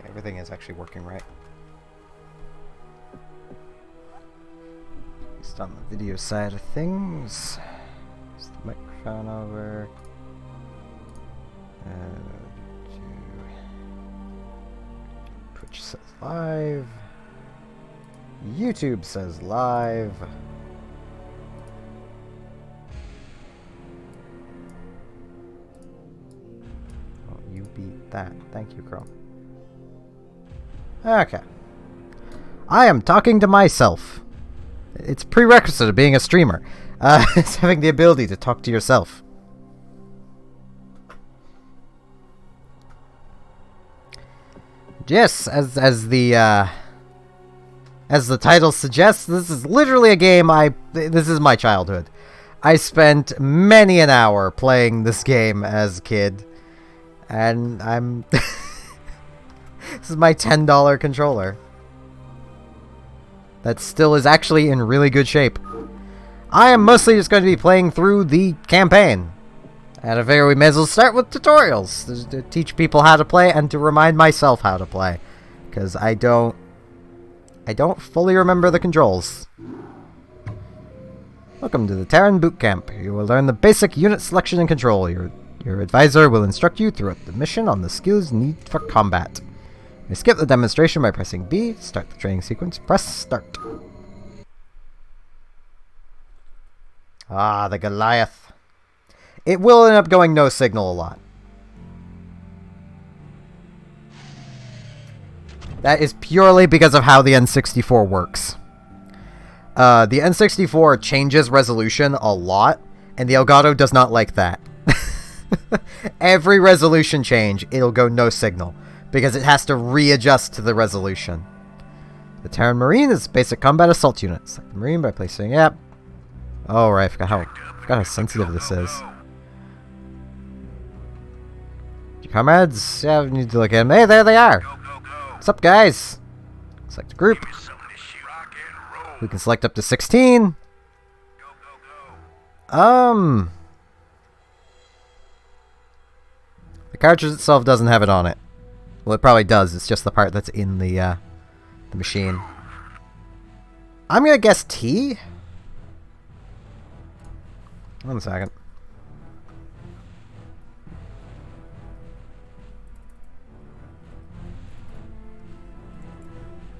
Everything is actually working right. At least on the video side of things. Just the microphone over. Twitch says live. YouTube says live. Oh, you beat that. Thank you, Chrome. Okay. I am talking to myself. It's prerequisite of being a streamer. It's having the ability to talk to yourself. Yes, as the title suggests, this is literally a game this is my childhood. I spent many an hour playing this game as a kid, and I'm this is my $10 controller. That still is actually in really good shape. I am mostly just going to be playing through the campaign. And I figure we may as well start with tutorials to teach people how to play and to remind myself how to play, because I don't fully remember the controls. Welcome to the Terran Boot Camp. You will learn the basic unit selection and control. Your advisor will instruct you throughout the mission on the skills needed for combat. You skip the demonstration by pressing B. Start the training sequence. Press start. Ah, the Goliath. It will end up going no signal a lot. That is purely because of how the N64 works. The N64 changes resolution a lot, and the Elgato does not like that. Every resolution change, it'll go no signal, because it has to readjust to the resolution. The Terran Marine is basic combat assault unit. Select the Marine by placing... Yep. Oh, right, I forgot how sensitive this is. Your comrades? Yeah, we need to look at them. Hey, there they are! What's up, guys? Select a group. We can select up to 16. The cartridge itself doesn't have it on it. Well, it probably does. It's just the part that's in the machine. I'm gonna guess T. 1 second.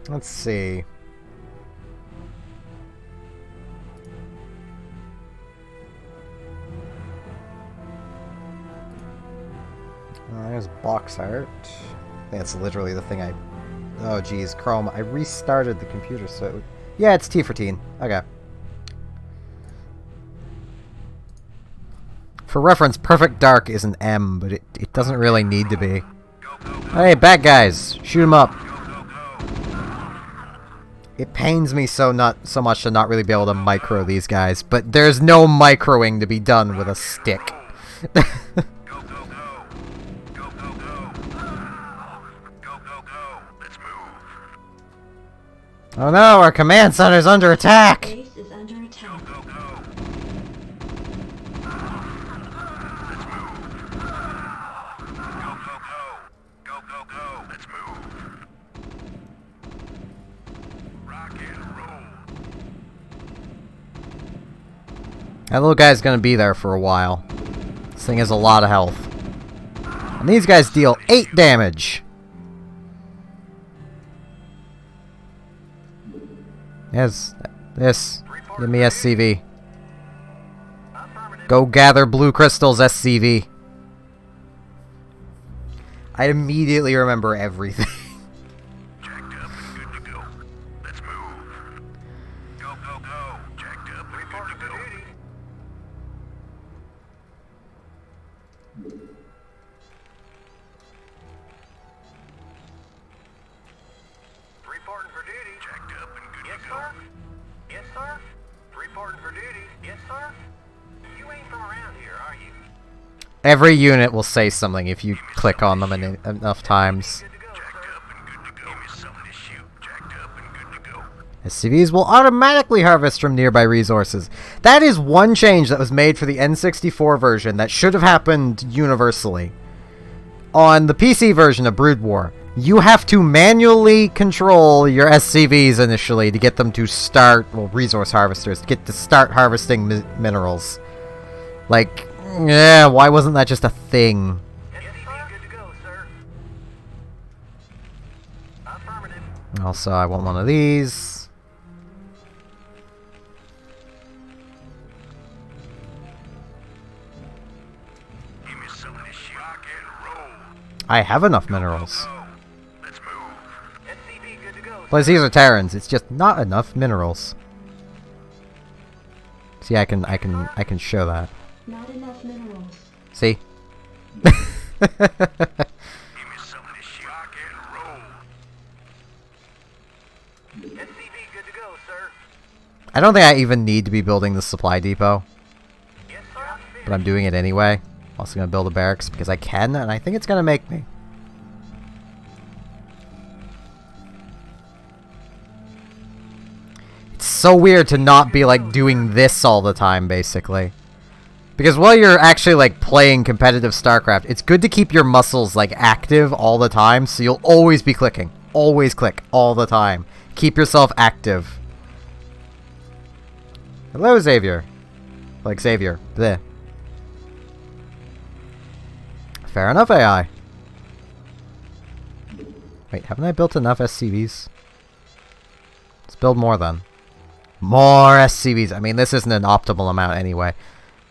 Let's see. There's box art. I think that's literally the thing I... Oh, geez, Chrome. I restarted the computer, so... Yeah, it's T for teen. Okay. For reference, Perfect Dark is an M, but it doesn't really need to be. Hey, bad guys! Shoot them up! It pains me so much to not really be able to micro these guys, but there's no microing to be done with a stick. Oh no, our command center's under attack! Base is under attack. Let's move. Rock and roll. That little guy's gonna be there for a while. This thing has a lot of health. And these guys deal 8 damage! Yes, this. Give me SCV. Go gather blue crystals, SCV. I immediately remember everything. Jacked up and good to go. Let's move. Go, go, go. Jacked up and good to go. Reporting for duty. Jacked up and good to go. Yes, sir. Reporting for duty. Yes, sir. You ain't from around here, are you? Every unit will say something if you click on them enough times. SCVs will automatically harvest from nearby resources. That is one change that was made for the N64 version that should have happened universally. On the PC version of Brood War, You have to manually control your SCVs initially to get them to start, well, resource harvesters, to get to start harvesting minerals. Like, yeah, why wasn't that just a thing? SCV good to go, sir. Affirmative. Also, I want one of these. Give me some of this shit. Rock and roll. I have enough minerals. Let's move. SCV good to go. Plus, these are Terrans. It's just not enough minerals. See, I can show that. Not enough minerals. See? Give me some of this shit. Rock and roll. SCV good to go, sir. I don't think I even need to be building the supply depot, Yes, sir. but I'm doing it anyway. Also gonna build a barracks because I can, and I think it's gonna make me. It's so weird to not be like doing this all the time, basically. Because while you're actually like playing competitive StarCraft, it's good to keep your muscles like active all the time, so you'll always be clicking. Always click all the time. Keep yourself active. Hello, Xavier. Like Xavier. Bleh. Fair enough, AI. Wait, haven't I built enough SCVs? Let's build more then. More SCVs. I mean, this isn't an optimal amount anyway.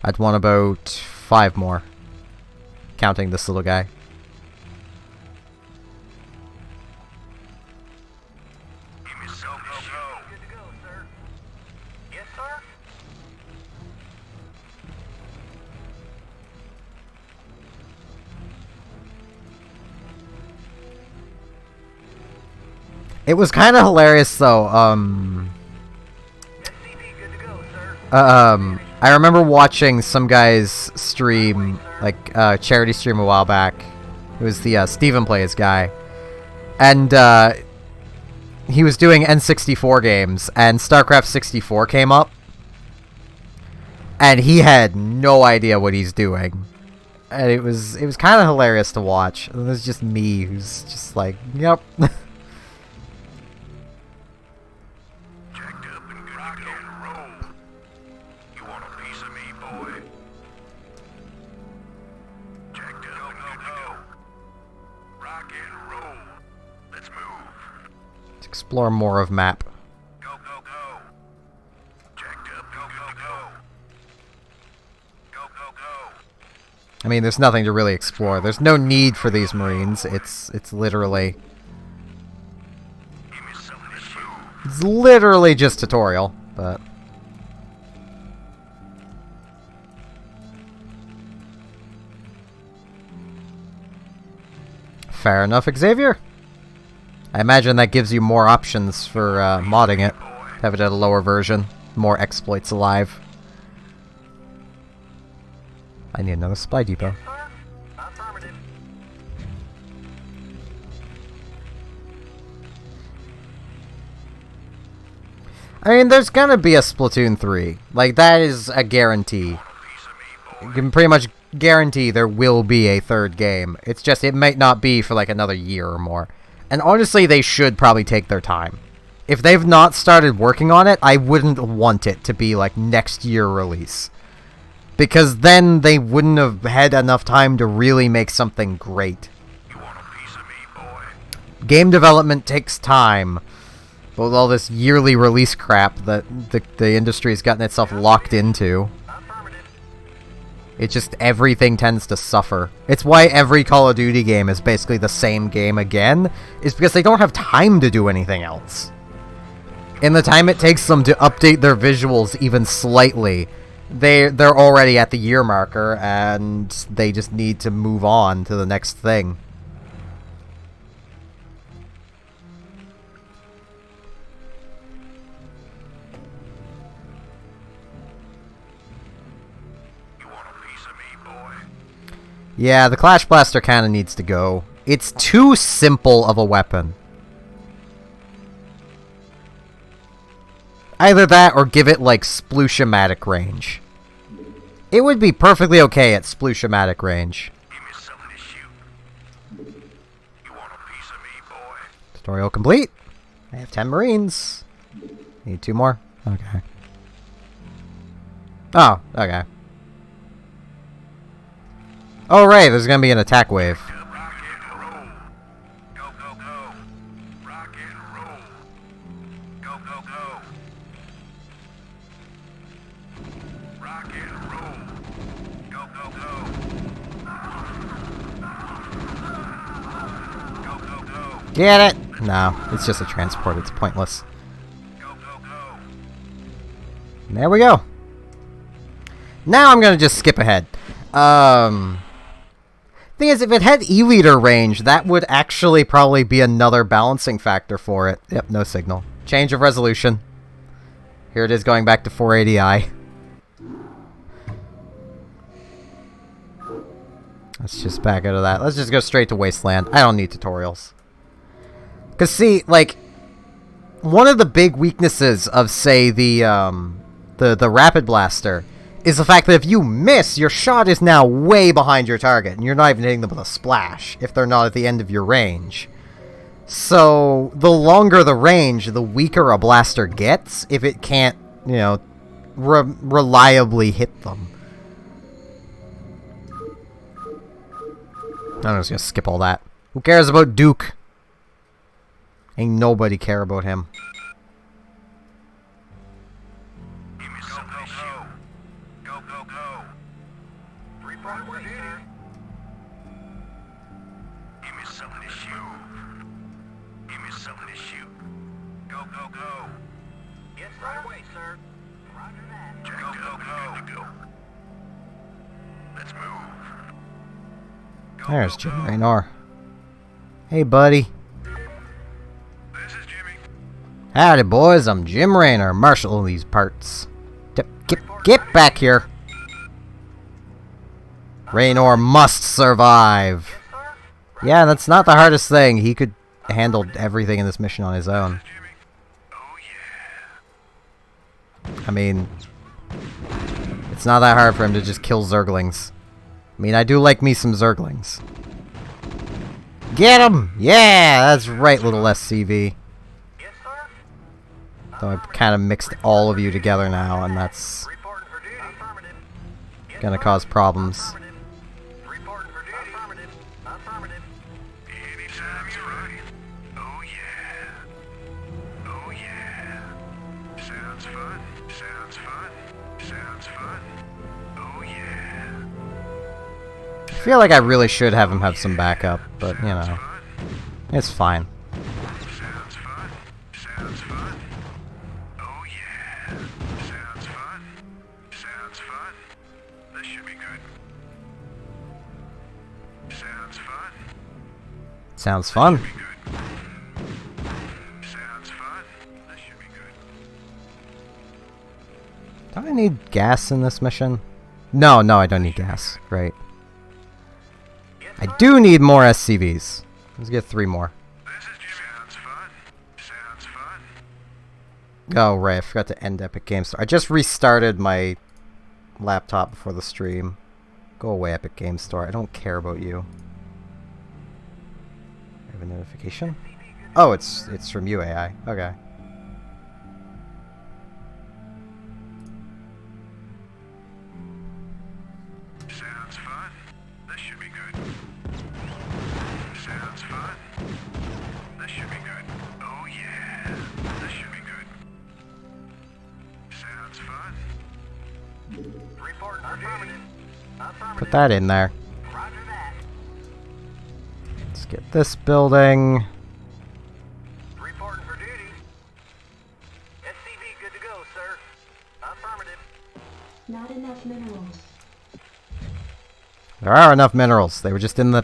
I'd want about 5 more. Counting this little guy. Give me some of this shit. Good to go, sir. Yes, sir. It was kind of hilarious though. SCV good to go, sir. I remember watching some guy's stream, like charity stream a while back. It was the Steven Plays guy, and he was doing N64 games, and StarCraft 64 came up, and he had no idea what he's doing, and it was kind of hilarious to watch. And it was just me who's just like, yep. Jacked up and good rock and roll. You want a piece of me, boy? Jacked up and good to go. Rock and roll. Let's move. Let's explore more of map. Go, go, go. Jacked up, go, go, go. Go, go, go. I mean, there's nothing to really explore. There's no need for these Marines. It's literally... Give me some of this shit. It's literally just tutorial, but... Fair enough, Xavier. I imagine that gives you more options for modding it. Have it at a lower version. More exploits alive. I need another supply depot. Sir? Affirmative. I mean, there's gonna be a Splatoon 3. Like, that is a guarantee. A piece of me, You boy. can pretty much guarantee there will be a third game. It's just, it might not be for like another year or more. And honestly, they should probably take their time. If they've not started working on it, I wouldn't want it to be like next year release. Because then they wouldn't have had enough time to really make something great. You want a piece of me, boy? Game development takes time. But with all this yearly release crap that the industry's gotten itself locked into, Affirmative. it just, everything tends to suffer. It's why every Call of Duty game is basically the same game again, is because they don't have time to do anything else. In the time it takes them to update their visuals even slightly, they're already at the year marker, and they just need to move on to the next thing. You want a piece of me, boy? Yeah, the Clash Blaster kinda needs to go. It's too simple of a weapon. Either that or give it, like, Sploosh-o-matic range. It would be perfectly okay at Sploosh-o-matic range. Give me some of this shoot. You want a piece of me, Tutorial complete. I have 10 Marines. Need 2 more? Okay. Oh, okay. Oh, right, there's gonna be an attack wave. Rock and roll. Go, go, go. Rock and roll. Go, go, go. Rock and roll. Go, go, go. Go, go, go. Get it? No, it's just a transport. It's pointless. Go, go, go. And there we go. Now I'm gonna just skip ahead. Thing is, if it had E-liter range, that would actually probably be another balancing factor for it. Yep, no signal. Change of resolution. Here it is going back to 480i. Let's just back out of that. Let's just go straight to Wasteland. I don't need tutorials. Because, see, like, one of the big weaknesses of, say, the Rapid Blaster is the fact that if you miss, your shot is now way behind your target, and you're not even hitting them with a splash, if they're not at the end of your range. So, the longer the range, the weaker a blaster gets, if it can't, you know, reliably hit them. I'm just gonna skip all that. Who cares about Duke? Ain't nobody care about him. Give me something to shoot. Go, go, go. 3-point for duty. Give me something to shoot. Give me something to shoot. Go, go, go. Yes, sir. Right away, sir. Roger that. Go, go, go. Good to go. Let's move. Go, There's go, Jim go. Raynor. Hey, buddy. This is Jimmy. Howdy, boys. I'm Jim Raynor, marshal of these parts. Get back here. Raynor must survive. Yes, sir. Yeah, that's not the hardest thing. He could handle everything in this mission on his own. Jimmy. Oh, yeah. I mean, it's not that hard for him to just kill Zerglings. I mean, I do like me some Zerglings. Get him! Yeah, that's right, little SCV. Yes, sir. Though I've kind of mixed all of you together now, and that's Reporting for duty. Affirmative. Yes, gonna sir. cause problems. Affirmative. Reporting for duty. Affirmative. Affirmative. Anytime you're ready. Oh yeah. Oh yeah. Sounds fun. Sounds fun. Sounds fun. Oh yeah. I feel like I really should have him have some backup, but, you know, Fun. it's fine. Sounds fun. Sounds fun. Oh yeah. Sounds fun. Sounds fun. This should be good. Sounds fun. Sounds fun. Be good. Sounds fun. This should be good. Do I need gas in this mission? No, I don't need gas. Right. Yes, I sir. do need more SCVs. Let's get 3 more. This is Jimmy. Sounds fun. Sounds fun. Oh, right, I forgot to end Epic Game Store. I just restarted my laptop before the stream. Go away, Epic Game Store. I don't care about you. I have a notification? Oh, it's from you, AI. Okay. Sounds fun. This should be good. Sounds fun. This should be good. Oh yeah. This should be good. Sounds fun. Reporting for duty. Affirmative. Put that in there. Roger that. Let's get this building. Reporting for duty. SCV good to go, sir. Affirmative. Not enough minerals. There are enough minerals. They were just in the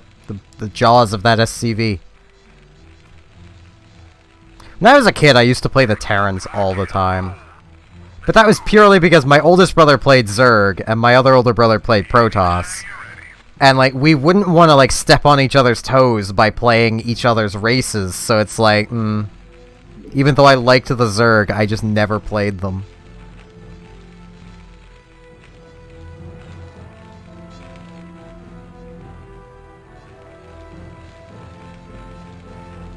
jaws of that SCV. When I was a kid, I used to play the Terrans all the time. But that was purely because my oldest brother played Zerg, and my other older brother played Protoss. And, like, we wouldn't want to, like, step on each other's toes by playing each other's races, so it's like, even though I liked the Zerg, I just never played them.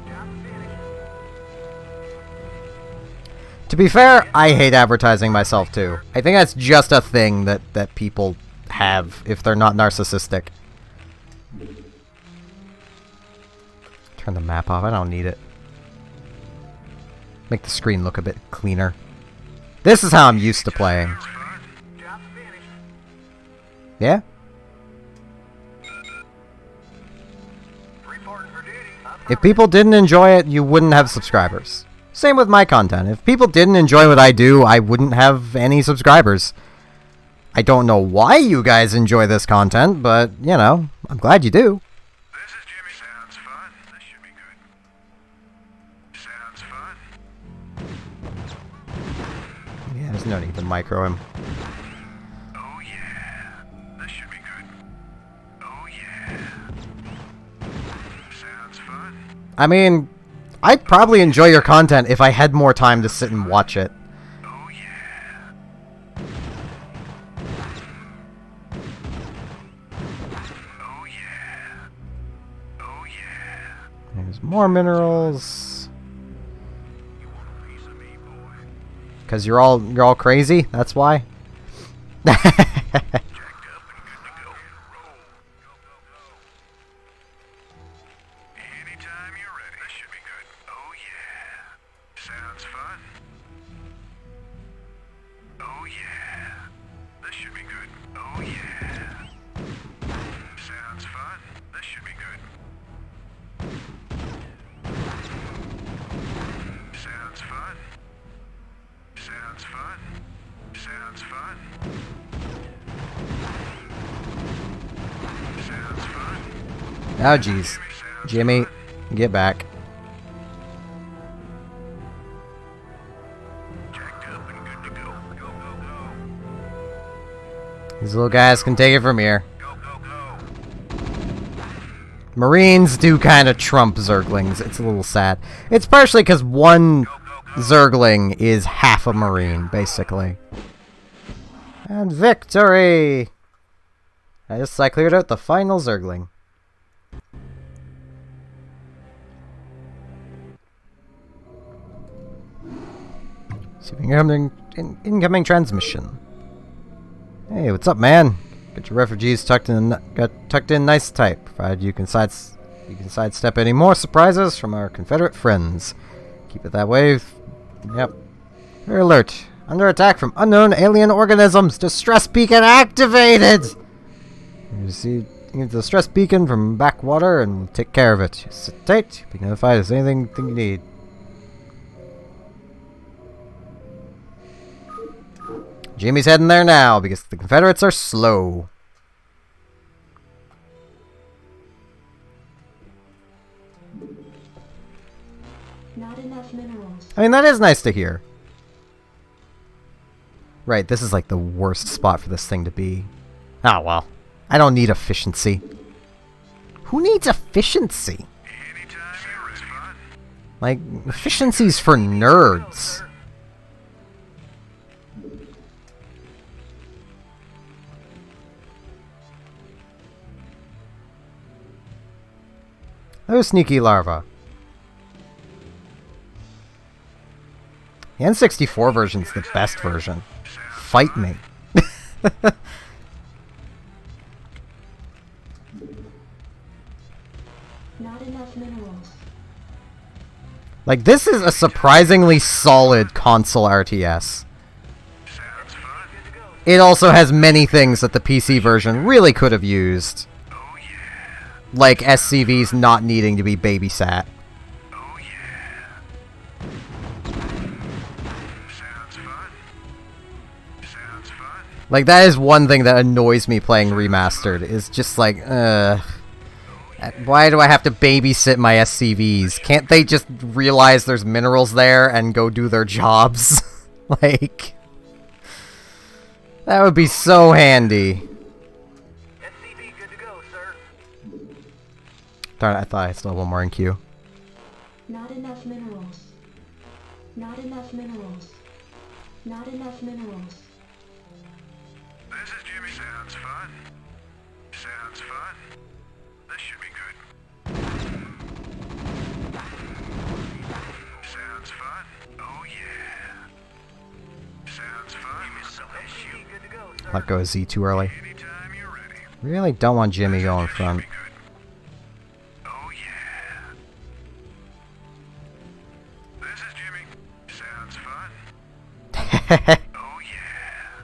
Job finished. To be fair, I hate advertising myself too. I think that's just a thing that people have if they're not narcissistic. Turn the map off. I don't need it. Make the screen look a bit cleaner. This is how I'm used to playing. Yeah? If people didn't enjoy it, you wouldn't have subscribers. Same with my content. If people didn't enjoy what I do, I wouldn't have any subscribers. I don't know why you guys enjoy this content, but, you know, I'm glad you do. This is Jimmy. Sounds fun. This should be good. Sounds fun. Yeah, there's no need to micro him. Oh yeah. This should be good. Oh yeah. Sounds fun. I mean, I'd probably enjoy your content if I had more time to sit and watch it. Oh yeah. Oh yeah. Oh yeah. There's more minerals. You want a piece of me, boy? Cause you're all crazy. That's why. Jacked up and good to go. Roll. Go, go, go. Anytime you're ready. This should be good. Oh yeah. Sounds fun. Oh yeah. This should be good. Oh yeah. Sounds fun. This should be good. Sounds fun. Sounds fun. Sounds fun. Sounds fun. Oh jeez. Jimmy, get back. Jacked up and good to go. Go, go, go. These little guys can take it from here. Go, go, go. Marines do kind of trump Zerglings. It's a little sad. It's partially because one Zergling is half a Marine, basically. And victory! I cleared out the final Zergling. Incoming transmission. Hey, what's up, man? Got your refugees tucked in nice tight. Provided you can sidestep any more surprises from our Confederate friends. Keep it that way. Yep. Very alert. Under attack from unknown alien organisms. Distress beacon activated. You see the distress beacon from backwater, and we'll take care of it. Sit tight. Be notified if there's anything you need. Jamie's heading there now because the Confederates are slow. Not enough minerals. I mean, that is nice to hear. Right, this is like the worst spot for this thing to be. Ah, well. I don't need efficiency. Who needs efficiency? Anytime you're ready. Fun. Like, efficiency's for nerds. Oh, sneaky larva. The N64 version's the best version. Fight me. Not enough minerals. Like, this is a surprisingly solid console RTS. Sounds fun. It also has many things that the PC version really could have used. Oh yeah. Like SCVs not needing to be babysat. Oh yeah. Sounds fun. Sounds fun. Like, that is one thing that annoys me playing Remastered, is just like, why do I have to babysit my SCVs? Can't they just realize there's minerals there and go do their jobs? Like, that would be so handy. SCV good to go, sir. Darn it, I thought I still had one more in queue. Not enough minerals. Not enough minerals. Not enough minerals. This is Jimmy. Sounds fun. Sounds fun. This should be good. Sounds fun. Oh yeah. let go of Z too early. Anytime you're ready. Really don't want Jimmy going front. Be good. Oh yeah. This is Jimmy. Sounds fun. Oh yeah.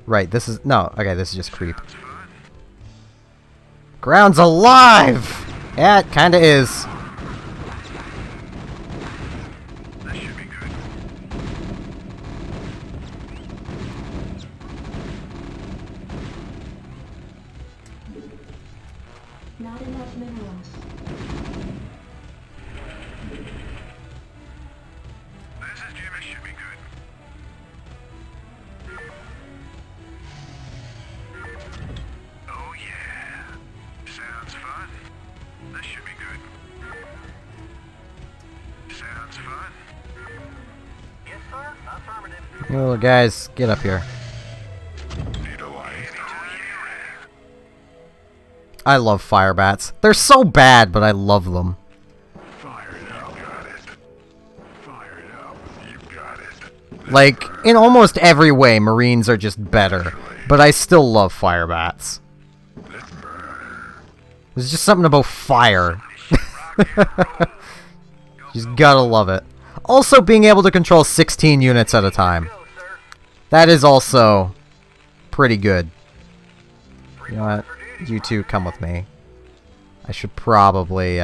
Right, this is... No, okay, this is just creep. Sounds fun. Ground's alive! Yeah, it kinda is. This should be good. Not enough minerals. This is Jimmy. Should be good. Oh yeah. Sounds fun. This should be good. Sounds fun. Yes, sir. Affirmative. Oh, guys, get up here. Need a light. Anytime you're ready. I love fire bats. They're so bad, but I love them. Fire it up. Got it. Fire it up. You got it. Like, in almost every way, Marines are just better. But I still love fire bats. Let's burn. There's just something about fire. Rock and roll. Just gotta love it. Also, being able to control 16 units at a time. Go, sir. That is also pretty good. You know what? You two come with me. I should probably,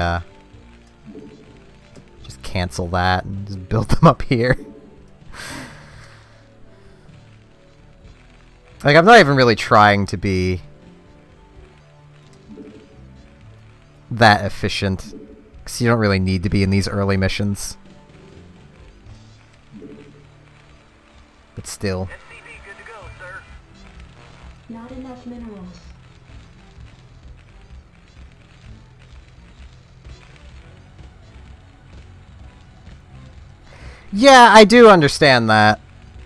just cancel that and just build them up here. Like, I'm not even really trying to be that efficient. Because you don't really need to be in these early missions. But still. SCV good to go, sir. Not enough minerals. Yeah, I do understand that.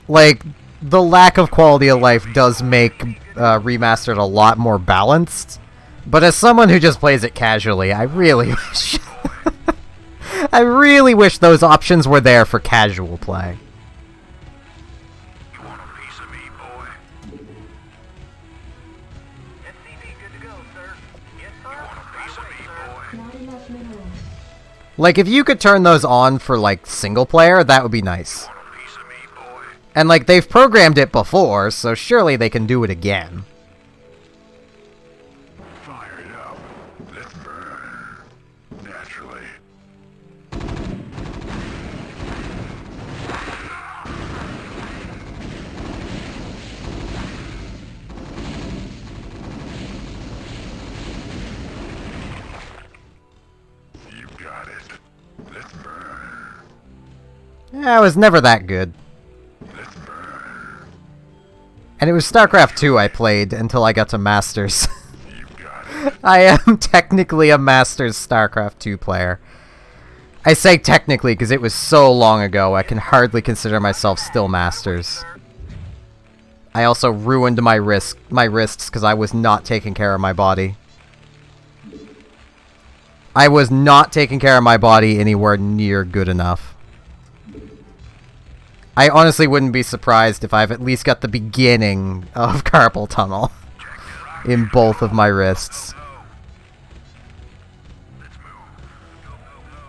Like, the lack of quality of life does make Remastered a lot more balanced. But as someone who just plays it casually, I really wish... I really wish those options were there for casual play. You want a piece of me, boy? SCV good to go, sir. Yes, sir. You want a piece of me, boy? Not enough minerals. Like, if you could turn those on for, like, single player, that would be nice. Want a piece of me, boy? And, like, they've programmed it before, so surely they can do it again. Fire it up. Let's burn. Naturally. You got it. Let's burn. Yeah, it was never that good. Let's burn. And it was StarCraft 2 I played until I got to Masters. You got it. I am technically a Masters StarCraft 2 player. I say technically because it was so long ago, I can hardly consider myself still Masters. I also ruined my wrists because I was not taking care of my body. I was not taking care of my body anywhere near good enough. I honestly wouldn't be surprised if I've at least got the beginning of carpal tunnel in both of my wrists. Let's move. Go, go, go.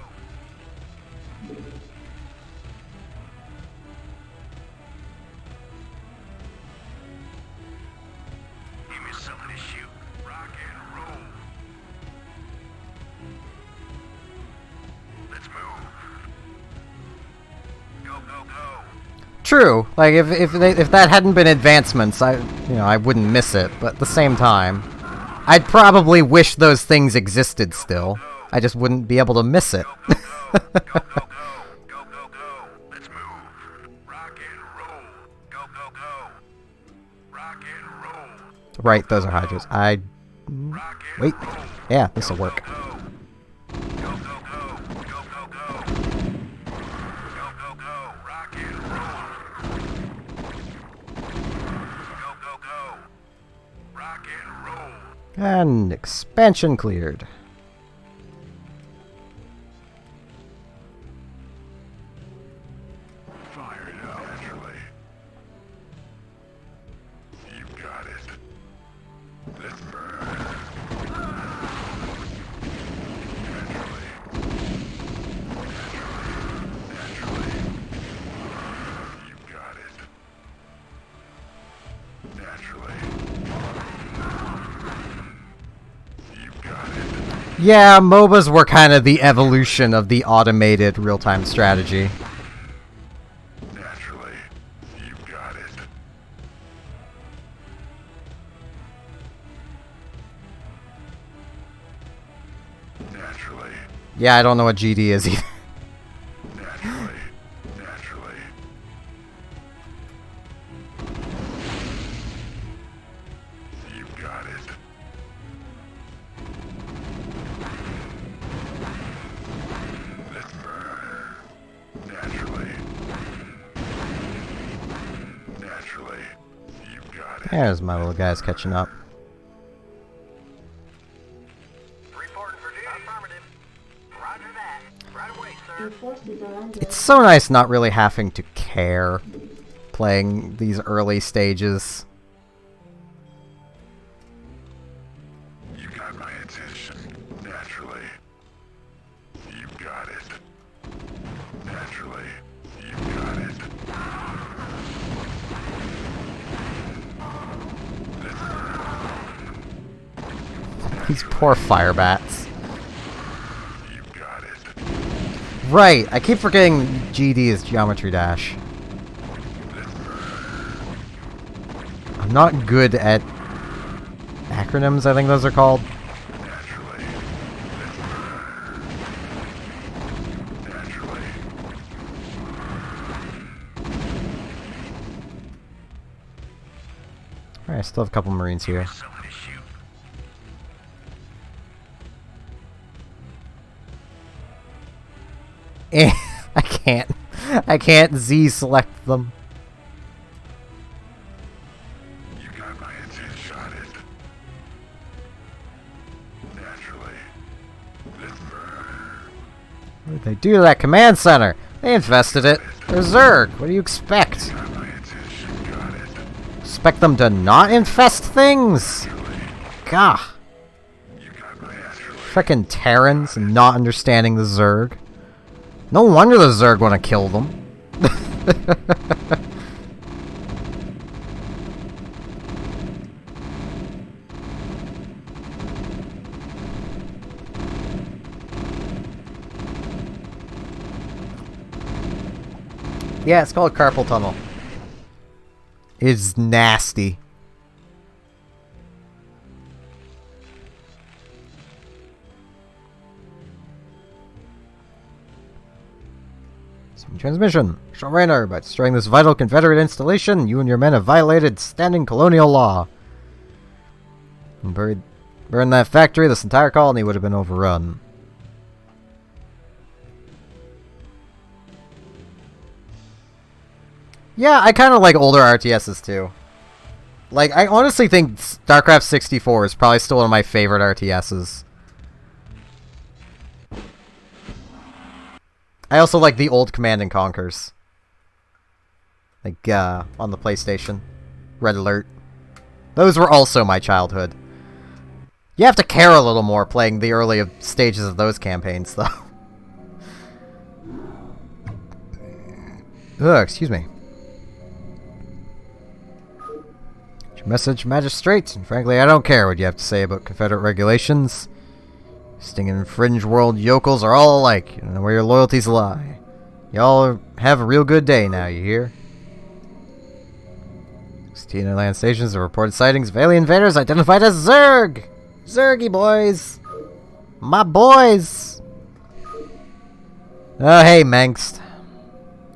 Give me something to shoot. Rock and roll. Let's move. Go, go, go. True, like if that hadn't been advancements, I wouldn't miss it. But at the same time, I'd probably wish those things existed still. I just wouldn't be able to miss it. Go, go, go. Go, go, go. Go, go, go. Let's move. Rock and roll. Go, go, go. Rock and roll. Right, those are hydras. Rock and Wait. roll. Yeah, this'll work. Go, go, go. Go, go, go. Go, go, go. Go, go, go. Rock and roll. Go, go, go. Rock and roll. And expansion cleared. Fire it up. Naturally. You got it. Yeah, MOBAs were kind of the evolution of the automated real-time strategy. Naturally, you got it. Naturally, Yeah, I don't know what GD is either. naturally, naturally. You got it. Let's burn. Naturally. Naturally. You got it. There's my little guys catching up. Reporting for duty. Affirmative. Roger that. Right away, sir. Your forces are under It's so nice not really having to care playing these early stages. You got my attention. Naturally. You got it. Naturally. You got it. These poor fire bats. You got it. Right, I keep forgetting GD is Geometry Dash. I'm not good at acronyms, I think those are called. Naturally. Naturally. Alright, I still have a couple Marines here. Something to shoot. I can't Z select them. You got my attention. Shot it. Naturally. Let's burn. What did they do to that command center? They infested it. They're Zerg. What do you expect? Got my attention. Got it. Expect them to not infest things? Gah. You got my naturally. Frickin' Terrans not understanding the Zerg. No wonder the Zerg want to kill them. Yeah, it's called carpal tunnel. It's nasty. Transmission. Short Rainer, by destroying this vital Confederate installation, you and your men have violated standing colonial law. And burn that factory, this entire colony would have been overrun. Yeah, I kind of like older RTSs too. Like, I honestly think StarCraft 64 is probably still one of my favorite RTSs. I also like the old Command and Conquers. Like, on the PlayStation. Red Alert. Those were also my childhood. You have to care a little more playing the early stages of those campaigns, though. Ugh, excuse me. Your message, Magistrate, and frankly, I don't care what you have to say about Confederate regulations. Stinging fringe world yokels are all alike. You don't know where your loyalties lie. Y'all have a real good day now, you hear? 16 land stations have reported sightings of alien invaders identified as Zerg! Zergy boys! My boys! Oh, hey, Mengst.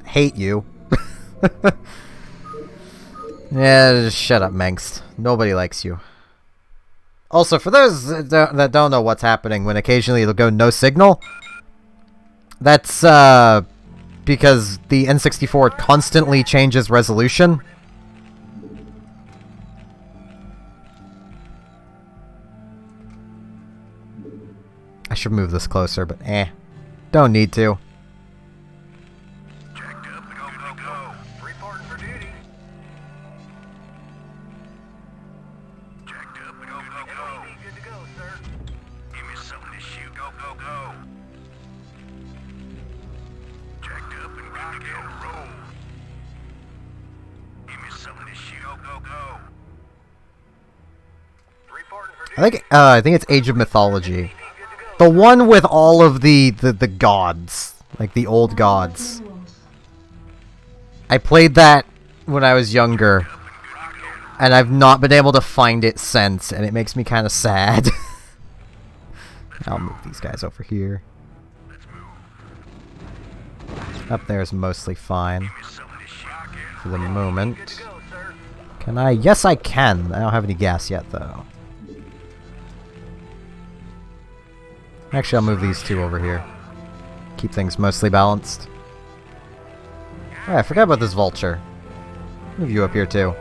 Hate you. Yeah, just shut up, Mengst. Nobody likes you. Also, for those that don't know what's happening when occasionally it'll go no signal, that's because the N64 constantly changes resolution. I should move this closer, but don't need to. Checked up. Go. Reporting for duty. Checked up. Go. LED good to go, sir. Give me something to shoot. Go. Checked up and good to go. Roll. Give me something to shoot. Go. Reporting for duty. I think it's Age of Mythology. Good to go, The one with all of the gods. Like the old gods. I played that when I was younger. And I've not been able to find it since, and it makes me kind of sad. I'll move these guys over here. Up there is mostly fine. For the moment. Can I? Yes, I can. I don't have any gas yet, though. Actually, I'll move these two over here. Keep things mostly balanced. Oh, I forgot about this vulture. Move you up here, too.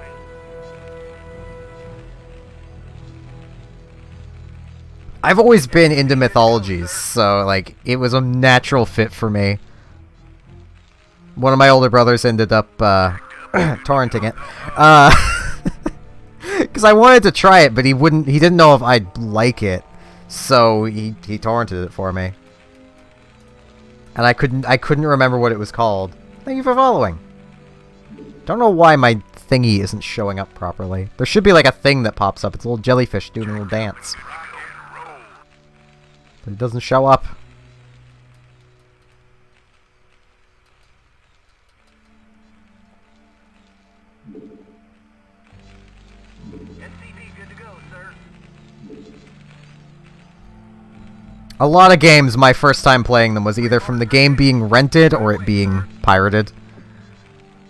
I've always been into mythologies, so, like, it was a natural fit for me. One of my older brothers ended up, torrenting it. Because I wanted to try it, but he didn't know if I'd like it. So, he torrented it for me. And I couldn't remember what it was called. Thank you for following. Don't know why my thingy isn't showing up properly. There should be, like, a thing that pops up. It's a little jellyfish doing a little dance. But it doesn't show up. A lot of games, my first time playing them was either from the game being rented or it being pirated.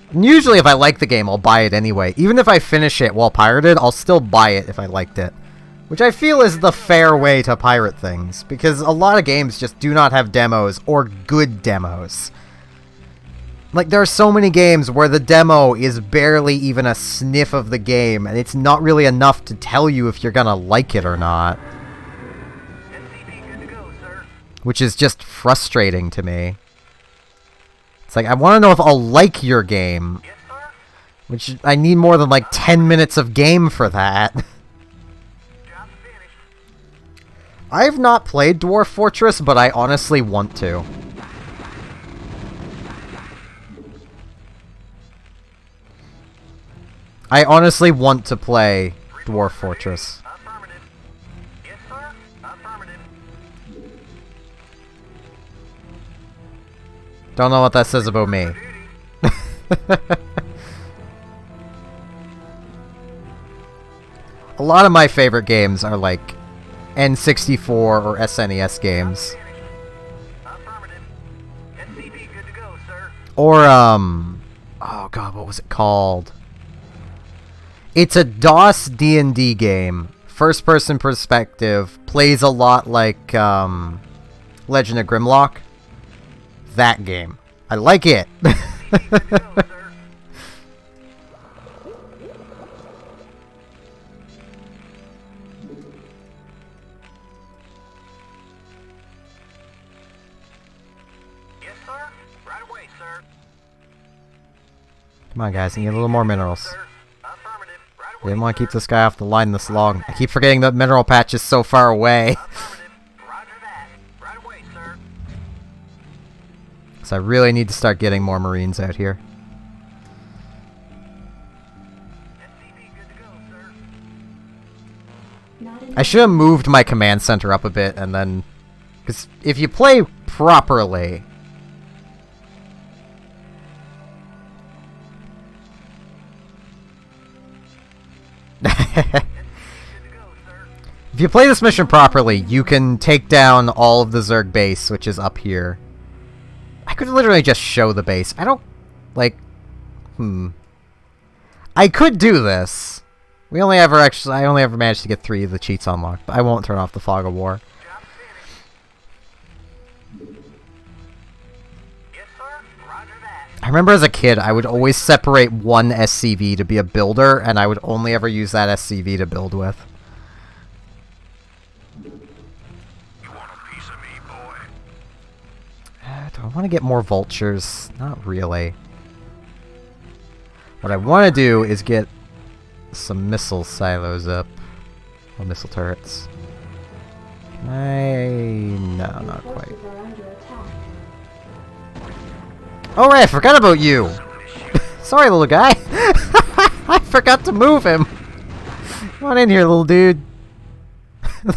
And usually if I like the game, I'll buy it anyway. Even if I finish it while pirated, I'll still buy it if I liked it. Which I feel is the fair way to pirate things, because a lot of games just do not have demos, or good demos. Like, there are so many games where the demo is barely even a sniff of the game, and it's not really enough to tell you if you're gonna like it or not. Which is just frustrating to me. It's like, I want to know if I'll like your game. Which, I need more than like 10 minutes of game for that. I've not played Dwarf Fortress, but I honestly want to. I honestly want to play Dwarf Fortress. Don't know what that says about me. A lot of my favorite games are like N64 or SNES games. Or, oh god, what was it called? It's a DOS D&D game. First-person perspective. Plays a lot like, Legend of Grimlock. That game. I like it. Come on, guys, I need a little more minerals. I didn't want to keep this guy off the line this long. I keep forgetting that mineral patch is so far away. So I really need to start getting more Marines out here. I should have moved my command center up a bit and then... Because if you play properly... If you play this mission properly, you can take down all of the Zerg base, which is up here. I could literally just show the base. I don't... Like... I could do this. I only ever managed to get 3 of the cheats unlocked, but I won't turn off the Fog of War. I remember as a kid, I would always separate one SCV to be a builder, and I would only ever use that SCV to build with. You want a piece of me, boy? Do I want to get more vultures? Not really. What I want to do is get some missile silos up. Or missile turrets. Can I... No, not quite. Oh right, I forgot about you! Sorry, little guy! I forgot to move him! Come on in here, little dude.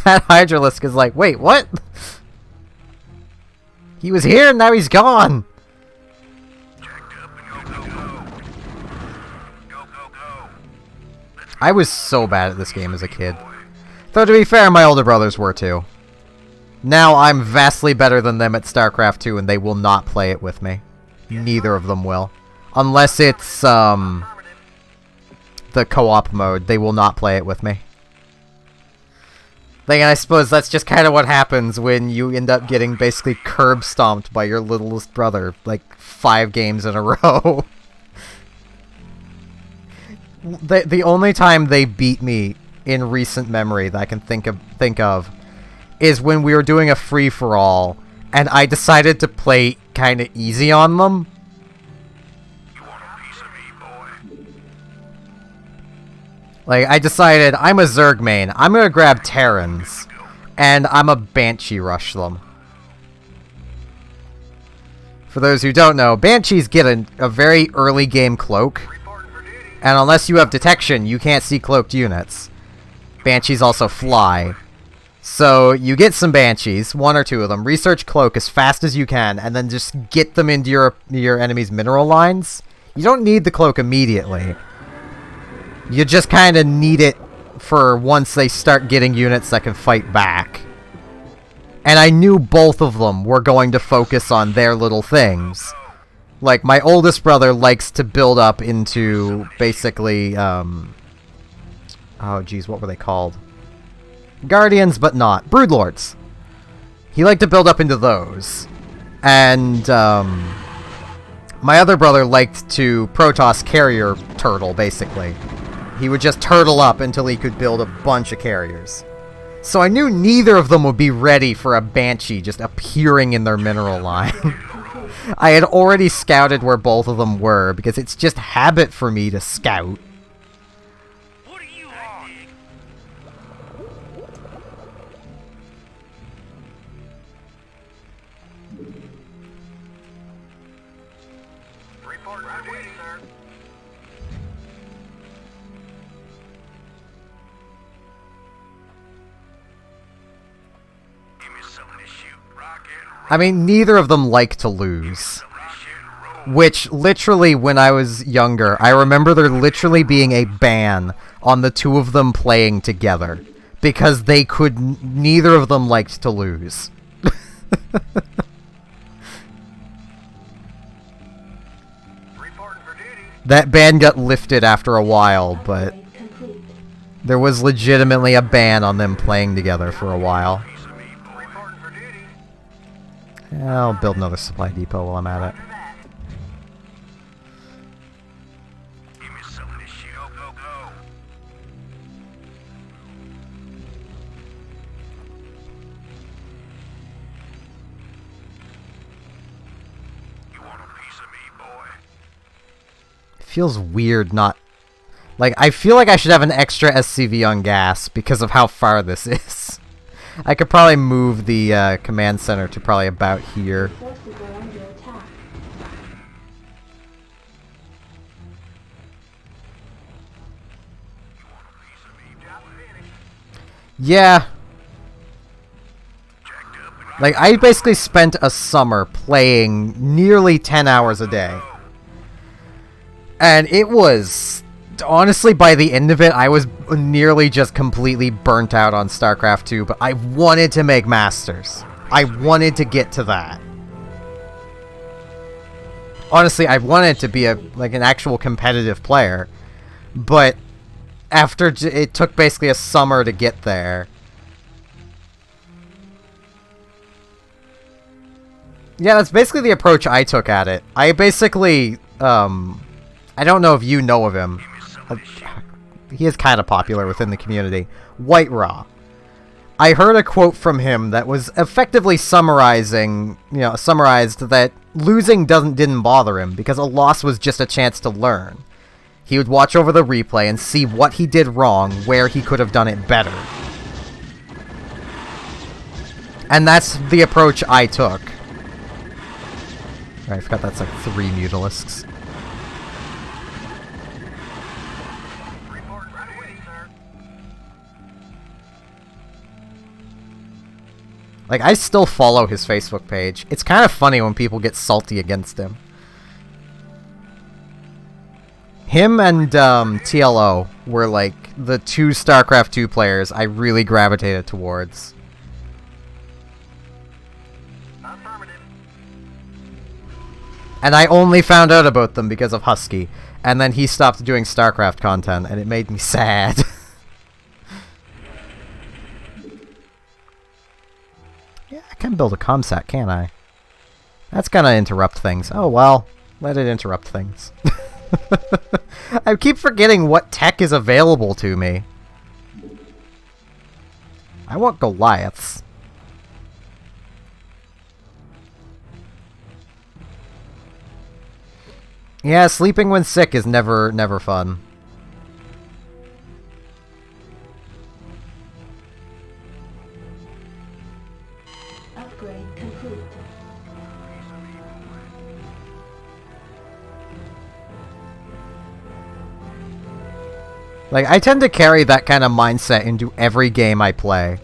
That Hydralisk is like, wait, what? He was here, and now he's gone! I was so bad at this game as a kid. Though, to be fair, my older brothers were too. Now I'm vastly better than them at StarCraft 2, and they will not play it with me. Neither of them will. Unless it's, the co-op mode, they will not play it with me. Like, I suppose that's just kind of what happens when you end up getting basically curb-stomped by your littlest brother, like, 5 games in a row. The only time they beat me in recent memory that I can think of is when we were doing a free-for-all, and I decided to play kind of easy on them. You want a piece of me, boy? Like, I decided, I'm a Zerg main, I'm gonna grab Terrans, and I'm a Banshee rush them. For those who don't know, Banshees get a very early game cloak, and unless you have detection, you can't see cloaked units. Banshees also fly. So, you get some Banshees, 1 or 2 of them, research cloak as fast as you can, and then just get them into your enemy's mineral lines. You don't need the cloak immediately. You just kind of need it for once they start getting units that can fight back. And I knew both of them were going to focus on their little things. Like, my oldest brother likes to build up into, basically, oh geez, what were they called? Guardians, but not. Broodlords. He liked to build up into those. And, my other brother liked to Protoss carrier turtle, basically. He would just turtle up until he could build a bunch of carriers. So I knew neither of them would be ready for a Banshee just appearing in their mineral line. I had already scouted where both of them were, because it's just habit for me to scout. What are you on? Report for duty, sir. Give me something to shoot. Rock and roll. I mean, neither of them like to lose. Which, literally, when I was younger, I remember there literally being a ban on the two of them playing together. Because they could... neither of them liked to lose. Reporting for duty. That ban got lifted after a while, but Upgrade complete. there was legitimately a ban on them playing together for a while. Piece of me, boy. Reporting for duty. I'll build another supply depot while I'm at it. Give me something to shoot. Go, go, go. You want a piece of me, boy? It feels weird not... Like, I feel like I should have an extra SCV on gas because of how far this is. I could probably move the command center to probably about here. Forces are under attack. You want a piece of me? Job finished. Yeah, Jacked up and like, I basically spent a summer playing nearly 10 hours a day. And it was... Honestly, by the end of it, I was nearly just completely burnt out on StarCraft 2, but I wanted to make Masters. I wanted to get to that. Honestly, I wanted to be an actual competitive player, but after it took basically a summer to get there. Yeah, that's basically the approach I took at it. I basically, I don't know if you know of him. He is kind of popular within the community. White Raw. I heard a quote from him that was effectively summarized that losing didn't bother him because a loss was just a chance to learn. He would watch over the replay and see what he did wrong, where he could have done it better. And that's the approach I took. Right, I forgot that's like 3 Mutalisks. report for duty, sir. Like, I still follow his Facebook page. It's kind of funny when people get salty against him. Him and TLO were, like, the two StarCraft 2 players I really gravitated towards. And I only found out about them because of Husky. And then he stopped doing StarCraft content, and it made me sad. Yeah, I can build a comsat, can't I? That's gonna interrupt things. Oh well, let it interrupt things. I keep forgetting what tech is available to me. I want Goliaths. Yeah, sleeping when sick is never fun. Upgrade complete. Like, I tend to carry that kind of mindset into every game I play.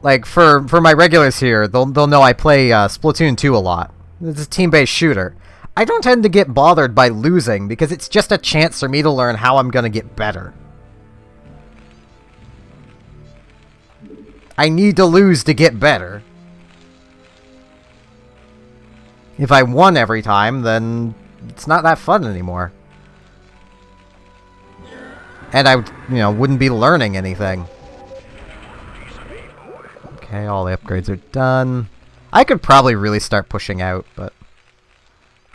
Like, for my regulars here, they'll know I play Splatoon 2 a lot. It's a team-based shooter. I don't tend to get bothered by losing, because it's just a chance for me to learn how I'm gonna get better. I need to lose to get better. If I won every time, then it's not that fun anymore. And I, wouldn't be learning anything. Okay, all the upgrades are done. I could probably really start pushing out, but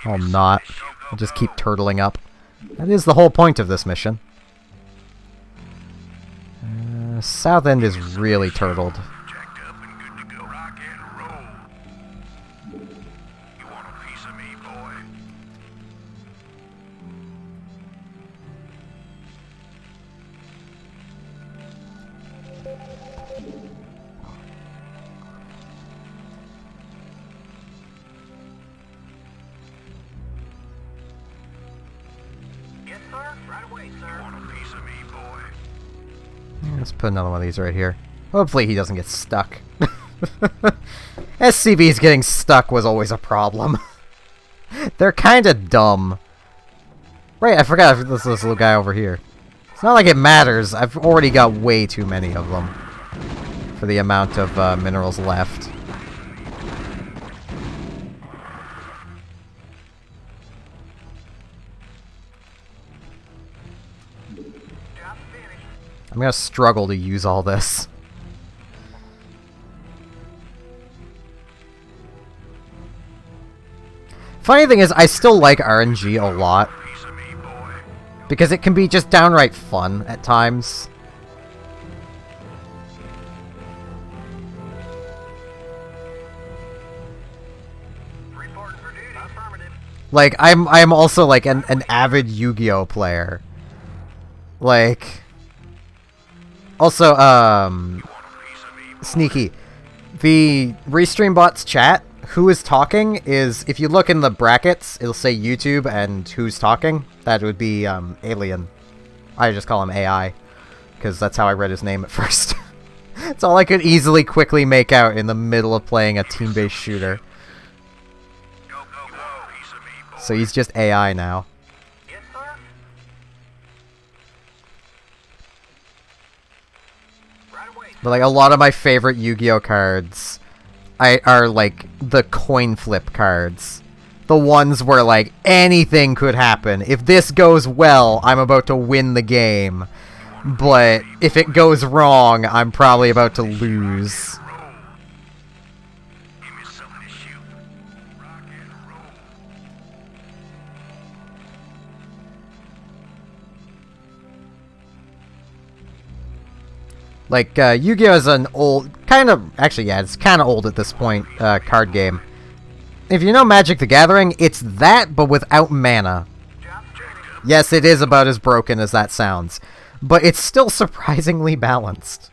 I'll not. I'll just keep turtling up. That is the whole point of this mission. South End is really turtled. Let's put another one of these right here. Hopefully he doesn't get stuck. SCVs getting stuck was always a problem. They're kind of dumb. Right, I forgot this little guy over here. It's not like it matters. I've already got way too many of them for the amount of minerals left. I'm gonna struggle to use all this. Funny thing is, I still like RNG a lot. Because it can be just downright fun at times. Like, I'm also like an avid Yu-Gi-Oh player. Like, also, Sneaky, the Restream Bots chat, who is talking is, if you look in the brackets, it'll say YouTube and who's talking. That would be Alien. I just call him AI, because that's how I read his name at first. It's all I could easily quickly make out in the middle of playing a team-based shooter. So he's just AI now. But like a lot of my favorite Yu-Gi-Oh cards are like the coin flip cards. The ones where like anything could happen. If this goes well, I'm about to win the game. But if it goes wrong, I'm probably about to lose. Like, Yu-Gi-Oh! Is an old, actually, yeah, it's kind of old at this point, card game. If you know Magic the Gathering, it's that, but without mana. Yes, it is about as broken as that sounds. But it's still surprisingly balanced.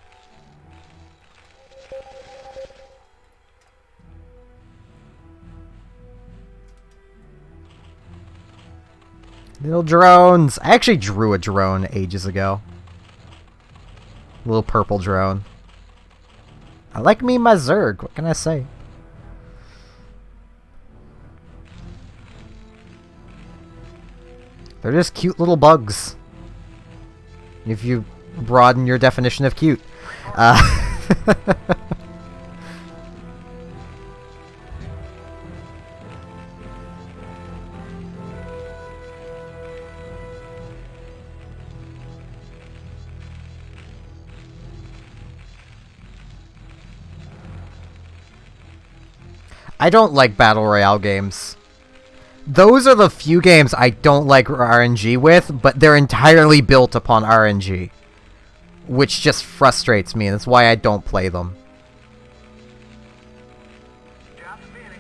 Little drones! I actually drew a drone ages ago. Little purple drone. I like me my Zerg, what can I say? They're just cute little bugs. If you broaden your definition of cute. I don't like Battle Royale games. Those are the few games I don't like RNG with, but they're entirely built upon RNG. Which just frustrates me, and that's why I don't play them. Job finished.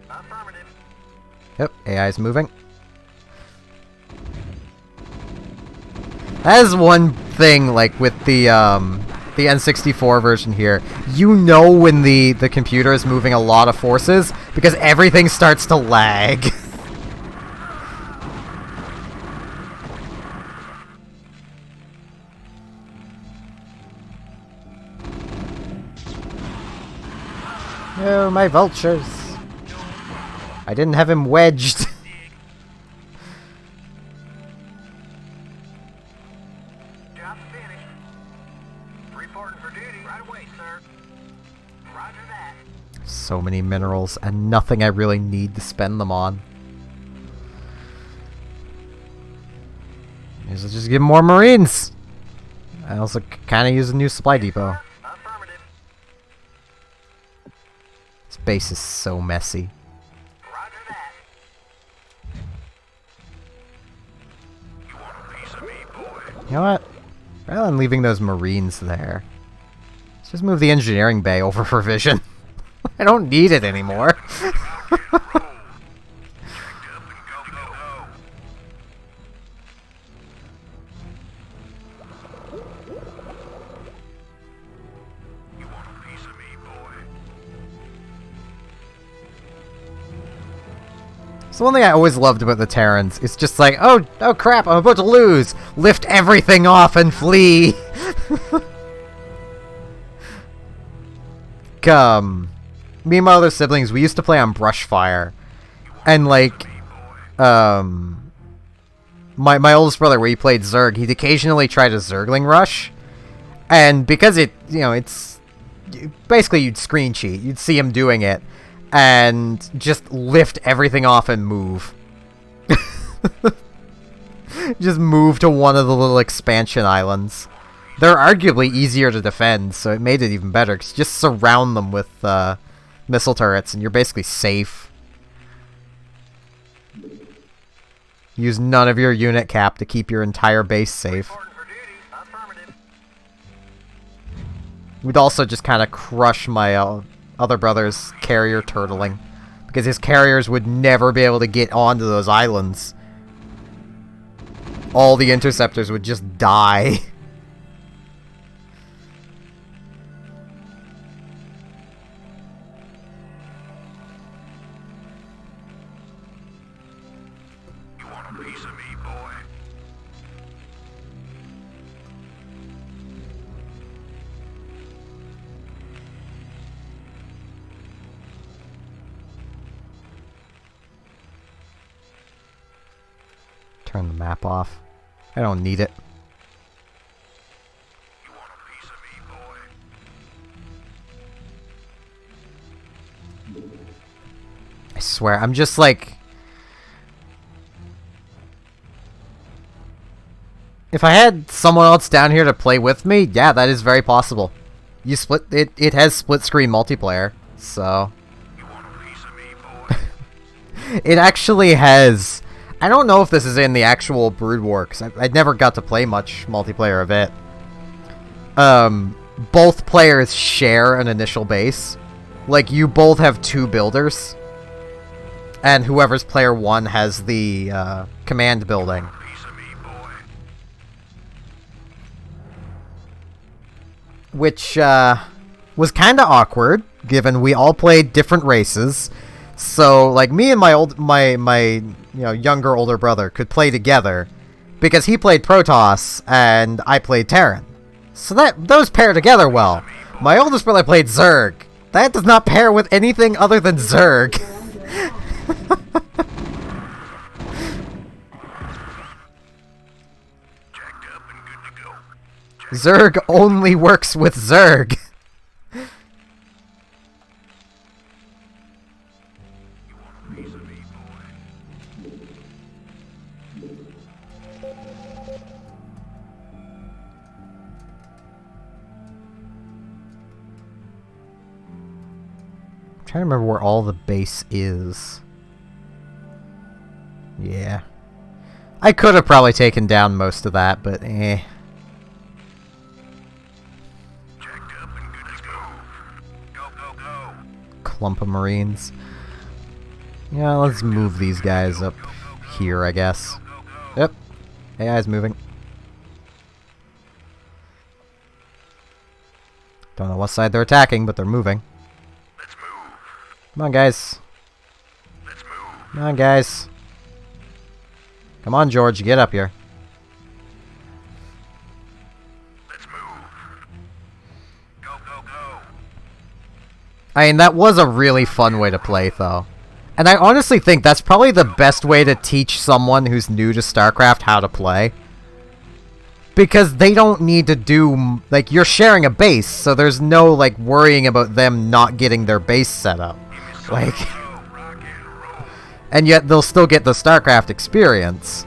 Affirmative. Yep, AI's moving. That is one thing, like, with the N64 version here. You know when the computer is moving a lot of forces, because everything starts to lag. Oh, my vultures. I didn't have him wedged. Job finished. Reporting for duty. Right away, sir. Roger that. So many minerals, and nothing I really need to spend them on. Let's just get more Marines. I also kind of use a new supply depot. Affirmative. This base is so messy. Roger that. You want a piece of me, boy? You know what? Rather than leaving those Marines there, let's just move the engineering bay over for vision. I don't need it anymore. So one thing I always loved about the Terrans is just like, oh crap, I'm about to lose. Lift everything off and flee. Me and my other siblings, we used to play on Brushfire, and like, my oldest brother, where he played Zerg, he'd occasionally try to Zergling rush, and because it, you know, it's basically you'd screen cheat, you'd see him doing it, and just lift everything off and move. Just move to one of the little expansion islands. They're arguably easier to defend, so it made it even better, because you just surround them with missile turrets, and you're basically safe. Use none of your unit cap to keep your entire base safe. Reporting for duty. Affirmative. We'd also just kind of crush my other brother's carrier turtling, because his carriers would never be able to get onto those islands. All the interceptors would just die. You want a piece of me, boy? Turn the map off. I don't need it. You want a piece of me, boy? I swear, I'm just like... If I had someone else down here to play with me, yeah, that is very possible. You split it. It has split screen multiplayer, so You want a piece of me, boy? it actually has. I don't know if this is in the actual Brood War, because I never got to play much multiplayer of it. Both players share an initial base. Like, you both have 2 builders. And whoever's player 1 has the command building. Piece of me, boy. Which was kind of awkward, given we all played different races. So, like, me and my younger older brother could play together, because he played Protoss and I played Terran. So those pair together well. My oldest brother played Zerg. That does not pair with anything other than Zerg. Zerg only works with Zerg. I'm trying to remember where all the base is. Yeah. I could have probably taken down most of that, but eh. Clump of Marines. Yeah, let's move these guys up here, I guess. Yep. AI's moving. Don't know what side they're attacking, but they're moving. Let's move. Come on, guys. Let's move. Come on, guys. Come on, George, get up here. Let's move. Go, go, go. I mean, that was a really fun way to play, though. And I honestly think that's probably the best way to teach someone who's new to StarCraft how to play. Because they don't need to do... Like, you're sharing a base, so there's no, like, worrying about them not getting their base set up. Like... And yet they'll still get the StarCraft experience.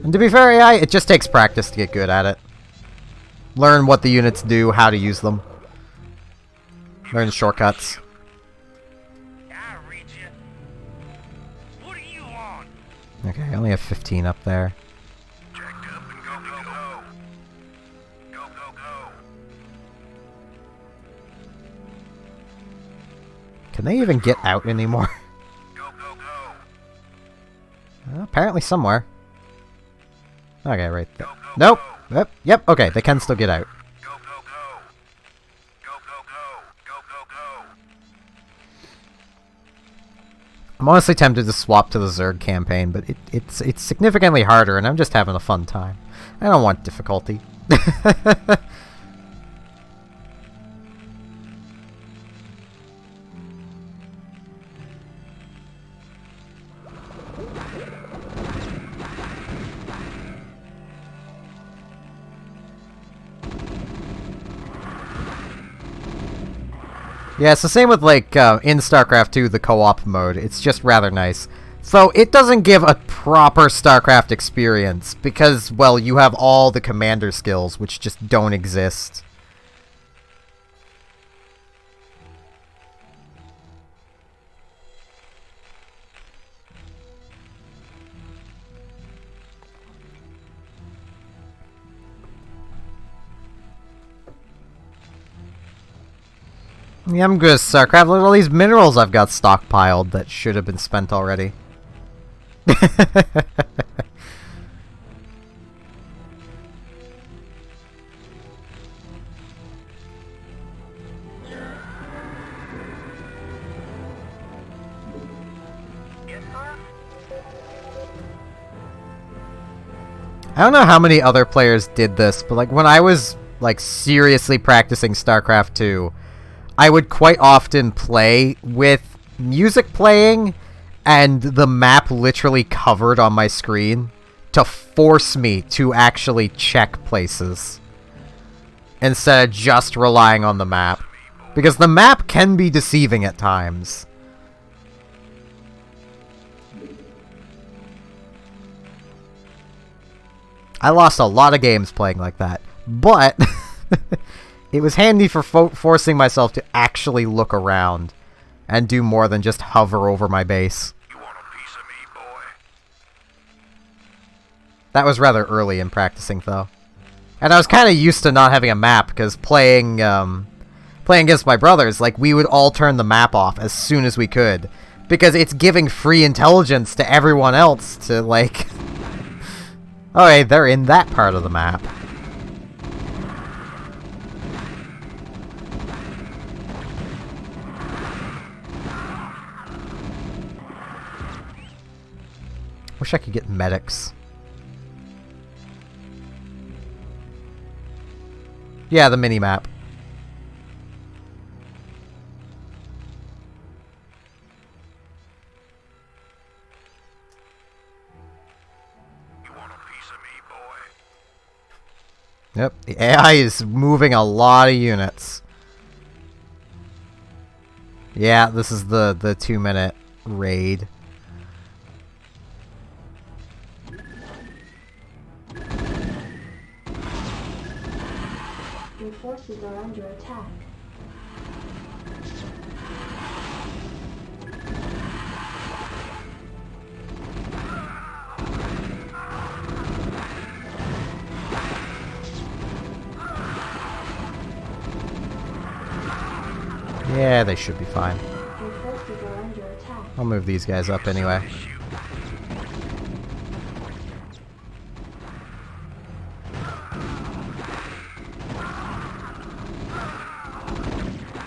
And to be fair, AI, it just takes practice to get good at it. Learn what the units do, how to use them. Learn the shortcuts. I read you. What do you want? Okay, I only have 15 up there. Jacked up and go, go, go. Go, go, go. Can they even get out anymore? Go, go, go. Apparently somewhere. Okay, right there. Nope. Yep, okay, they can still get out. Go, go, go. Go, go, go. Go, go, go. I'm honestly tempted to swap to the Zerg campaign, but it's significantly harder, and I'm just having a fun time. I don't want difficulty. Yeah, it's the same with, like, in StarCraft 2, the co-op mode. It's just rather nice. So, it doesn't give a proper StarCraft experience, because, well, you have all the commander skills, which just don't exist. Yeah, I'm good at StarCraft. Look at all these minerals I've got stockpiled that should have been spent already. Yes, sir? I don't know how many other players did this, but like when I was like seriously practicing StarCraft 2, I would quite often play with music playing and the map literally covered on my screen to force me to actually check places instead of just relying on the map. Because the map can be deceiving at times. I lost a lot of games playing like that, but it was handy for forcing myself to actually look around and do more than just hover over my base. You want a piece of me, boy? That was rather early in practicing, though. And I was kind of used to not having a map, because playing against my brothers, like, we would all turn the map off as soon as we could. Because it's giving free intelligence to everyone else to, like... oh, hey, they're in that part of the map. Wish I could get medics. Yeah, the mini-map. You want a piece of me, boy? Yep, the AI is moving a lot of units. Yeah, this is the 2-minute raid. Your forces are under attack. Yeah, they should be fine. Your forces are under attack. I'll move these guys up anyway.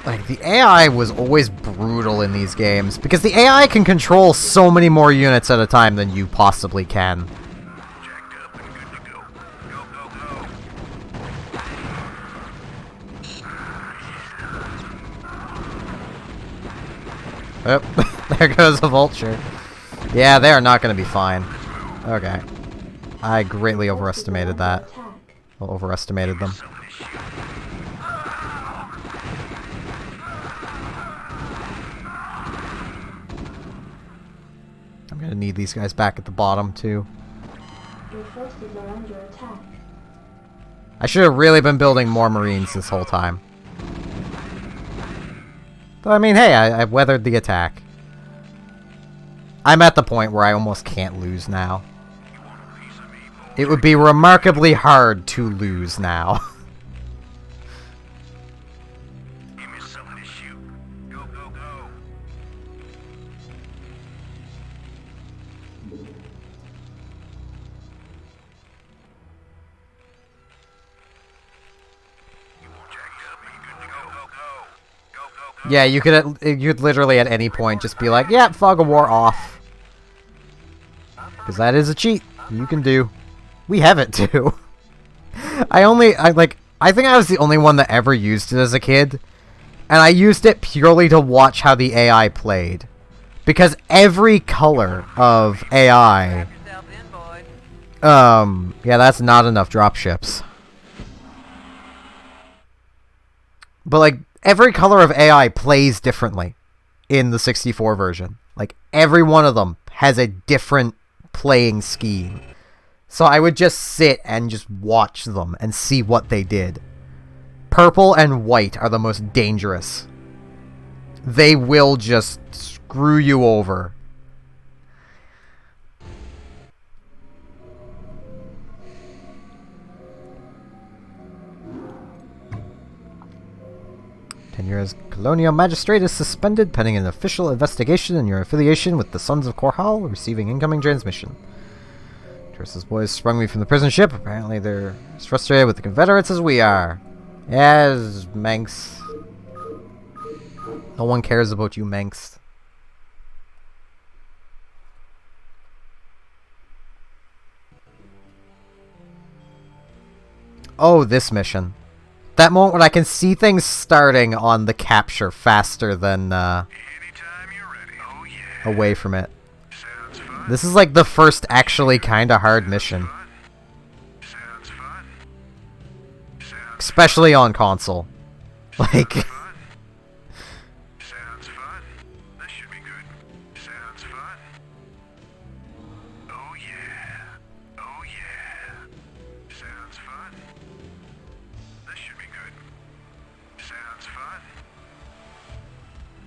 Like, the AI was always brutal in these games, because the AI can control so many more units at a time than you possibly can. Jacked up and good to go. Go, go, go. Yep, there goes a vulture. Yeah, they are not going to be fine. Okay. I greatly overestimated that. Well, overestimated them. I'm going to need these guys back at the bottom, too. Your forces are under attack. I should have really been building more Marines this whole time. But I mean, hey, I weathered the attack. I'm at the point where I almost can't lose now. It would be remarkably hard to lose now. Give me something to shoot. Go, go, go. You want jacked up and good to go. Go, go, go. Go, go, go. Yeah, you'd literally at any point just be like, yeah, fog of war off. Because that is a cheat you can do. We have it too. I think I was the only one that ever used it as a kid. And I used it purely to watch how the AI played. Because every color of AI... yeah, that's not enough dropships. But, like, every color of AI plays differently in the 64 version. Like, every one of them has a different playing scheme. So I would just sit and just watch them and see what they did. Purple and white are the most dangerous. They will just screw you over. Tenure as Colonial Magistrate is suspended pending an official investigation in your affiliation with the Sons of Korhal, receiving incoming transmission. Teresa's boys sprung me from the prison ship. Apparently they're as frustrated with the Confederates as we are. Yes, Manx. No one cares about you, Manx. Oh, this mission. That moment when I can see things starting on the capture faster than Anytime you're ready. Oh, yeah. away from it. Sounds fun. This is like the first actually kind of hard mission. Sounds fun. Sounds Especially on console. Like, fun. Sounds fun. This should be good. Sounds fun. Oh yeah. Oh yeah. Sounds fun. This should be good. Sounds fun.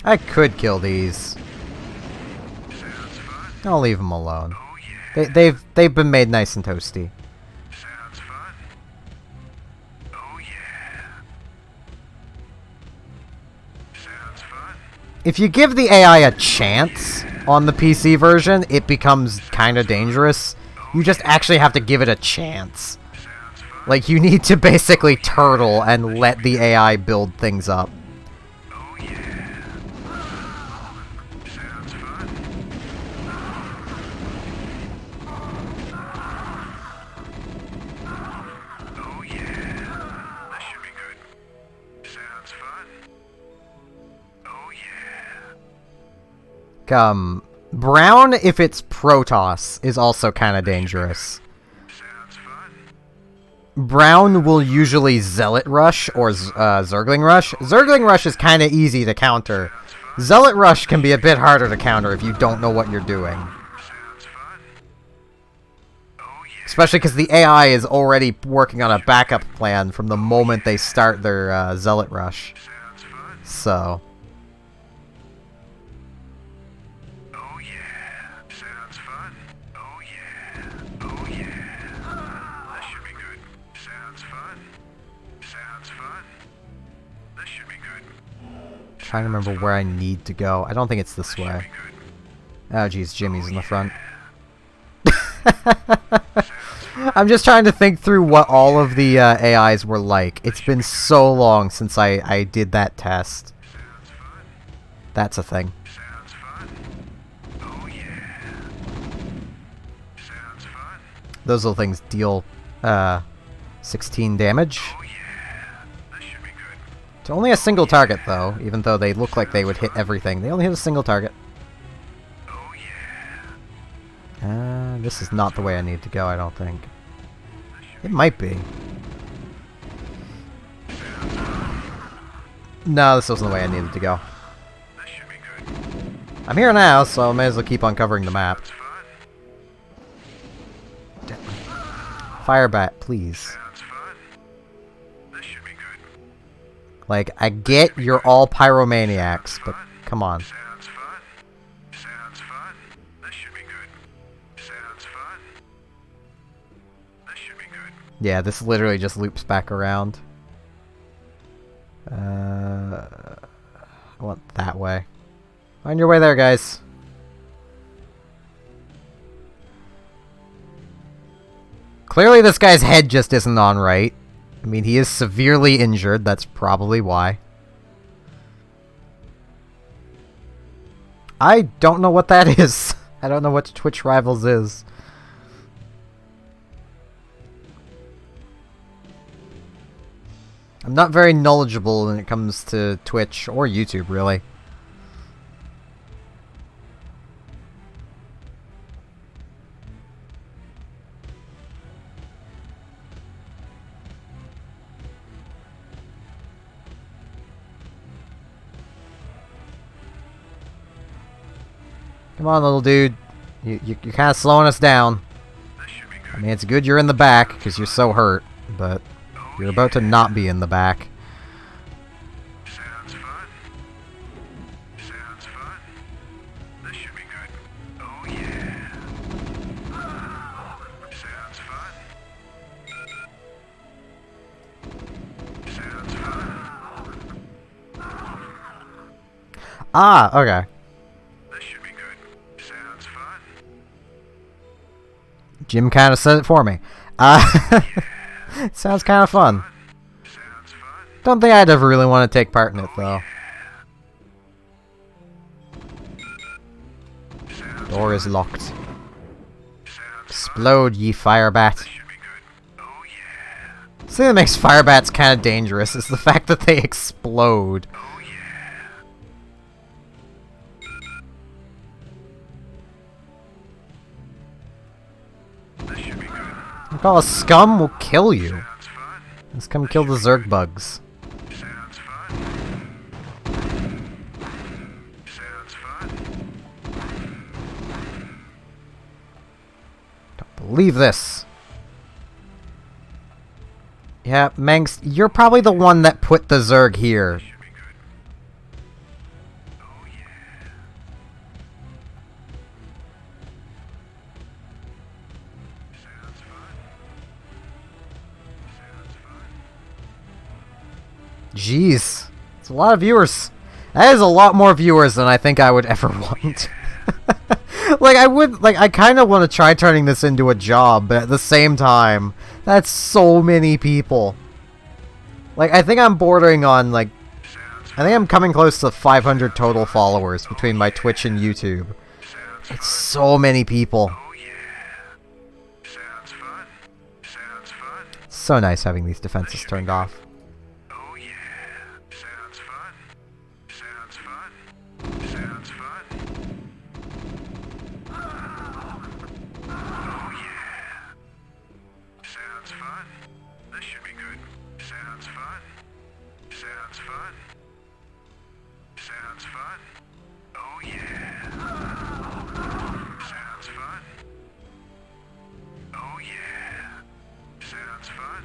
I could kill these. Sounds fun. I'll leave them alone. Oh yeah. They've been made nice and toasty. Sounds fun. Oh yeah. Sounds fun. If you give the AI a chance on the PC version, it becomes kind of dangerous. You just actually have to give it a chance. Sounds fun. Like, you need to basically turtle and let the AI build things up. Oh yeah. Sounds fun. Oh yeah. This should be good. Brown, if it's Protoss, is also kind of dangerous. Sounds fun. Brown will usually Zealot Rush or Zergling Rush. Zergling Rush is kind of easy to counter. Zealot Rush can be a bit harder to counter if you don't know what you're doing. Sounds fun. Oh yeah. Especially because the AI is already working on a backup plan from the moment they start their Zealot Rush. Sounds fun. So, Oh yeah. Sounds fun. Oh yeah. Oh yeah. That should be good. Sounds fun. Sounds fun. This should be good. trying to remember where I need to go. I don't think it's this way. Oh geez, Jimmy's in the front. I'm just trying to think through what all of the AIs were like. It's been so long since I did that test. Sounds fun. That's a thing. Sounds fun. Oh yeah. Sounds fun. Those little things deal 16 damage. Oh yeah. This should be good. It's only a single target though, even though they look like they would hit everything. They only hit a single target. Oh yeah. This is not the way I need to go, I don't think. It might be. No, this wasn't the way I needed to go. This should be good. I'm here now, so I may as well keep on covering the map. Fun. Firebat, please. Sounds fun. This should be good. Like, I get you're all pyromaniacs, but come on. Sounds fun. Sounds fun. This should be good. Sounds fun. This should be good. Yeah, this literally just loops back around. I want that way. Find your way there, guys. Clearly this guy's head just isn't on right. I mean, he is severely injured, that's probably why. I don't know what that is. I don't know what Twitch Rivals is. I'm not very knowledgeable when it comes to Twitch or YouTube, really. Come on, little dude. You're kind of slowing us down. This should be I good. mean, it's good you're in the back, because you're so hurt, but you're about to not be in the back. Sounds fun. Sounds fun. This should be good. Oh yeah. Sounds fun. Sounds fun. Ah, okay. This should be good. Sounds fun. Jim kind of said it for me. Sounds kind of fun. Sounds fun. Don't think I'd ever really want to take part in it, though. Sounds Door is locked. Sounds Explode, ye firebat. This should be good. Oh yeah. The thing that makes firebats kind of dangerous is the fact that they explode. Oh yeah. This should be good. I call a scum will kill you. Sounds fun. Let's come kill the Zerg bugs. Sounds fun. Sounds fun. Don't believe this. Yeah, Manx, you're probably the one that put the Zerg here. Should be good. Oh yeah. Sounds fun. Sounds fun. Jeez. It's a lot of viewers. That is a lot more viewers than I think I would ever want. I kind of want to try turning this into a job, but at the same time, that's so many people. Like, I think I'm bordering on, like, Sounds I think I'm coming close to 500 total followers between my Twitch and YouTube. Sounds It's so many people. Oh yeah. Sounds fun. Sounds fun. It's so nice having these defenses turned off. Oh yeah. Sounds fun. Sounds fun. Sounds fun. Sounds fun. Sounds fun. Oh yeah. Sounds fun. Oh yeah. Sounds fun.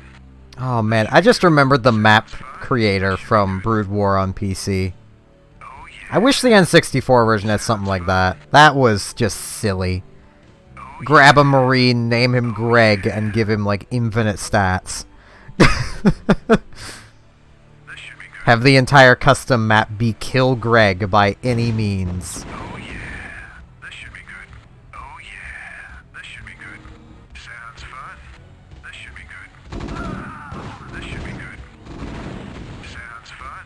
Oh man, I just remembered the map creator from Brood War on PC. Oh yeah. I wish the N64 version had something like that. That was just silly. Grab a Marine, name him Greg, and give him, like, infinite stats. This should be good. Have the entire custom map be Kill Greg by any means. Oh yeah. This should be good. Oh yeah. This should be good. Sounds fun. This should be good. This should be good. Sounds fun.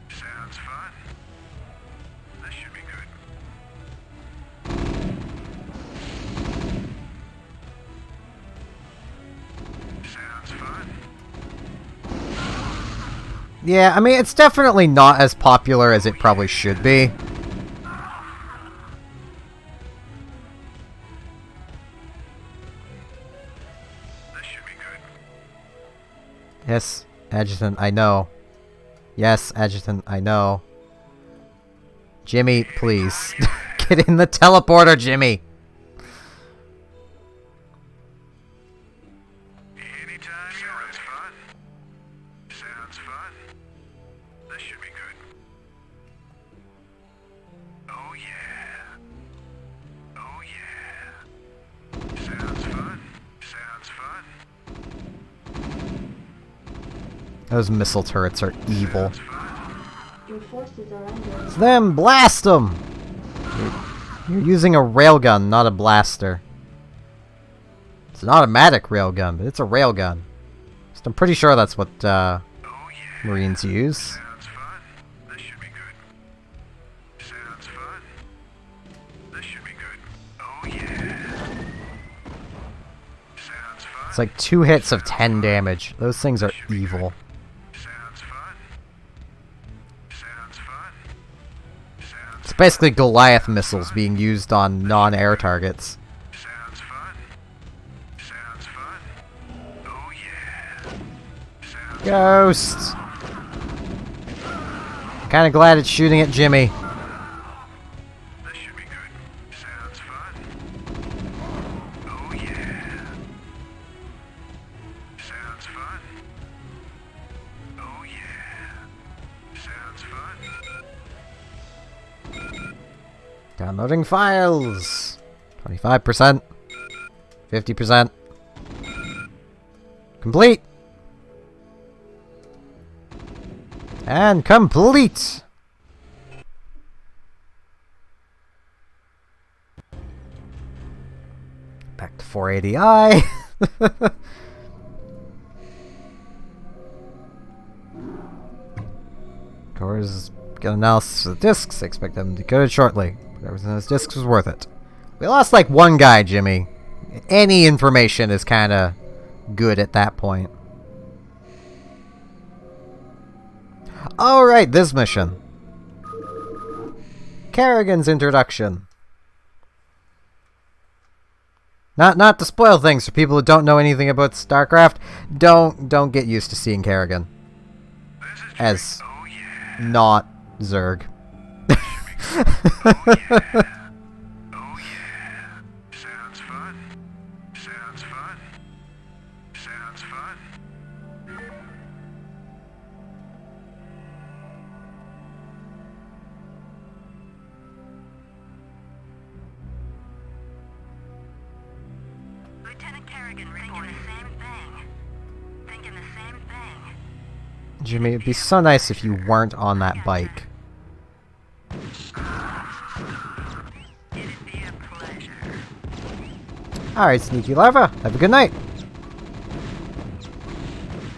Sounds fun. This should be good. Sounds fun. Yeah, I mean, it's definitely not as popular as it probably should be. This should be good. Yes, Adjutant, I know. Yes, Adjutant, I know. Jimmy, please. Get in the teleporter, Jimmy! Anytime you're ready. Fun. Sounds fun. This should be good. Oh yeah. Oh yeah. Sounds fun. Sounds fun. Those missile turrets are evil. Sounds fun. Your forces are under It's attack. them! Blast them! You're using a railgun, not a blaster. It's an automatic railgun, but it's a railgun. So I'm pretty sure that's what Oh yeah. Marines use. Sounds fun. This should be good. Sounds fun. This should be good. Oh yeah. Sounds fun. It's like 2 hits of 10 damage. Those things are evil. Sounds fun. Sounds fun. Sounds It's basically Goliath missiles being used on non-air targets. Sounds fun. Sounds fun. Oh yeah. Sounds Ghost! Kinda glad it's shooting at Jimmy. This should be good. Sounds fun. Oh yeah. Sounds fun. Oh yeah. Sounds fun. Downloading files! 25%. 50%. Complete! And complete! Back to 480i. Core's got analysis of the discs. Expect them decoded shortly. Whatever's in those discs was worth it. We lost like one guy, Jimmy. Any information is kind of good at that point. Alright, this mission. Kerrigan's introduction. Not to spoil things for people who don't know anything about StarCraft. Don't get used to seeing Kerrigan This is as Oh yeah. not Zerg. Oh yeah. Sounds fun. Sounds fun. Sounds fun. Lieutenant Kerrigan thinking the same thing. Thinking the same thing. Jimmy, it'd be so nice if you weren't on that bike. It'd be a pleasure. Alright, sneaky larva. Have a good night.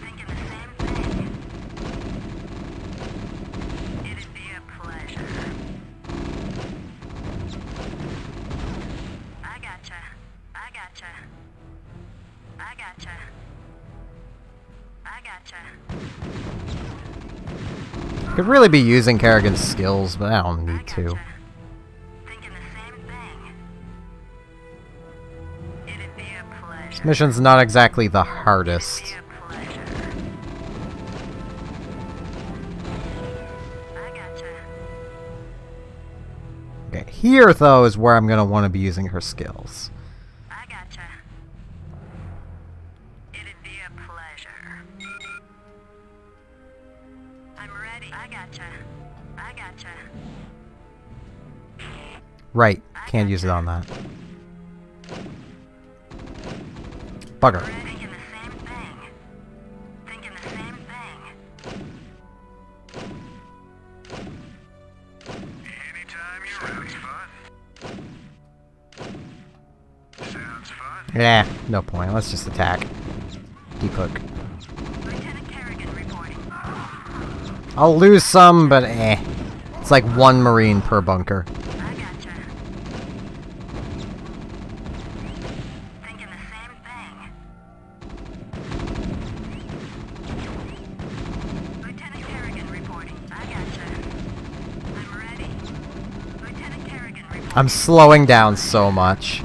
Thinking the same thing. It'd be a pleasure. I gotcha. I gotcha. I gotcha. I gotcha. Could really be using Kerrigan's skills, but I don't I need to. gotcha. Thinking the same thing. It'd be a pleasure. This mission's not exactly the hardest. It'd be a pleasure. Okay, here, though, is where I'm going to want to be using her skills. I gotcha. It'd be a pleasure. I'm ready. I gotcha. I gotcha. Right, can't use it on that. Bugger. Thinking the same thing. Thinking the same thing. Anytime you're ready. Sounds fun. Yeah, no point. Let's just attack. Decook. Lieutenant Kerrigan reporting. I'll lose some, but eh. It's like 1 Marine per bunker. I gotcha. Thinking the same thing. Lieutenant Kerrigan reporting. I gotcha. I'm ready. Lieutenant Kerrigan reporting. I'm slowing down so much.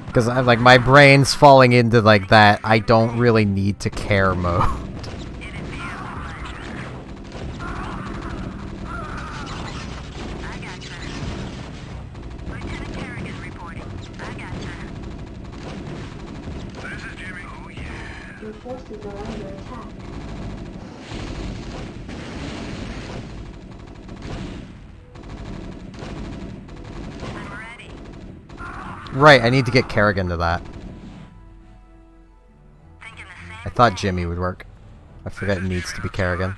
Because like my brain's falling into like that I don't really need to care mode. It'd be a pleasure. I gotcha. Lieutenant Kerrigan reporting. I gotcha. This is Jimmy. Oh, yeah. Your forces are under attack. I'm ready. Right, I need to get Kerrigan to that. Thinking the I same thought thing. Jimmy would work. I forget it needs to be Kerrigan.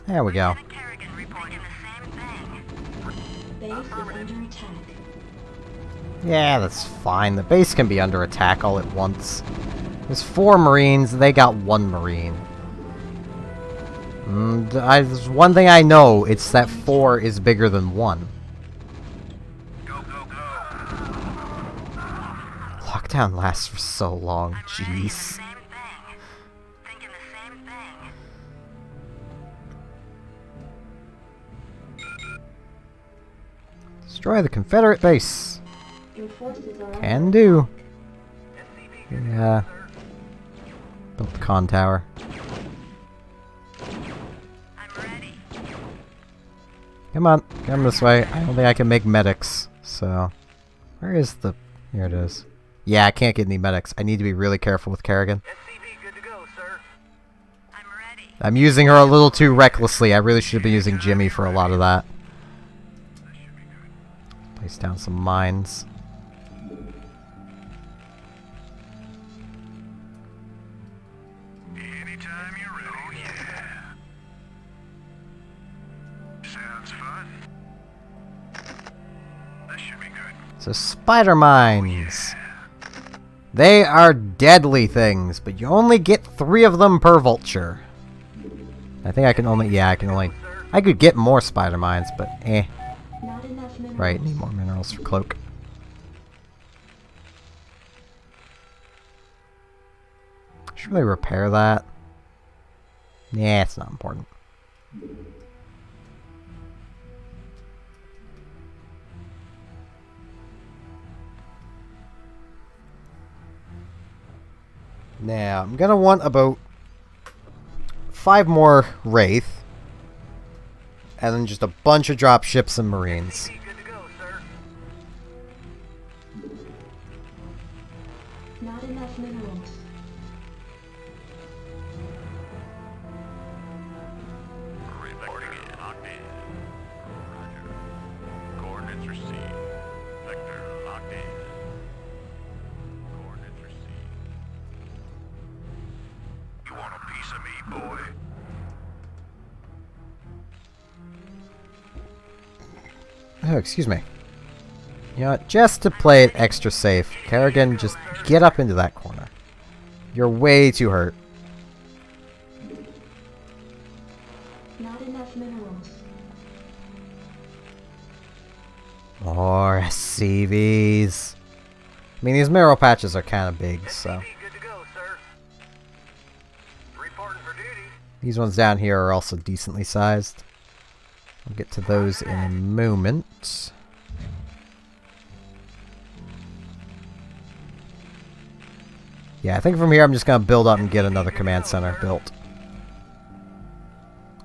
There we go. Lieutenant Kerrigan reporting the same thing. Base is under attack. Yeah, that's fine. The base can be under attack all at once. There's 4 Marines, they got 1 Marine. There's one thing I know, it's that 4 is bigger than 1. Go, go, go. Lockdown lasts for so long, I'm ready. jeez. Same thing. Thinking the same thing. Destroy the Confederate base. Your forces are Can under do. SCV, Yeah. Built the con tower. I'm ready. Come on, come this way. I don't think I can make medics, so... Where is the... Here it is. Yeah, I can't get any medics. I need to be really careful with Kerrigan. SCV, good to go, sir. I'm ready. I'm using her a little too recklessly. I really should have been using Jimmy for a lot of that. That should be good. Place down some mines. Anytime you're ready. Oh, yeah. Sounds fun. That should be good. So spider mines. They are deadly things, but you only get 3 of them per vulture. I think I can only... Yeah, I can only... I could get more spider mines, but eh. Not enough minerals. Right, need more minerals for cloak. Should really repair that. Yeah, it's not important. Now, I'm gonna want about 5 more Wraith. And then just a bunch of dropships and Marines. SCV, good to go, sir. Not enough minerals. Reporting in. Locked in. Roger. Coordinates received. Vector locked in. Coordinates received. You want a piece of me, boy? Oh, excuse me. You know what, just to play it extra safe, Kerrigan, just get up into that corner. You're way too hurt. Not enough minerals. More SCVs. I mean, these mineral patches are kind of big, so... SCV, good to go, sir. Reporting for duty. These ones down here are also decently sized. I'll get to those in a moment. Yeah, I think from here I'm just gonna build up and get another command center built.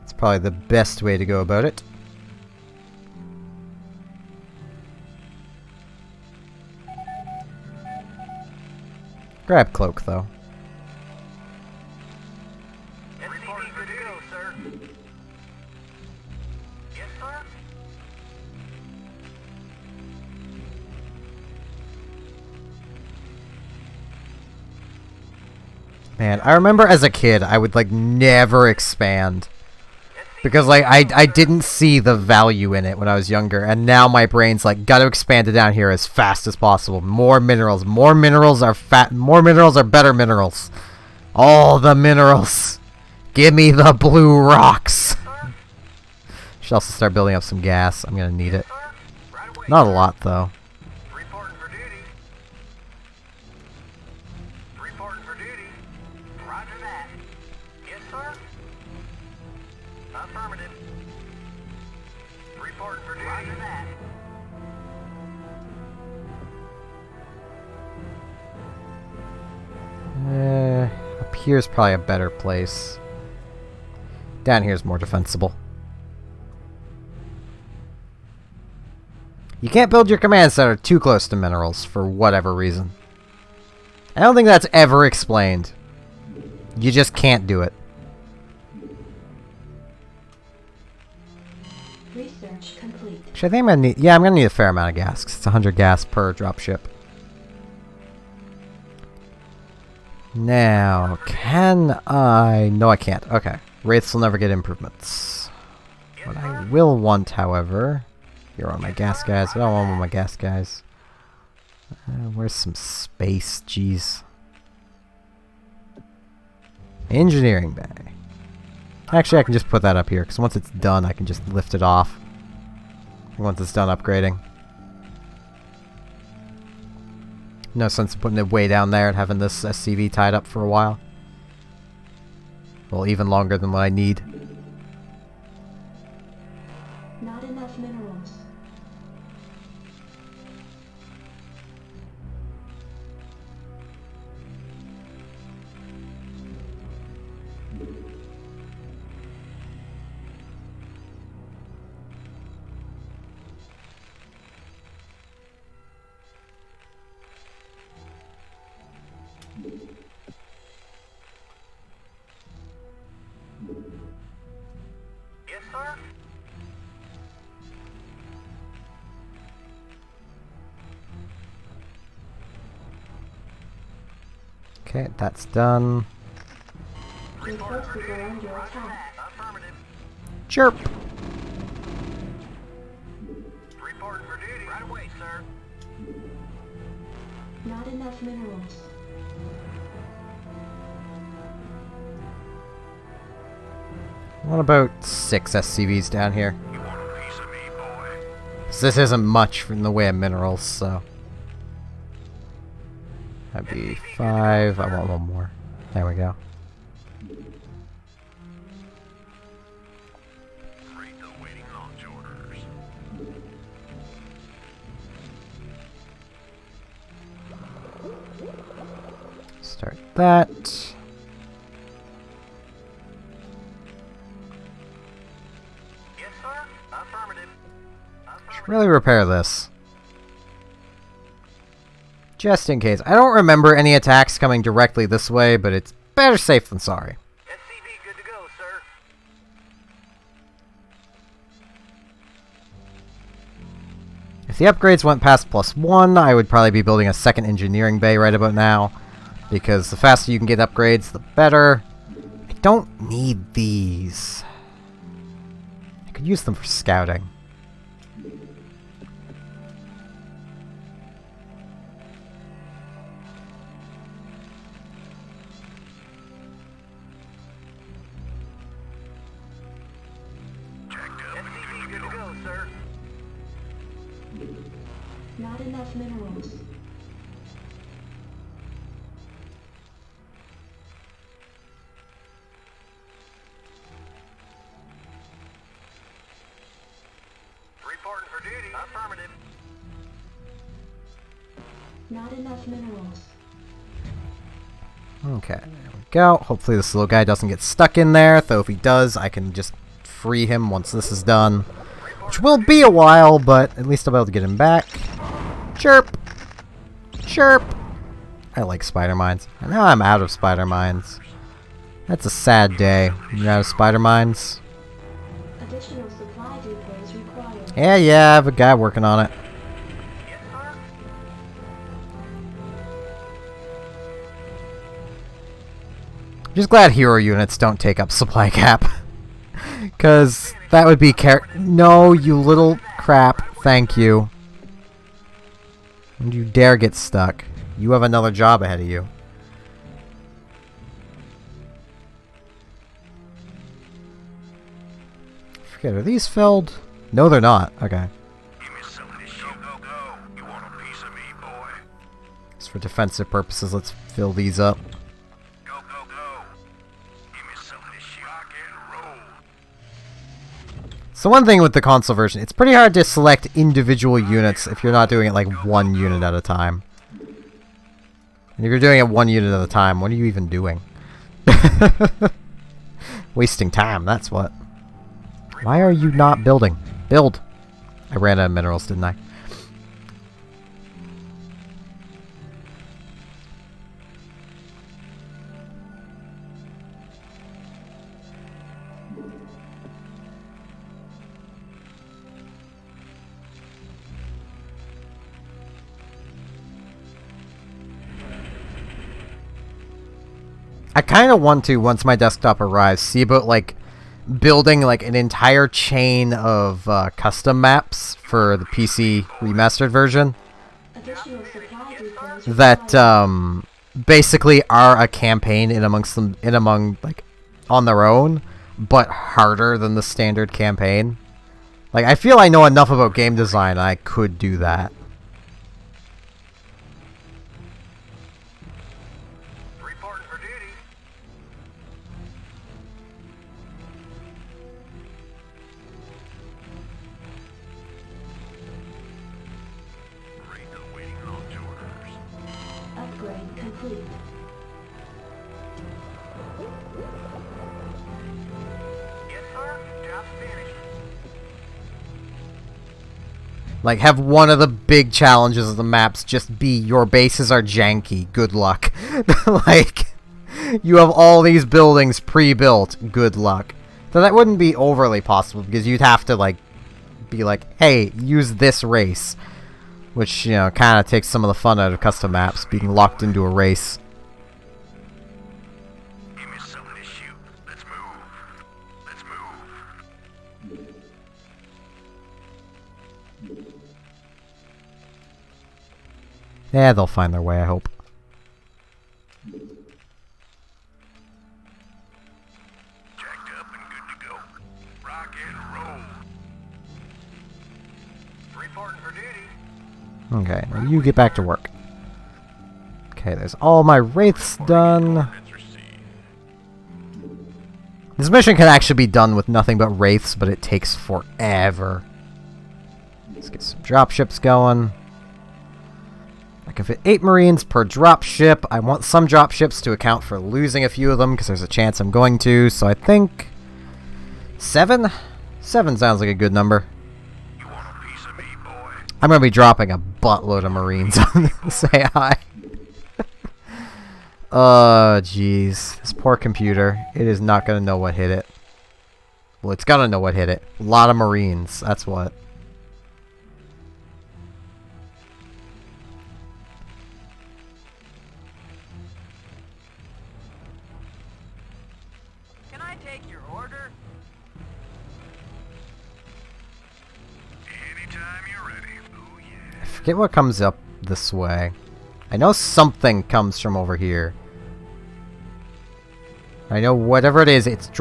It's probably the best way to go about it. Grab cloak, though. SCV good to go, sir. Yes, sir? Man, I remember as a kid, I would, like, never expand. Because, like, I didn't see the value in it when I was younger. And now my brain's like, gotta expand it down here as fast as possible. More minerals. More minerals are more minerals are better minerals. All the minerals. Give me the blue rocks. Should also start building up some gas. I'm gonna need it. Right away. Not a lot, though. Reporting for duty. Reporting for duty. Roger that. Yes, sir? Affirmative. Reporting for duty. Roger that. Up here's probably a better place. Down here's more defensible. You can't build your command center too close to minerals for whatever reason. I don't think that's ever explained. You just can't do it. Research complete. Actually, I think I'm gonna need. Yeah, I'm gonna need a fair amount of gas. 'Cause it's 100 gas per dropship. Now, can I? No, I can't. Okay, wraiths will never get improvements. What I will want, however, here are my gas guys. I don't want one of my gas guys. Where's some space? Jeez. Engineering bay. Actually, I can just put that up here, because once it's done, I can just lift it off. Once it's done upgrading. No sense in putting it way down there and having this SCV tied up for a while. Well, even longer than what I need. Not enough minerals. Yes, sir? Okay, that's done. Your forces are under attack. Affirmative. Chirp! Reporting for duty. Right away, sir. Not enough minerals. What about 6 SCVs down here? You want a piece of me, boy? 'Cause this isn't much in the way of minerals, so... That'd be 5. I want one more. There we go. Read the waiting launch orders. Start that. Yes, sir? Affirmative. Should really repair this. Just in case. I don't remember any attacks coming directly this way, but it's better safe than sorry. SCV good to go, sir. If the upgrades went past +1, I would probably be building a second engineering bay right about now. Because the faster you can get upgrades, the better. I don't need these. I could use them for scouting. SCV good to go, sir. Not enough minerals. Reporting for duty. Affirmative. Not enough minerals. Okay, there we go. Hopefully this little guy doesn't get stuck in there, though if he does, I can just free him once this is done. Which will be a while, but at least I'll be able to get him back. Chirp! Chirp! I like spider mines. And now I'm out of spider mines. That's a sad day. You're out of spider mines. Additional supply depots required. Yeah, I have a guy working on it. Just glad hero units don't take up supply cap. Because that would be No, you little crap. Thank you. Don't you dare get stuck. You have another job ahead of you. Forget, are these filled? No, they're not. Okay. Give me some of this shit. Go, go. You want a piece of me, boy? Just for defensive purposes, let's fill these up. Go, go, go. Give me some of this shit. Rock and roll. So one thing with the console version, it's pretty hard to select individual units if you're not doing it like one unit at a time. And if you're doing it one unit at a time, what are you even doing? Wasting time, that's what. Why are you not building? Build! I ran out of minerals, didn't I? I kind of want to, once my desktop arrives, see about, like, building, like, an entire chain of custom maps for the PC remastered version Additional supply depots that, basically are a campaign among, like, on their own, but harder than the standard campaign. Like, I feel I know enough about game design, I could do that. Reporting for duty. Read the waiting launch orders. upgrade complete. Yes, sir. Job's finished. Like, have one of the big challenges of the maps just be your bases are janky. Good luck. Like, you have all these buildings pre-built. Good luck. So that wouldn't be overly possible because you'd have to, like, be like, hey, use this race. Which, you know, kind of takes some of the fun out of custom maps, being locked into a race. Give me some of this shoot. Let's move. Let's move. Yeah, they'll find their way, I hope. Jacked up and good to go. Rock and roll. Reporting for duty. Okay, now you get back to work. Okay, there's all my wraiths done. Coordinates received. This mission can actually be done with nothing but wraiths, but it takes forever. Let's get some dropships going. I can fit 8 Marines per dropship. I want some dropships to account for losing a few of them, because there's a chance I'm going to, so I think 7? 7 sounds like a good number. You want a piece of me, boy? I'm going to be dropping a buttload of Marines on this AI. Oh, jeez. This poor computer. It is not going to know what hit it. Well, it's going to know what hit it. A lot of Marines. That's what. Can I take your order? Anytime you're ready. Oh, yeah. I forget what comes up this way. I know something comes from over here. I know whatever it is, it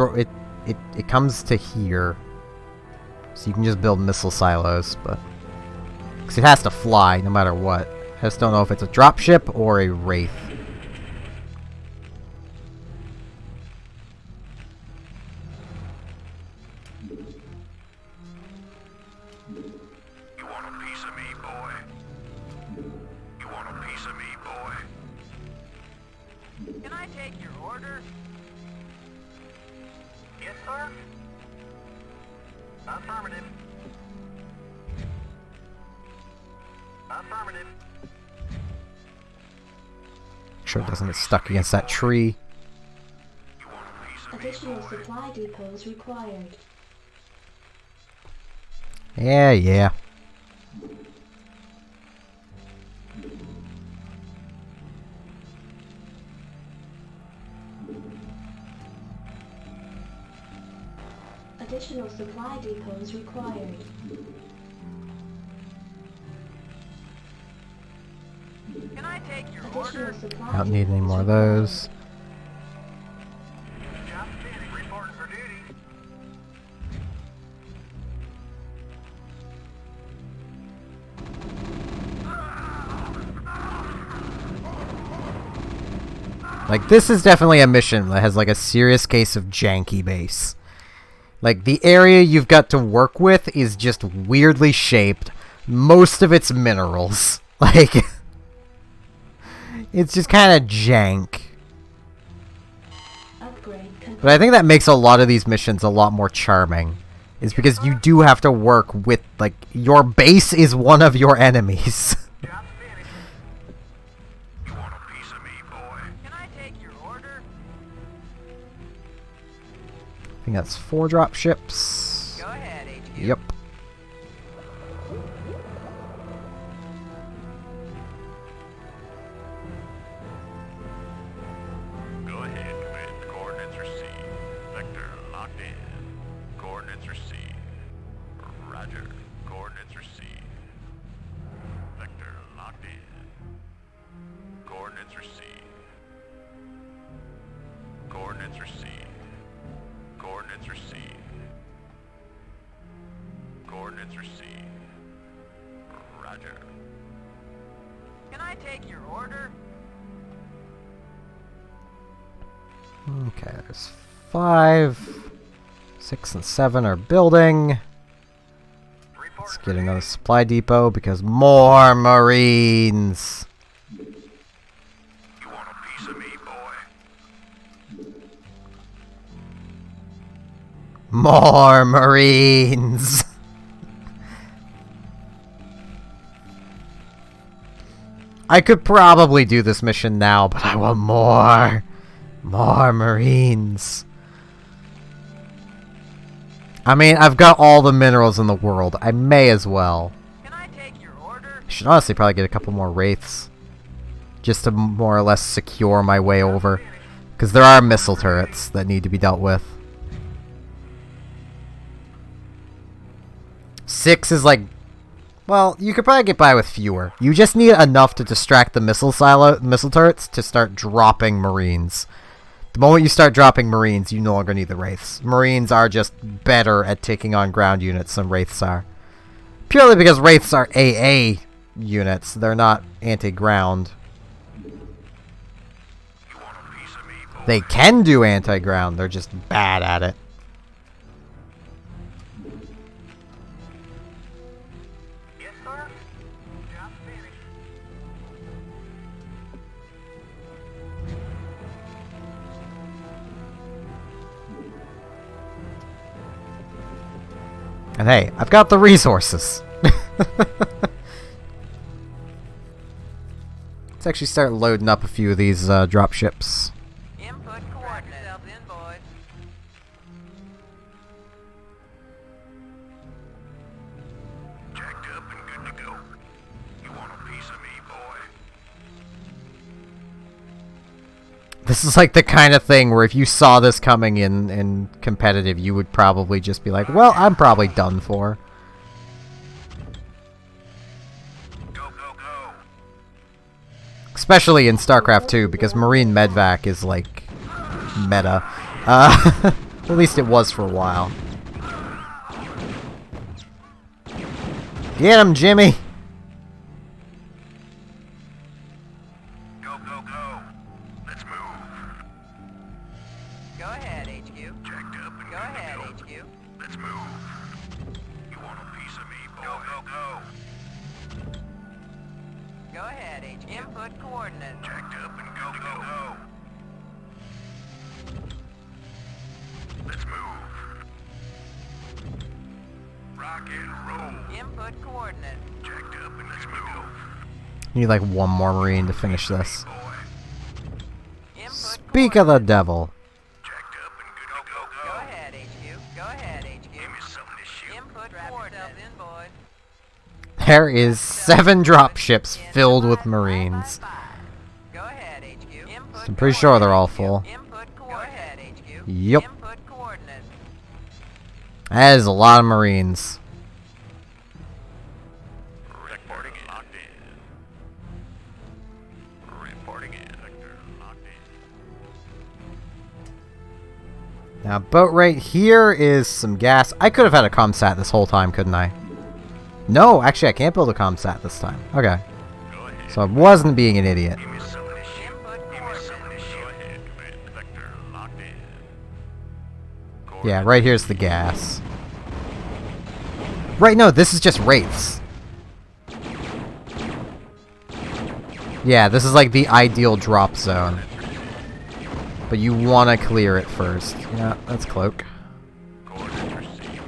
comes to here. So you can just build missile silos, but... because it has to fly no matter what. I just don't know if it's a dropship or a wraith. You want a piece of me, boy? You want a piece of me, boy? Can I take take your order? Yes, sir. Affirmative. Affirmative. Make sure it doesn't get stuck against that tree. Additional supply depots required. Yeah, yeah. Additional supply depots required. Can I take your Additional order? supply I don't need any depots more of required. those. Job standing, reporting for duty. Like, this is definitely a mission that has, like, a serious case of janky base. Like, the area you've got to work with is just weirdly shaped. Most of it's minerals. Like, it's just kind of jank. Upgrade complete. But I think that makes a lot of these missions a lot more charming. Is because you do have to work with, like, your base is one of your enemies. Job finished. You want a piece of me, boy? Can I take your order? I think that's 4 drop ships. Go ahead, HQ. Yep. Go ahead, command. Coordinates received. Vector locked in. Coordinates received. Roger. Coordinates received. Vector locked in. Coordinates received. Coordinates received. Coordinates received. Coordinates received. Roger. Can I take your order? Okay, there's 5. 6 and 7 are building. Let's get another supply depot because more Marines. You want a piece of me, boy? More Marines. I could probably do this mission now, but I want more. More Marines. I mean, I've got all the minerals in the world. I may as well. Can I take your order? I should honestly probably get a couple more wraiths. Just to more or less secure my way over. Because there are missile turrets that need to be dealt with. 6 is like... Well, you could probably get by with fewer. You just need enough to distract the missile turrets to start dropping Marines. The moment you start dropping Marines, you no longer need the Wraiths. Marines are just better at taking on ground units than Wraiths are. Purely because Wraiths are AA units. They're not anti-ground. They can do anti-ground, they're just bad at it. Yes, sir. Job finished. And hey, I've got the resources. Let's actually start loading up a few of these drop ships. Input coordinates. Yourself in, boys. Jacked up and good to go. You want a piece of me, boy? This is like the kind of thing where if you saw this coming in competitive, you would probably just be like, well, I'm probably done for. Go, go, go. Especially in StarCraft 2, because Marine Medvac is like meta. At least it was for a while. Get him, Jimmy! Go, go, go. Let's move. Go ahead, HQ. Jacked up and go ahead, HQ. Let's move. You want a piece of me, boy? Go, go, go. Go ahead, HQ. Input coordinates. Jacked up and go, go, go. coordinates. Jacked up and let's move. Need like one more Marine to finish this. Input Speak of the devil. Jacked up and good to go. Go ahead, HQ. Go ahead, HQ. Give me something to shoot. Input coordinates. In, boys. There is 7 dropships filled with Marines. Go ahead, HQ. Input I'm pretty sure they're all full. Input coordinates. Go ahead, HQ. Yep. Input coordinates. That is a lot of Marines. Reporting in. Locked in. Reporting in. Sector locked in. Now, boat right here is some gas. I could have had a comsat this whole time, couldn't I? No, actually, I can't build a comsat this time. Okay. Go ahead. So I wasn't being an idiot. Give me something to shoot. Give me something to shoot. Go ahead, command. Sector locked in. Yeah, right here's the gas. Right, no, this is just wraiths. Yeah, this is like the ideal drop zone. But you want to clear it first. Yeah, that's cloak. Coordinates received.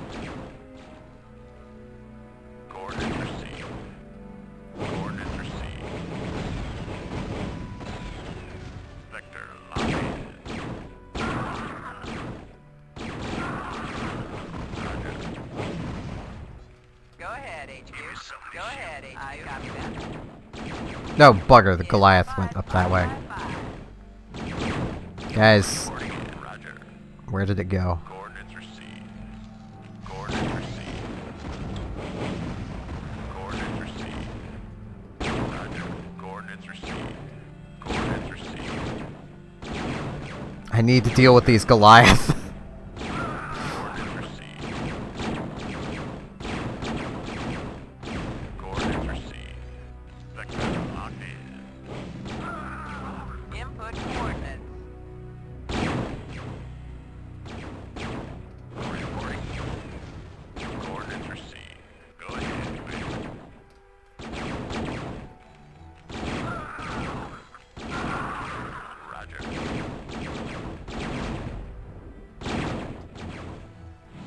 Coordinates received. Coordinates received. Sector locked in. Go ahead, HQ. something Go to ahead, HQ. I copy that. No, bugger, the Goliath went up that way. Guys, Reporting in. Roger. where did it go? Coordinates received. Coordinates received. Coordinates received. Roger. Coordinates received. Coordinates received. I need to deal with these Goliath. Coordinates received. Coordinates received. Sector locked in. Input coordinates. Reporting. Coordinates received. Go ahead, command. Roger.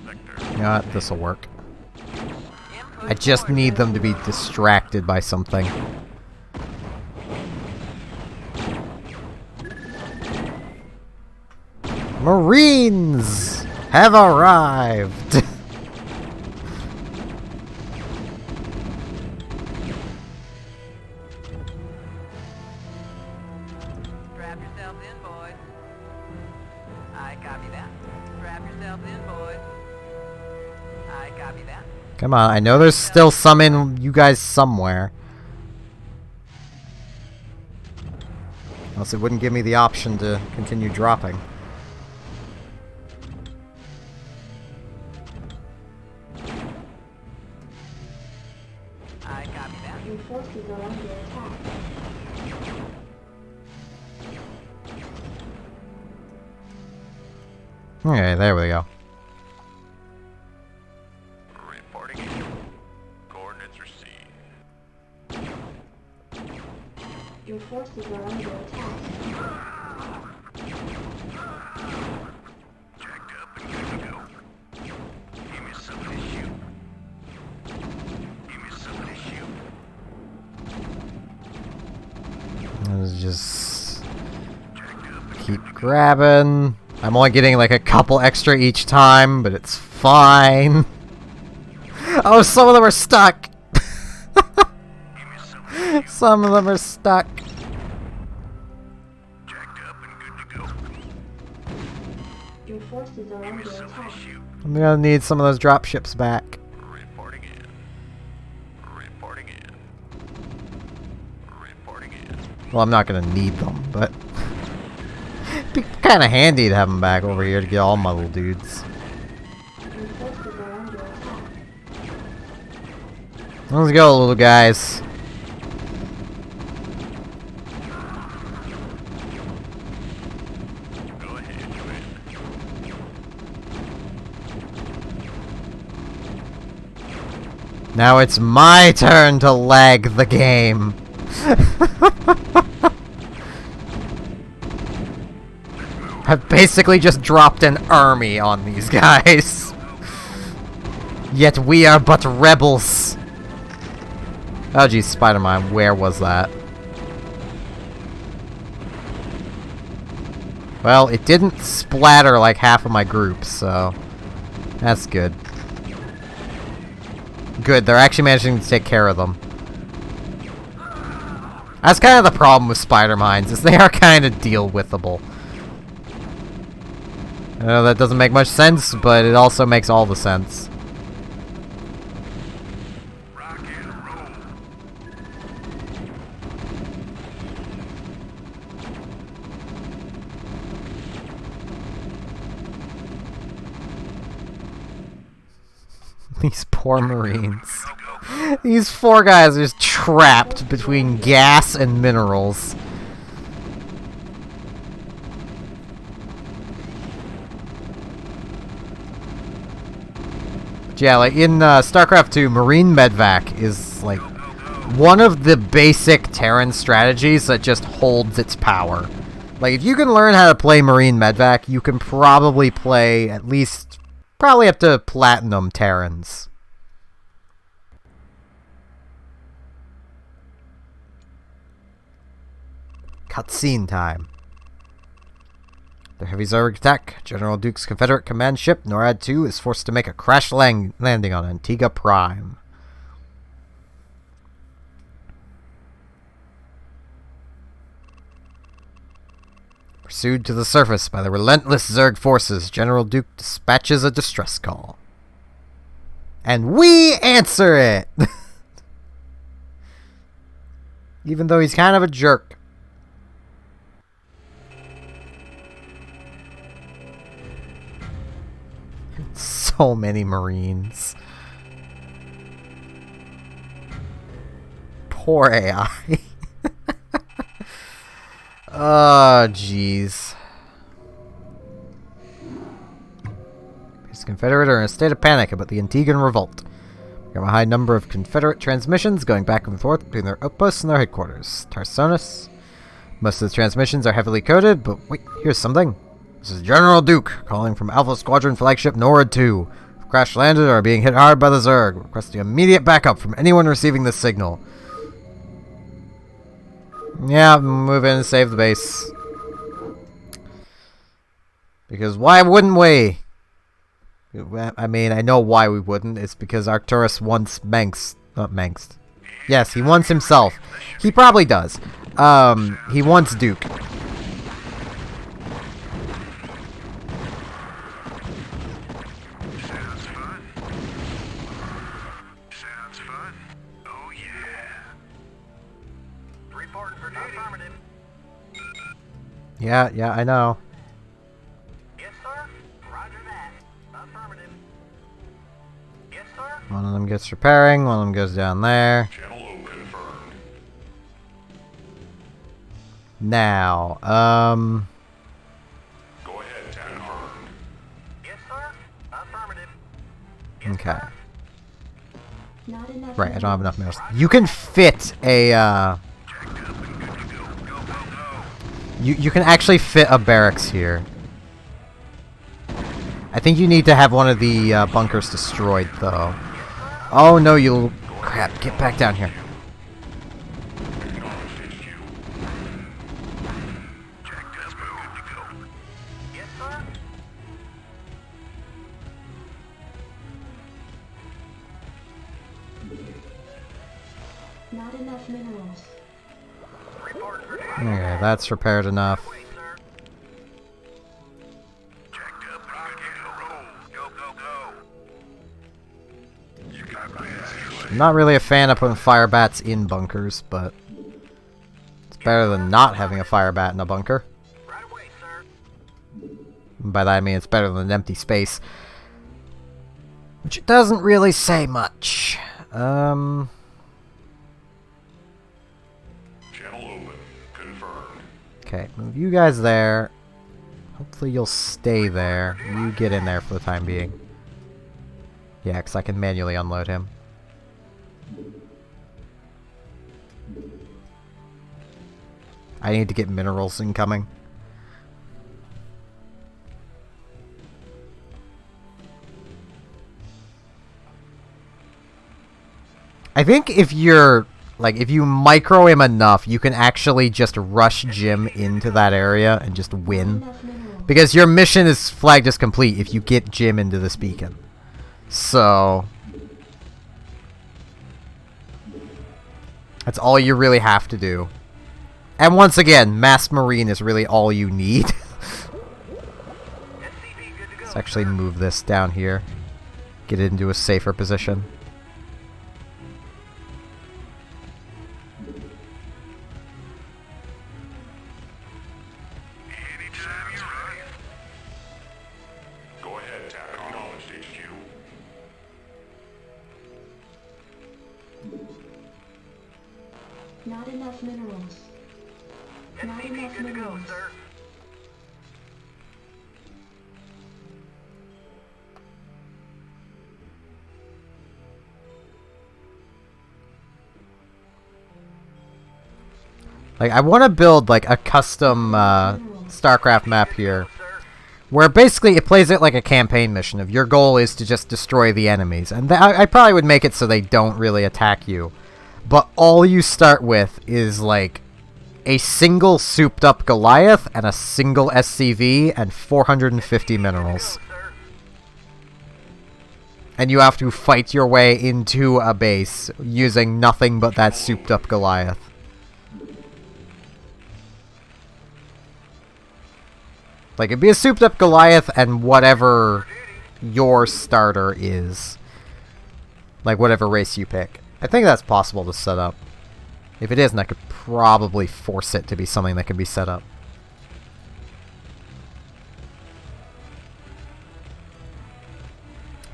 Sector. You know what? This'll work. Input I just need them to be distracted by something. Marines have arrived! Strap yourselves in, boys. I copy that. Strap yourselves in, boys. I copy that. Come on, I know there's still some in you guys somewhere. Else it wouldn't give me the option to continue dropping. I copy that. Your forces are under attack. Okay, there we go. Reporting in. Coordinates received. Your forces are under attack. Jacked up and good to go. Give me something to shoot. Give me something to shoot. Let's just Jacked up and keep grabbing. I'm only getting like a couple extra each time, but it's fine. Oh, some of them are stuck. give me something to shoot. Some of them are stuck. Jacked up and good to go. Your forces are Give me under something attack. to shoot. I'm gonna need some of those drop ships back. Reporting in. Reporting in. Reporting in. Well, I'm not gonna need them, but it'd be kind of handy to have them back over here to get all my little dudes. Your forces are under attack. Let's go, little guys. Go ahead, command. Now it's my turn to lag the game. I've basically just dropped an army on these guys. Yet we are but rebels. Oh geez, Spider-Man, where was that? Well, it didn't splatter like half of my group, so that's good. Good, they're actually managing to take care of them. That's kind of the problem with spider mines, is they are kind of deal-withable. I know that doesn't make much sense, but it also makes all the sense. Rock and roll. These poor Marines. These 4 guys are just trapped between gas and minerals. But yeah, like in StarCraft 2, Marine Medvac is like one of the basic Terran strategies that just holds its power. Like if you can learn how to play Marine Medvac, you can probably play at least probably up to Platinum Terrans. Cutscene time. The heavy Zerg attack. General Duke's Confederate command ship, NORAD 2, is forced to make a crash landing on Antigua Prime. Pursued to the surface by the relentless Zerg forces, General Duke dispatches a distress call. And we answer it! Even though he's kind of a jerk. So many Marines. Poor AI. Oh, jeez. His Confederate are in a state of panic about the Antiguan revolt. We have a high number of Confederate transmissions going back and forth between their outposts and their headquarters. Tarsonis. Most of the transmissions are heavily coded, but wait, here's something. This is General Duke, calling from Alpha Squadron flagship NORAD 2. We've crash landed or are being hit hard by the Zerg. Requesting immediate backup from anyone receiving this signal. Yeah, move in and save the base. Because why wouldn't we? I mean, I know why we wouldn't. It's because Arcturus wants Manx. Not Manx. Yes, he wants himself. He probably does. He wants Duke. Yeah, I know. Yes, sir. Roger that. Affirmative. Yes, sir. One of them gets repairing, one of them goes down there. Channel O confirmed. Now, Go ahead, confirmed. Yes, sir. Affirmative. okay. Not enough. Right, I don't have enough minerals. You can fit a, You can actually fit a barracks here. I think you need to have one of the bunkers destroyed, though. Oh no, you crap! Get back down here. Yes, sir. Not enough minerals. Report for duty. Okay, that's repaired enough. Wait, sir. Checked up. Rock and roll. Go, go, go. You got my ass. I'm not really a fan of putting fire bats in bunkers, but it's better than not having a fire bat in a bunker. Right away, sir. By that I mean it's better than an empty space. Which it doesn't really say much. Channel open. Confirmed. Okay, move you guys there. Hopefully you'll stay there. You get in there for the time being. Yeah, because I can manually unload him. I need to get minerals incoming. I think if you're Like, if you micro him enough, you can actually just rush Jim into that area and just win. Enough minerals. Because your mission is flagged as complete if you get Jim into this beacon. So... that's all you really have to do. And once again, Mass Marine is really all you need. Let's actually move this down here. Get it into a safer position. Anytime you're ready. Go ahead, tap on knowledge HQ. Not enough minerals. Not enough minerals. Like, I want to build, like, a custom StarCraft map here. Where basically it plays it like a campaign mission. If your goal is to just destroy the enemies. And I probably would make it so they don't really attack you. But all you start with is, like, a single souped-up Goliath and a single SCV and 450 minerals. And you have to fight your way into a base using nothing but that souped-up Goliath. Like, it'd be a souped-up Goliath and whatever your starter is. Like, whatever race you pick. I think that's possible to set up. If it isn't, I could probably force it to be something that can be set up.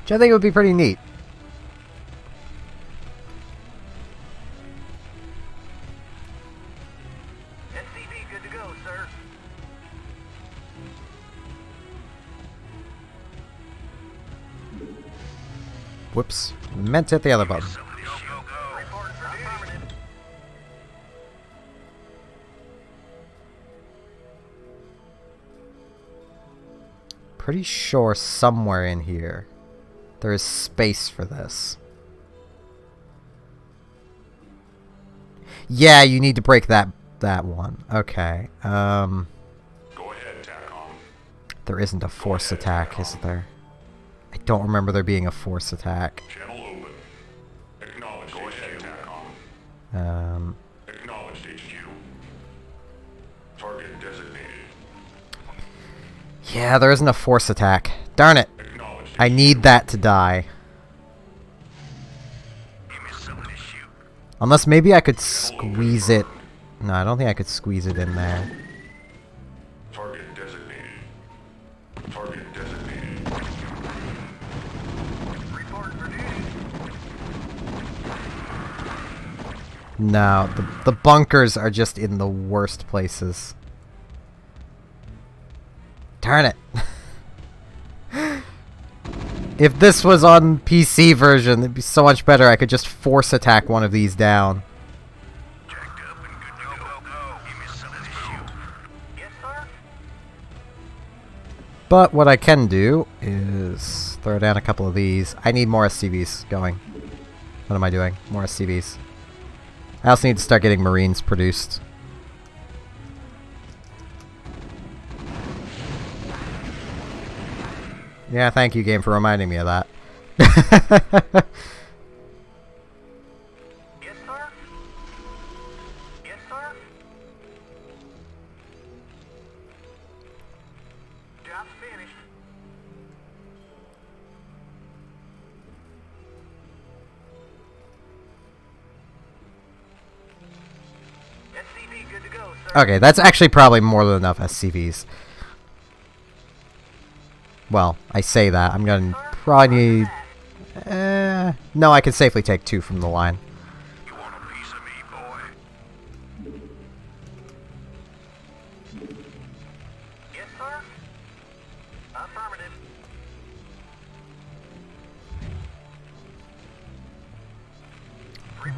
Which I think would be pretty neat. SCV good to go, sir. Whoops. Meant to hit the other button. Pretty sure somewhere in here there is space for this. Yeah, you need to break that one. Okay. Go ahead, TACOM. There isn't a force attack, is there? I don't remember there being a force attack. Channel open. Acknowledged. Go ahead, TACOM. Acknowledged HQ. Target designated. Yeah, there isn't a force attack. Darn it. Acknowledged. I need that to die. Give me something to shoot. Unless maybe I could squeeze it. No, I don't think I could squeeze it in there. Target designated. Target designated. Report for duty. No, the bunkers are just in the worst places. Darn it. If this was on PC version, it'd be so much better. I could just force attack one of these down. Jacked up and good to go. Give me something to shoot. Yes, sir. But what I can do is throw down a couple of these. I need more SCVs going. What am I doing? More SCVs. I also need to start getting Marines produced. Yeah, thank you, game, for reminding me of that. Yes, sir. Yes, sir. Job's finished. SCV good to go, sir. Okay, that's actually probably more than enough SCVs. Well, I say that. I'm gonna probably need... no, I can safely take 2 from the line. You want a piece of me, boy? Yes, sir. Affirmative.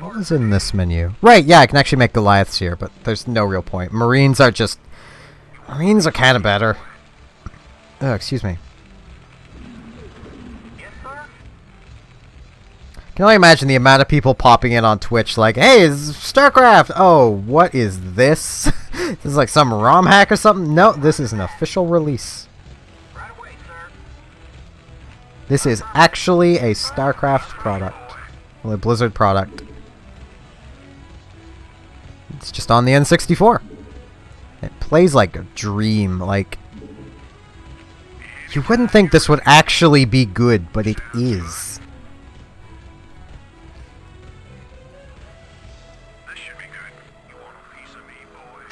What was in this menu? Right, yeah, I can actually make Goliaths here, but there's no real point. Marines are just... Marines are kind of better. Oh, excuse me. Yes, sir. can only imagine the amount of people popping in on Twitch like, hey, it's StarCraft! Oh, what is this? This is like some ROM hack or something? No, this is an official release. Right away, sir. This is actually a StarCraft product. Well, a Blizzard product. It's just on the N64. It plays like a dream, like... You wouldn't think this would actually be good, but it is. This should be good. You want a piece of me, boy?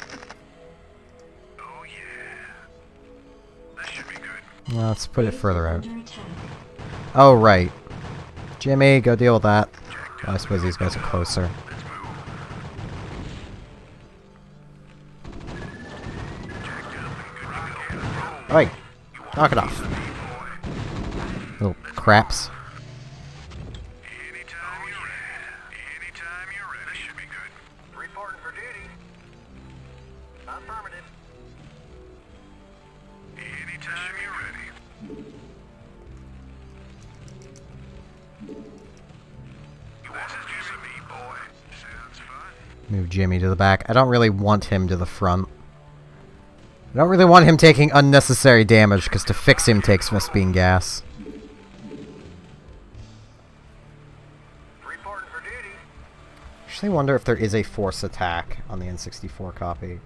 Oh, yeah. This should be good. Well, let's put it further out. Under attack. Oh, right. Jimmy, go deal with that. Well, I suppose these guys are closer. Oi! Knock it off. Little craps. Anytime you're ready. Anytime you're ready. This should be good. Reporting for duty. Affirmative. Anytime you're ready. This is just a me, boy. Sounds fun. Move Jimmy to the back. I don't really want him to the front. I don't really want him taking unnecessary damage, because to fix him takes Vespene gas. Reporting for duty. Actually wonder if there is a force attack on the N64 copy.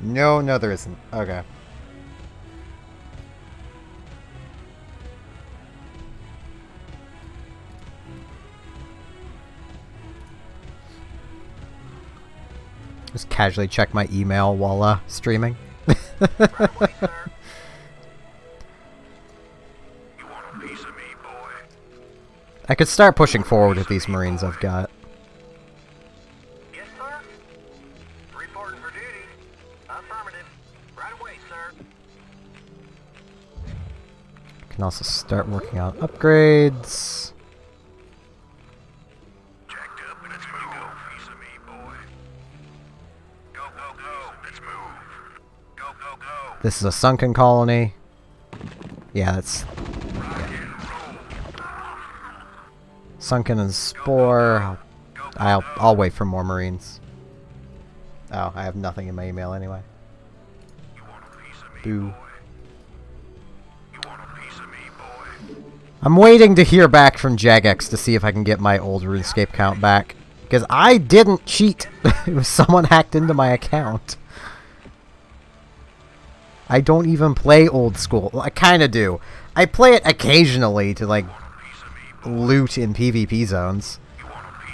No, there isn't. Okay. Just casually check my email while streaming. Right away, sir. You want a piece of me, boy? I could start pushing forward with these Marines I've got. Yes, sir. Reporting for duty. Affirmative. Right away, sir. Can also start working on upgrades. Jacked up. Let's move. Piece of me, boy. Go, go, go. Let's move. Go, go, go. This is a sunken colony. Yeah, that's sunken and spore. I'll wait for more Marines. Oh, I have nothing in my email anyway. You want a piece of me, Boo. boy? You want a piece of me, boy? I'm waiting to hear back from Jagex to see if I can get my old RuneScape count back. Because I didn't cheat. It was someone hacked into my account. I don't even play old school. Well, I kind of do. I play it occasionally to, like, loot in PvP zones.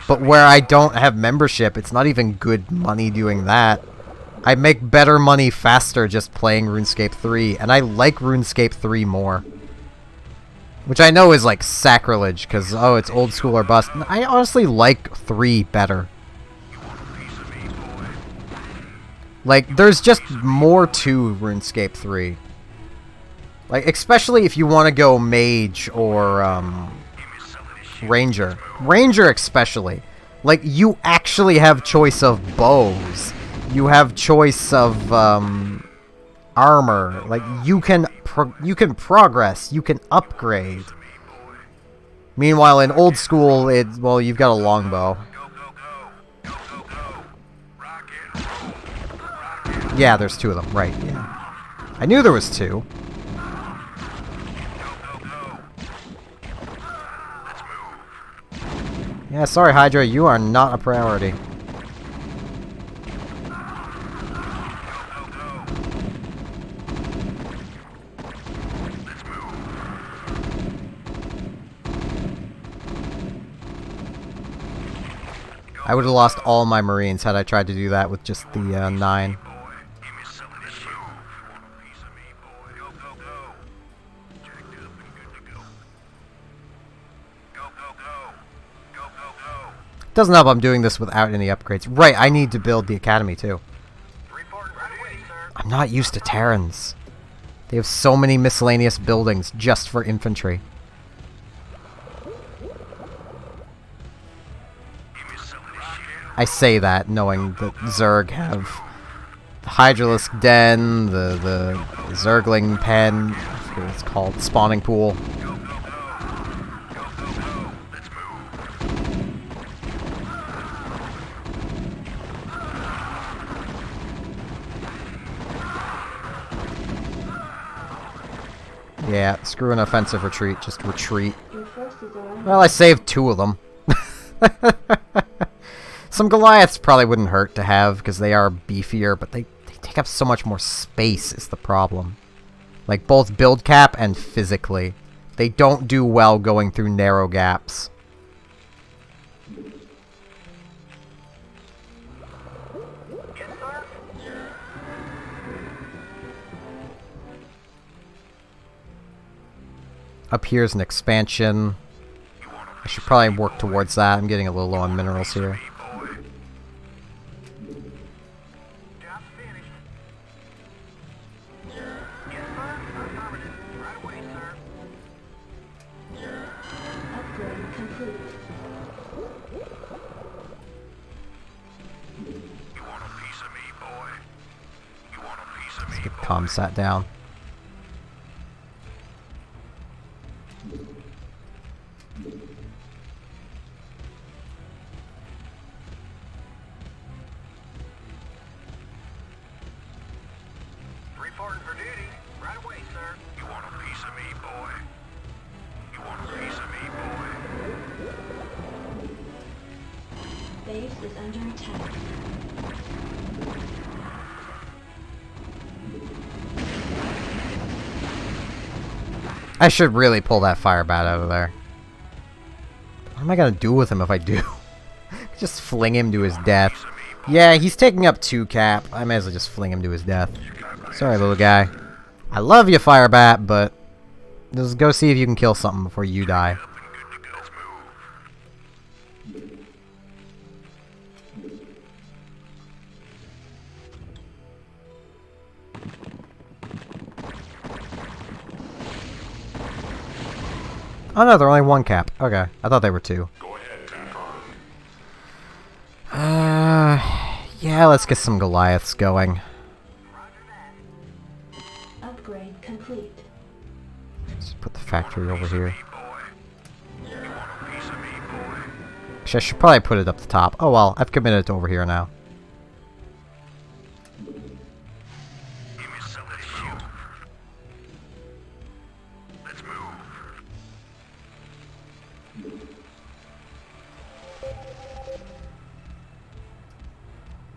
But where I don't have membership, it's not even good money doing that. I make better money faster just playing RuneScape 3, and I like RuneScape 3 more. Which I know is like sacrilege, because, oh, it's old school or bust. I honestly like 3 better. Like, there's just more to RuneScape 3. Like, especially if you want to go mage or, ranger. Ranger especially. Like, you actually have choice of bows. You have choice of, armor. Like, you can progress. You can upgrade. Meanwhile, in old school, well, you've got a longbow. Yeah, there's 2 of them. Right, yeah. I knew there was 2. Yeah, sorry, Hydra, you are not a priority. I would have lost all my Marines had I tried to do that with just the 9. Doesn't help I'm doing this without any upgrades. Right, I need to build the academy too. I'm not used to Terrans. They have so many miscellaneous buildings just for infantry. I say that knowing that Zerg have the Hydralisk Den, the Zergling Pen, I forget what it's called, spawning pool. Yeah, screw an offensive retreat, just retreat. Your forces are under Well, I saved 2 of them. Some Goliaths probably wouldn't hurt to have, because they are beefier, but they take up so much more space is the problem. Like, both build cap and physically. They don't do well going through narrow gaps. Up here's an expansion. I should probably work towards that. I'm getting a little low on minerals here. upgrade complete. Let's get ComSat down. Reporting for duty. Right away, sir. You want a piece of me, boy? You want a piece of me, boy? Base is under attack. I should really pull that fire bat out of there. What am I gonna do with him if I do? Just fling him to his death. Yeah, he's taking up 2 cap. I may as well just fling him to his death. Sorry, little guy. I love you, fire bat, but just go see if you can kill something before you die. Oh no, they're only 1 cap. Okay, I thought they were 2. Yeah, let's get some Goliaths going. Upgrade complete. Let's put the factory over here. Actually, I should probably put it up the top. Oh well, I've committed to over here now. Give me some of this shoe. Let's move.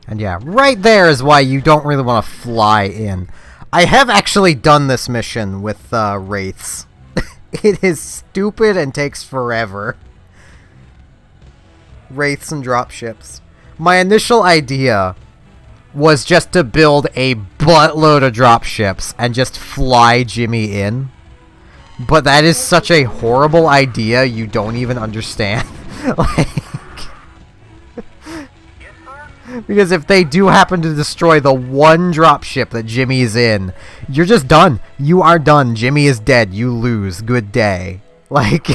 And yeah, right there is why you don't really want to fly in. I have actually done this mission with Wraiths. It is stupid and takes forever. Wraiths and dropships. My initial idea was just to build a buttload of dropships and just fly Jimmy in. But that is such a horrible idea, you don't even understand. Like... Because if they do happen to destroy the 1 dropship that Jimmy is in, you're just done. You are done. Jimmy is dead. You lose. Good day. Like...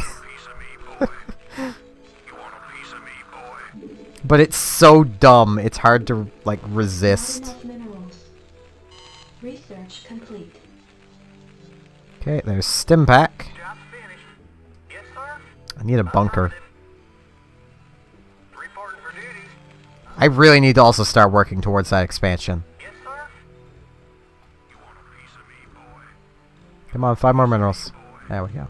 But it's so dumb. It's hard to, like, resist. Not enough minerals. Research complete. Okay, there's stim pack. Job finished. Yes, sir. I need a bunker. Reporting for duty. I really need to also start working towards that expansion. Yes, sir. You want a piece of me, boy? Come on, 5 more minerals. There we go.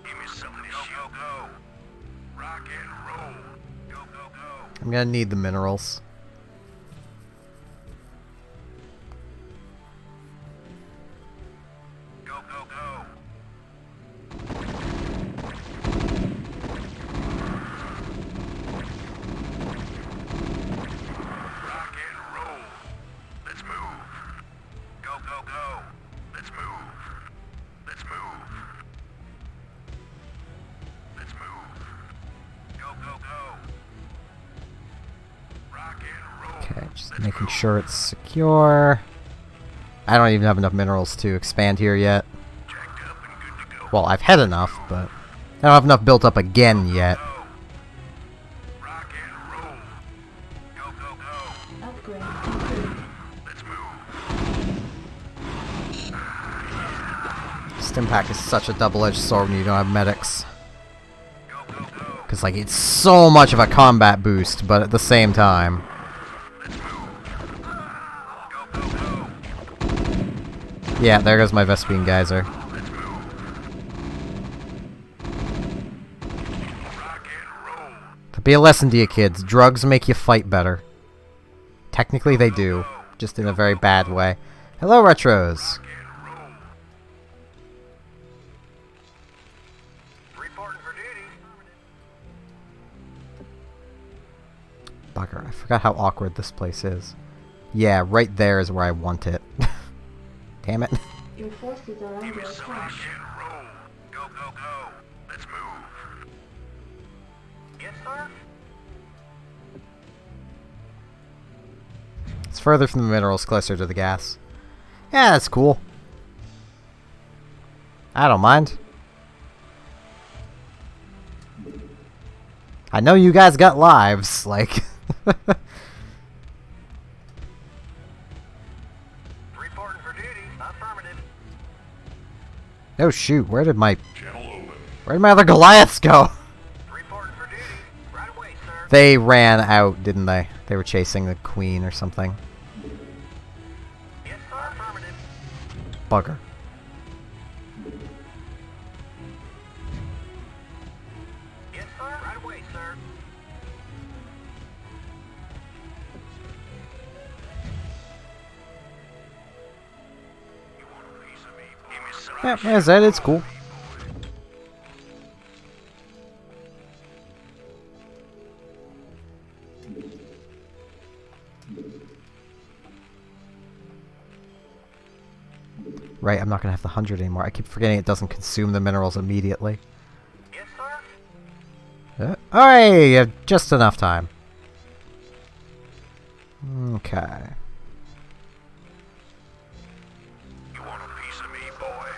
Give me some of this shoe. Go, go. Rock and roll. Go, go, go. I'm gonna need the minerals. Go, go, go. Rock and roll. Let's move. Go, go, go. Let's move. Let's move. Let's move. Go, go, go. Rock and roll. Okay, just making sure it's secure. I don't even have enough minerals to expand here yet. Jacked up and good to go. Well, I've had enough, but... I don't have enough built up again yet. Rock and roll. Go, go, go. Upgrade complete. Let's move. Stimpack is such a double-edged sword when you don't have medics. Go, go, go. Because, like, it's so much of a combat boost, but at the same time... Let's move. Go, go, go. Yeah, there goes my Vespine Geyser. Let's move. Rock and roll. To be a lesson to you kids, drugs make you fight better. Technically they do, just in a very bad way. Hello, Retros! Reporting for duty. Bugger, I forgot how awkward this place is. Yeah, right there is where I want it. Damn it. Your forces are under attack. Rock and roll. Go, go, go. Let's move. Yes, sir. It's further from the minerals, closer to the gas. Yeah, that's cool. I don't mind. I know you guys got lives, like... Reporting for duty. Affirmative. Oh shoot, where did my Channel open. other Goliaths go? Reporting for duty. Right away, sir. They ran out, didn't they? They were chasing the queen or something. Yes, sir. Affirmative. Bugger. Yes, sir. Right away, sir. You want a piece of me? Give me some. Yeah, as I said, it's cool. Right, I'm not gonna have the 100 anymore. I keep forgetting it doesn't consume the minerals immediately. Yes, sir. Alright, you have just enough time. Okay. You want a piece of me, boy?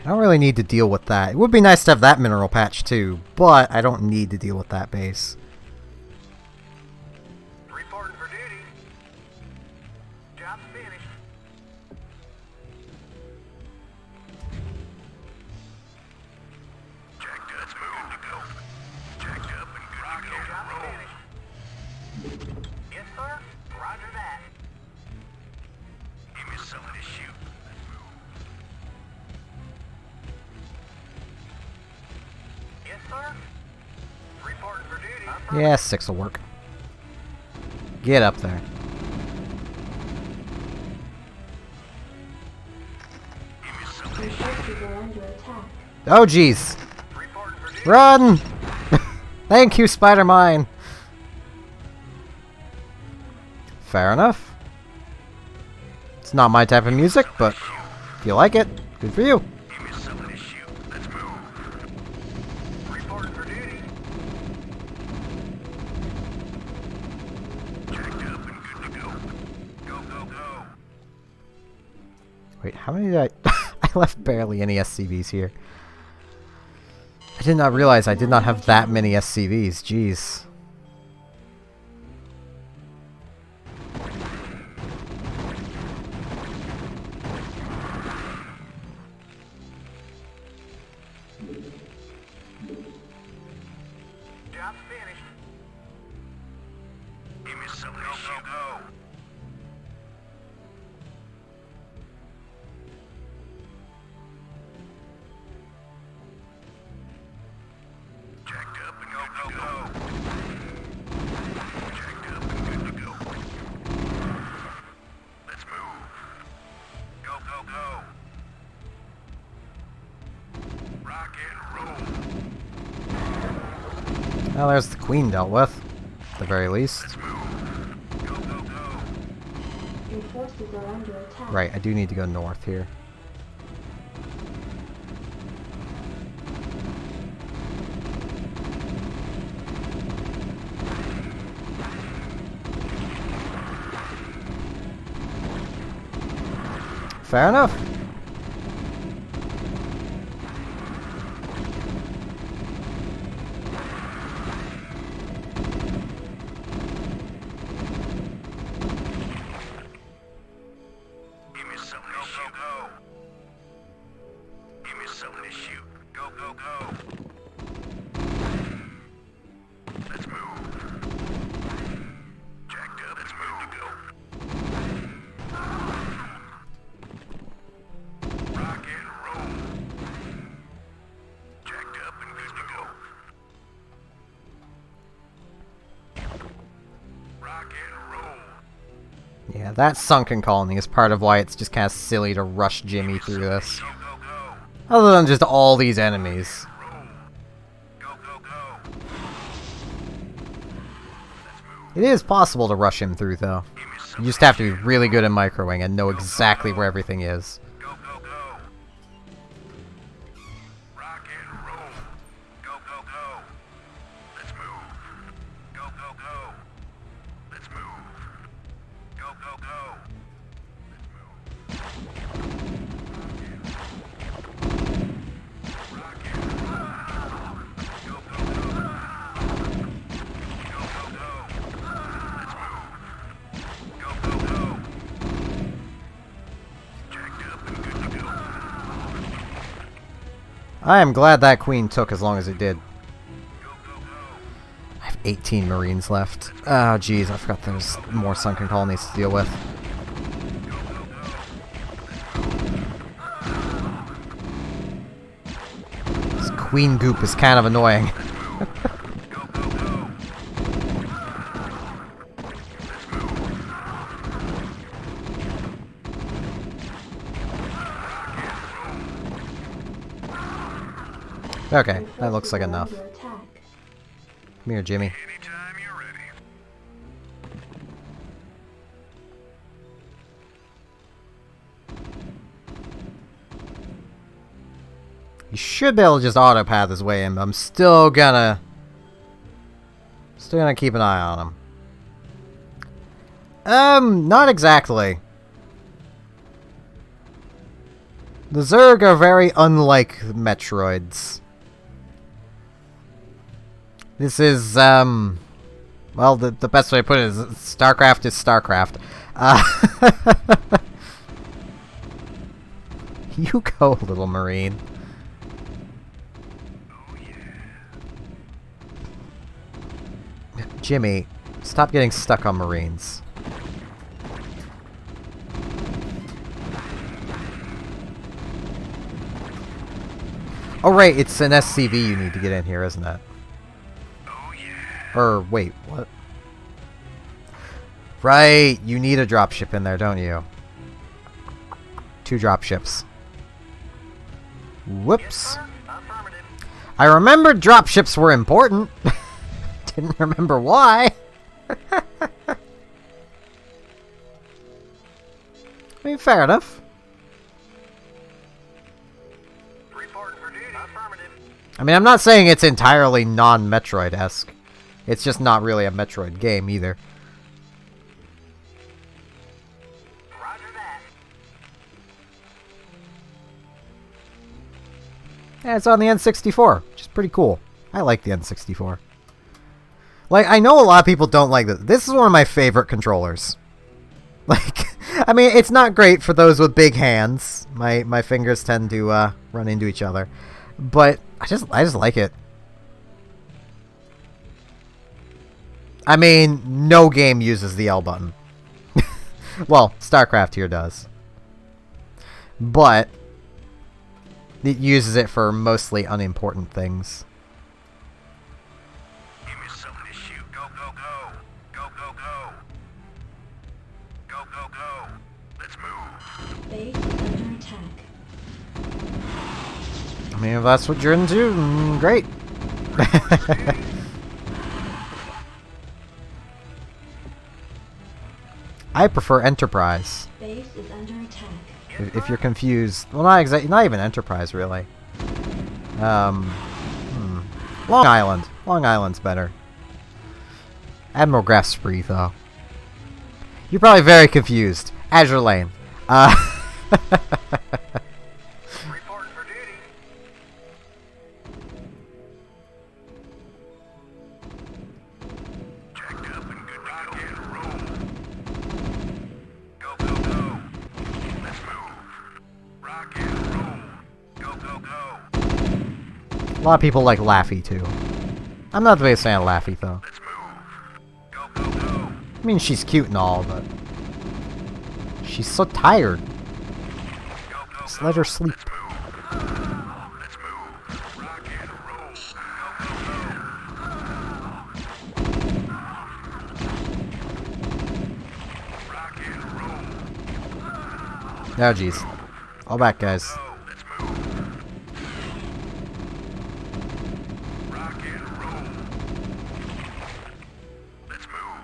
I don't really need to deal with that. It would be nice to have that mineral patch too, but I don't need to deal with that base. Reporting for duty. Job's finished. Jacked up, good to go. Jacked up and good to go. Job's finished. Yes, sir. Roger that. Give me something to shoot. Let's move. Yes, sir. Reporting for duty. Yeah, 6 will work. Get up there. Give me something Your forces are under attack. Oh jeez. Reporting for duty. Run! Thank you, Spider-Mine! Fair enough. It's not my type of music, but if you like it, good for you. Give me something to shoot. Let's move. Reporting for duty. Jacked up and good to go. Go, go, go. Wait, how many did I... I left barely any SCVs here. I did not realize I did not have that many SCVs. Jeez. Job's finished. Give me something to shoot. Go, go. Jacked up and go, go, go. Jacked up and good to go. Let's move. Go, go, go. Rock and roll. Well, there's the queen dealt with. At the very least. Let's move. Go, go, go. Your forces are under attack. Right, I do need to go north here. Fair enough. Give me something to shoot. Go. Give me something to shoot. Go, go, go. Let's move. Jacked up. Let's move to go. Rock and roll. Jacked up and good to go. Rock and roll. Yeah, that sunken colony is part of why it's just kind of silly to rush Jimmy through this. Go, go, go. Other than just all these enemies. Roll. Go, go, go. It is possible to rush him through, though. Give me You something just have to be really good at microwing and know exactly where everything is. Go, go, go. Rock and roll. Go, go, go. Let's move. Go, go, go. Let's move. Go, go, go. Rock and roll. Go, go, go. Go, go, go. Let's move. Go, go, go. Jacked up and good to go. I am glad that queen took as long as it did. Go, go, go. I have 18 Marines left. Oh, jeez, I forgot there's more sunken colonies to deal with. This queen goop is kind of annoying. Go, go, go. Okay, that looks like enough. Under attack. Come here, Jimmy. Anytime you're ready. He should be able to just autopath his way in, but I'm still gonna keep an eye on him. Not exactly. The Zerg are very unlike Metroids. This is, well, the best way to put it is StarCraft is StarCraft. You go, little Marine. Jimmy, stop getting stuck on Marines. Oh right, it's an SCV you need to get in here, isn't it? Oh yeah. Or, wait, what? Right, you need a dropship in there, don't you? 2 dropships. Whoops. Affirmative. I remembered dropships were important. Didn't remember why. I mean, fair enough. Reporting for duty. Affirmative. I mean, I'm not saying it's entirely non-Metroid-esque. It's just not really a Metroid game either. Roger that. Yeah, it's on the N64, which is pretty cool. I like the N64. Like, I know a lot of people don't like this. This is one of my favorite controllers. Like, I mean, it's not great for those with big hands. My fingers tend to run into each other. But I just like it. I mean, no game uses the L button. Well, StarCraft here does. But it uses it for mostly unimportant things. Give me something to shoot. Go, go, go. Go, go, go. Go, go, go. Let's move. Base is under attack. I mean, if that's what you're into, great. I prefer Enterprise. Base is under attack. If you're confused, well, not even Enterprise really. Long Island. Long Island's better. Admiral Graf Spree, though. You're probably very confused. Azure Lane. Reporting for duty. Jacked up and good to rock and roll. Go, go, go. Let's move. Rock and roll. Go, go, go. A lot of people like Laffy too. I'm not the biggest fan of Laffy though. Let's move. Go, go, go. I mean, she's cute and all, but she's so tired. Go, go, Just go. let her sleep. Let's move. Let's move. Rock and roll. Go, go, go. Rock and roll. Oh jeez. All back, guys. Go. Let's move. Rock and roll. Let's move.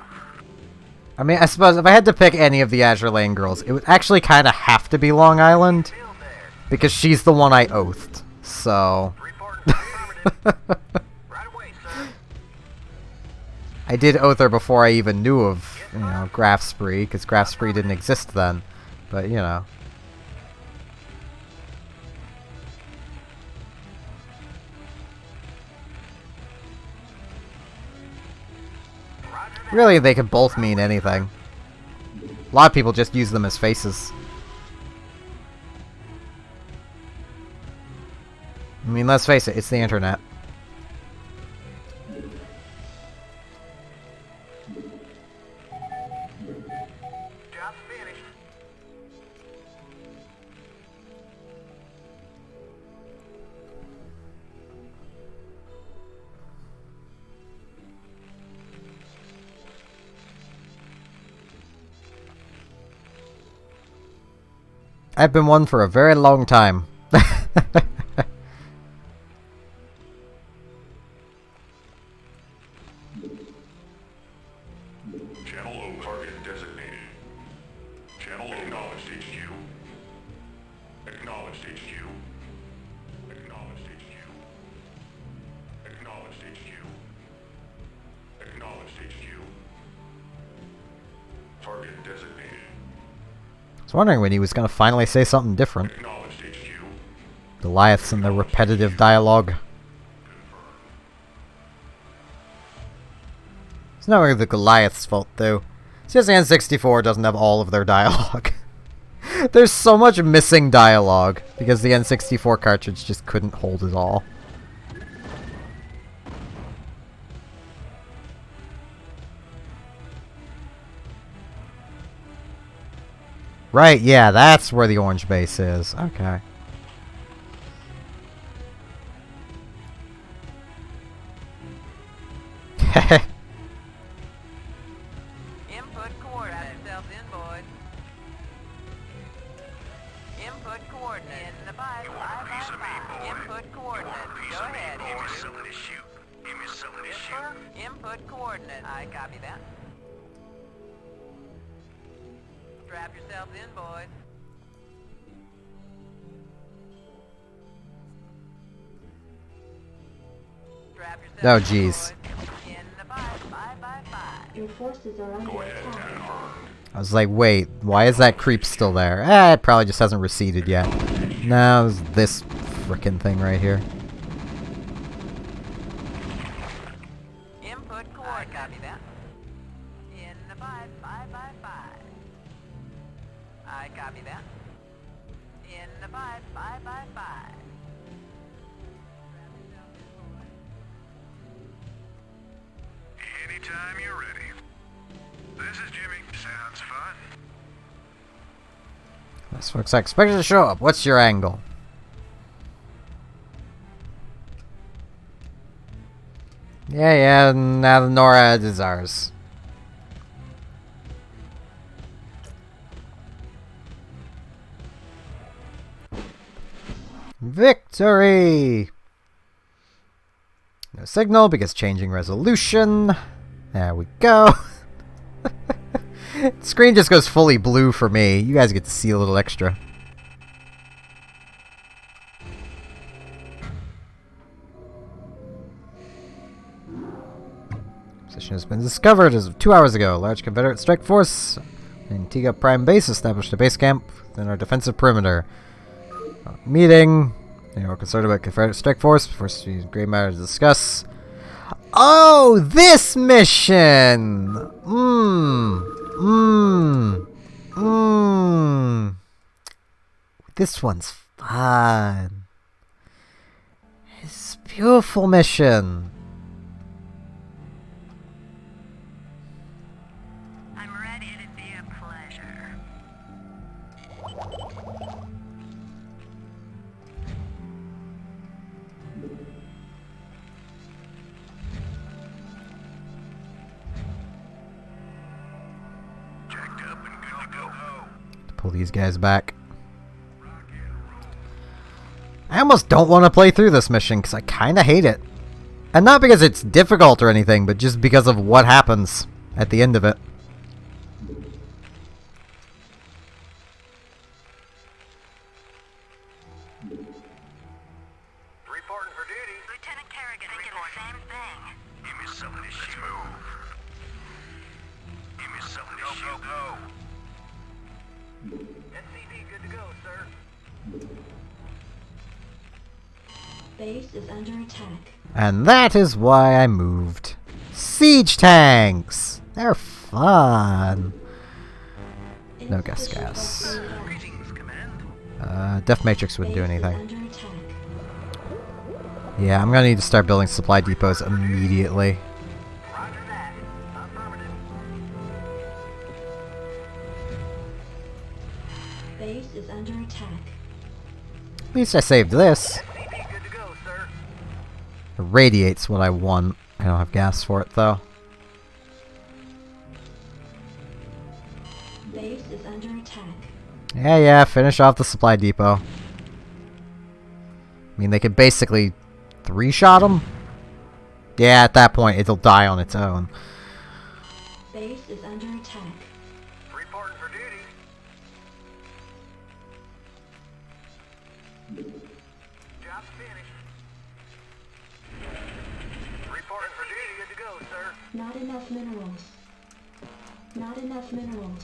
I mean, I suppose if I had to pick any of the Azure Lane girls, it would actually kind of have to be Long Island, Still there. because she's the one I oathed. So Reporting for affirmative. Right away, sir. I did oath her before I even knew of, Graph Spree, because Graph Spree didn't exist then. But Roger that. really, they could both mean anything. A lot of people just use them as faces. I mean, let's face it, it's the internet. Job's finished. I've been one for a very long time. Channel O target designated. Channel O acknowledged HQ. Acknowledged HQ. Acknowledged HQ. Acknowledged HQ. Acknowledged HQ. Target designated. I was wondering when he was going to finally say something different. Acknowledged HQ. Goliaths and their repetitive dialogue. It's not really the Goliath's fault, though. It's just the N64 doesn't have all of their dialogue. There's so much missing dialogue, because the N64 cartridge just couldn't hold it all. Right, yeah, that's where the orange base is. Okay. Input coordinates. Yourselves in, boys. Input coordinates. In the pipe. You want a piece of me, boy? Input You coordinates. want a piece Go of me? ahead, Give me boys. something to shoot. Give me something to Yes, shoot. sir. Input coordinates. I copy that. Strap yourselves in, boys. Strap Oh, yourselves in, jeez. boys. In the pipe. Bye, bye, bye. Your forces are under Go ahead, attack. confirmed. I was like, wait, why is that creep still there? Eh, it probably just hasn't receded yet. No, it's this frickin' thing right here. Input coordinates. I copy that. In the pipe. Bye, bye, bye. I copy that. In the pipe. Bye, bye, bye. Anytime you're ready. This is Jimmy. Sounds fun. This folks I expected to show up. What's your angle? Yeah, now the NORAD is ours. Victory! No signal because changing resolution. There we go. Screen just goes fully blue for me. You guys get to see a little extra. Position has been discovered as of 2 hours ago. Large Confederate strike force Antigua Prime Base established a base camp within our defensive perimeter. Meeting. They were concerned about Confederate strike force. First, great matter to discuss. Oh, this mission! This one's fun. It's a beautiful mission. I'm ready to be a pleasure. Jacked up and good to go. Pull these guys back. I almost don't want to play through this mission because I kind of hate it. And not because it's difficult or anything, but just because of what happens at the end of it. Reporting for duty. Lieutenant Kerrigan thinking the same thing. Give me something to shoot. Move. Give me something to shoot. Go. SCV good to go, sir. Base is under attack. And that is why I moved. Siege tanks! They're fun. No gas. Greetings, Command. Def Matrix wouldn't do Base is anything. under attack. Yeah, I'm gonna need to start building supply depots immediately. Roger that. Affirmative. Base is under attack. At least I saved this. SCV good to go, sir. It radiates what I want. I don't have gas for it though. Base is under attack. Yeah, finish off the supply depot. I mean, they could basically three-shot them? Yeah, at that point, it'll die on its own. Base is under attack. Reporting for duty. Job's finished. Reporting for duty. Good to go, sir. Not enough minerals. Not enough minerals.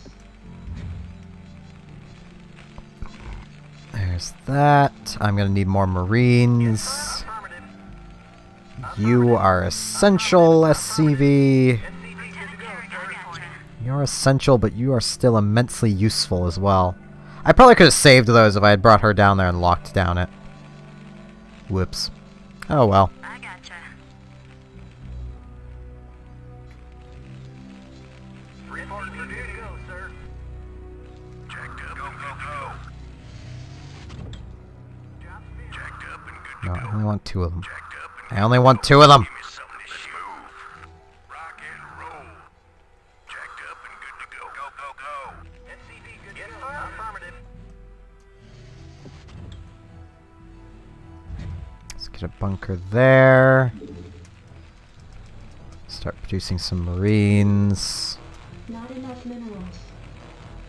There's that. I'm gonna need more Marines. Affirmative. You are essential, SCV. SCV good to go, sir. You're essential, but you are still immensely useful as well. I probably could have saved those if I had brought her down there and locked down it. Whoops. Oh well. I gotcha. Reporting for duty. Go, sir. Jacked up. Go. Job's finished. Jacked up and good No, to I go. only want two of them. Jacked up and I only want two of them. give me something to shoot. Rock and roll. Jacked up and good to go. Go. SCV good to go. Affirmative. Let's get a bunker there. Start producing some Marines. Not enough minerals.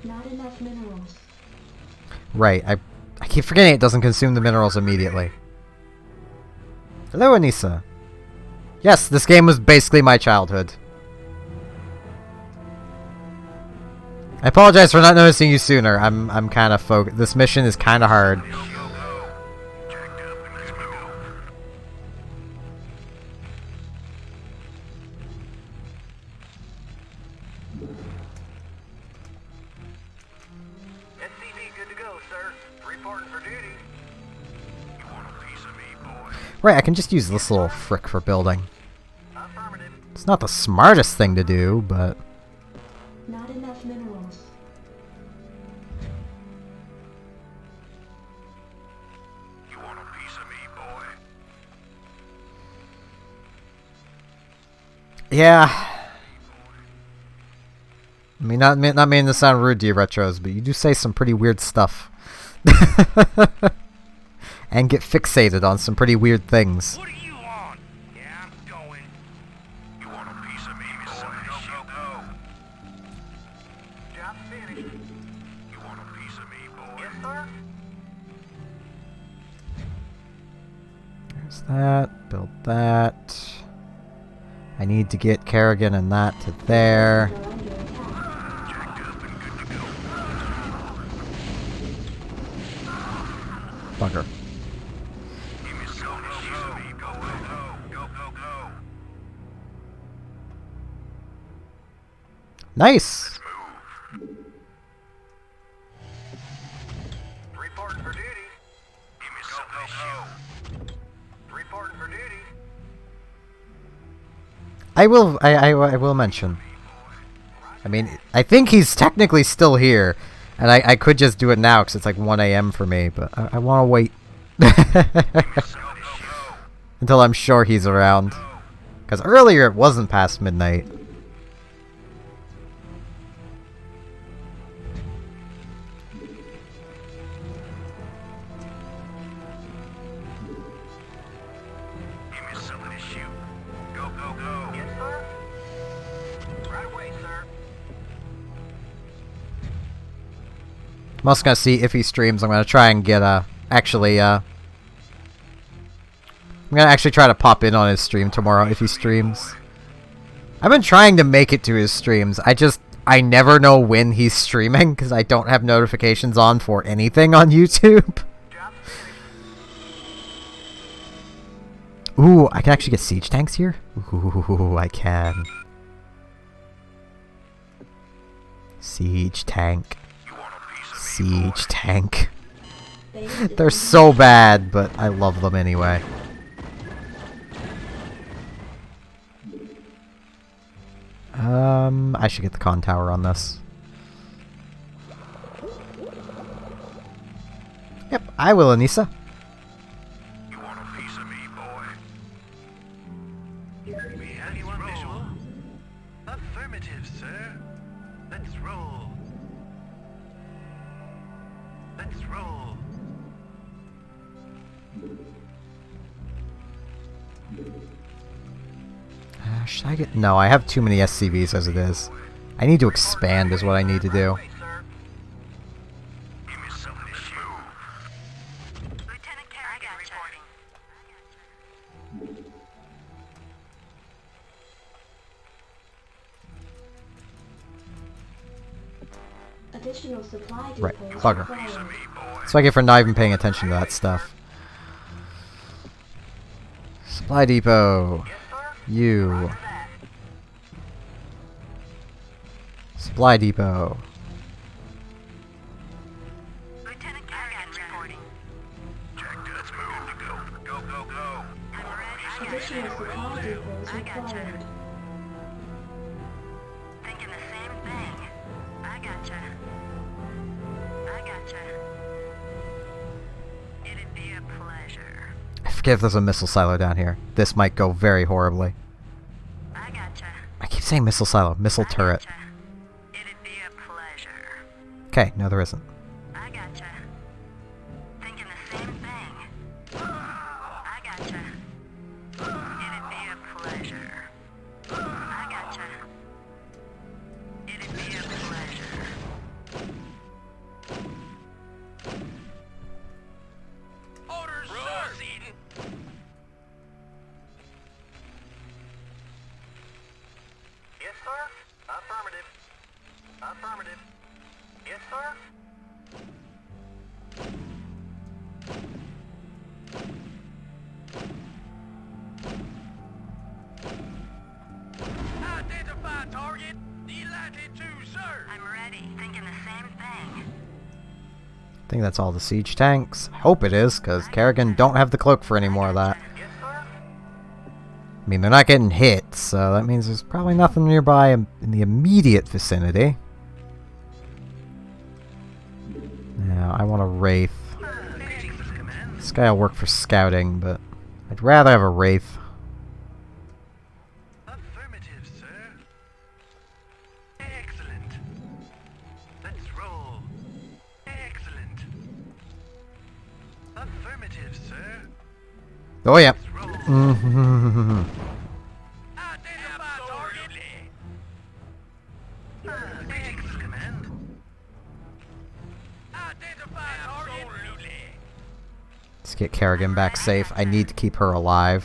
Not enough minerals. Right, I keep forgetting it doesn't consume the minerals immediately. Hello, Anissa. Yes, this game was basically my childhood. I apologize for not noticing you sooner. I'm kind of this mission is kind of hard. Go. Jacked up and good to go. SCV good to go, sir. Reporting for duty. You want a piece of me, boy? Right, I can just use this little frick for building. Affirmative. It's not the smartest thing to do, but Not enough minerals. You want a piece of me, boy? yeah. I mean, not meaning to sound rude to you, retros, but you do say some pretty weird stuff. And get fixated on some pretty weird things. What do you want? Yeah, I'm going. You want a piece of me, boy? Go. Job finished. You want a piece of me, boy? Yes, sir. There's that. Build that. I need to get Kerrigan and that to there. You're under attack. Jacked up and good to go. Bugger. Give me some of you. Go, go, go. Go, go, go. Nice! Move. Reporting for duty. Give me some of you. Reporting for duty. I will mention. I mean, I think he's technically still here. And I could just do it now because it's like 1 a.m. for me, but I want to wait. Until I'm sure he's around. Because earlier it wasn't past midnight. Give me something to shoot. Go, go, go. Yes, sir. Right away, sir. I'm also gonna see if he streams. I'm gonna try and get I'm gonna actually try to pop in on his stream tomorrow if he streams. I've been trying to make it to his streams. I never know when he's streaming because I don't have notifications on for anything on YouTube. Ooh, I can actually get siege tanks here? Ooh, I can. Siege tank. Siege tank. They're so bad, but I love them anyway. I should get the con tower on this. Yep, I will, Anissa. You want a piece of me, boy? We have anyone visual? Affirmative, sir. Let's roll. Let's roll. Should I get... No, I have too many SCVs as it is. I need to expand is what I need to do. Give me something to shoot. Lieutenant Kerrigan reporting. Additional supply Right, depots bugger. required. That's what I get for not even paying attention to that stuff. Supply depot. You. Supply depot. Lieutenant Kerrigan reporting. Jack, let's move. Go, go, go, go. I'm ready. Additional supply depots required. Thinking the same thing. I gotcha. I gotcha. It'd be a pleasure. I forget if there's a missile silo down here. This might go very horribly. I gotcha. I keep saying missile silo. Missile I turret. gotcha. It'd be a pleasure. Okay, no there isn't. I gotcha. Thinking the same thing. I gotcha. It'd be a pleasure. I gotcha. It'd be a pleasure. Orders, sir. Yes, sir. Affirmative. Affirmative. Yes, sir. Identify target. Delighted to, sir. I'm ready. Thinking the same thing. I think that's all the siege tanks. Hope it is, because Kerrigan don't have the cloak for any more of that. Yes, sir. I mean, they're not getting hit, so that means there's probably nothing nearby in the immediate vicinity. Now, I want a Wraith. Greetings, command. This guy will work for scouting, but I'd rather have a Wraith. Affirmative, sir. Excellent. Let's roll. Excellent. Affirmative, sir. Oh, yeah. Let's roll. Mm-hmm. Identify target. Greetings, command. Identify target. Absolutely. Let's get Kerrigan back safe. I need to keep her alive.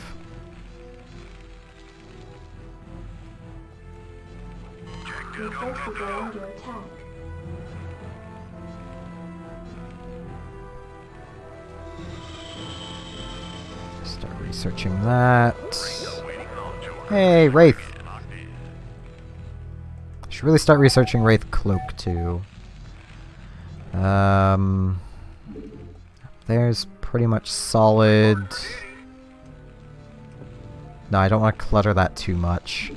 Your forces are under attack. Researching that. Hey, Wraith! I should really start researching Wraith Cloak too. There's pretty much solid. No, I don't want to clutter that too much.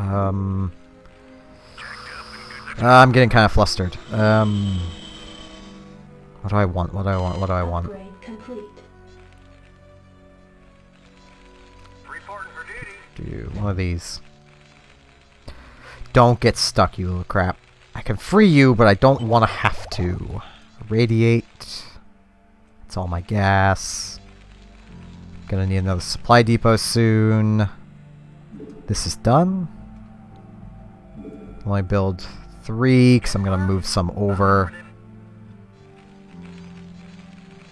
I'm getting kind of flustered. What do I want? What do I want? What do I want? Upgrade complete. Reporting for duty. Do one of these. Don't get stuck, you little crap. I can free you, but I don't want to have to. Radiate. That's all my gas. Gonna need another supply depot soon. This is done. Only build 3, because I'm gonna move some over.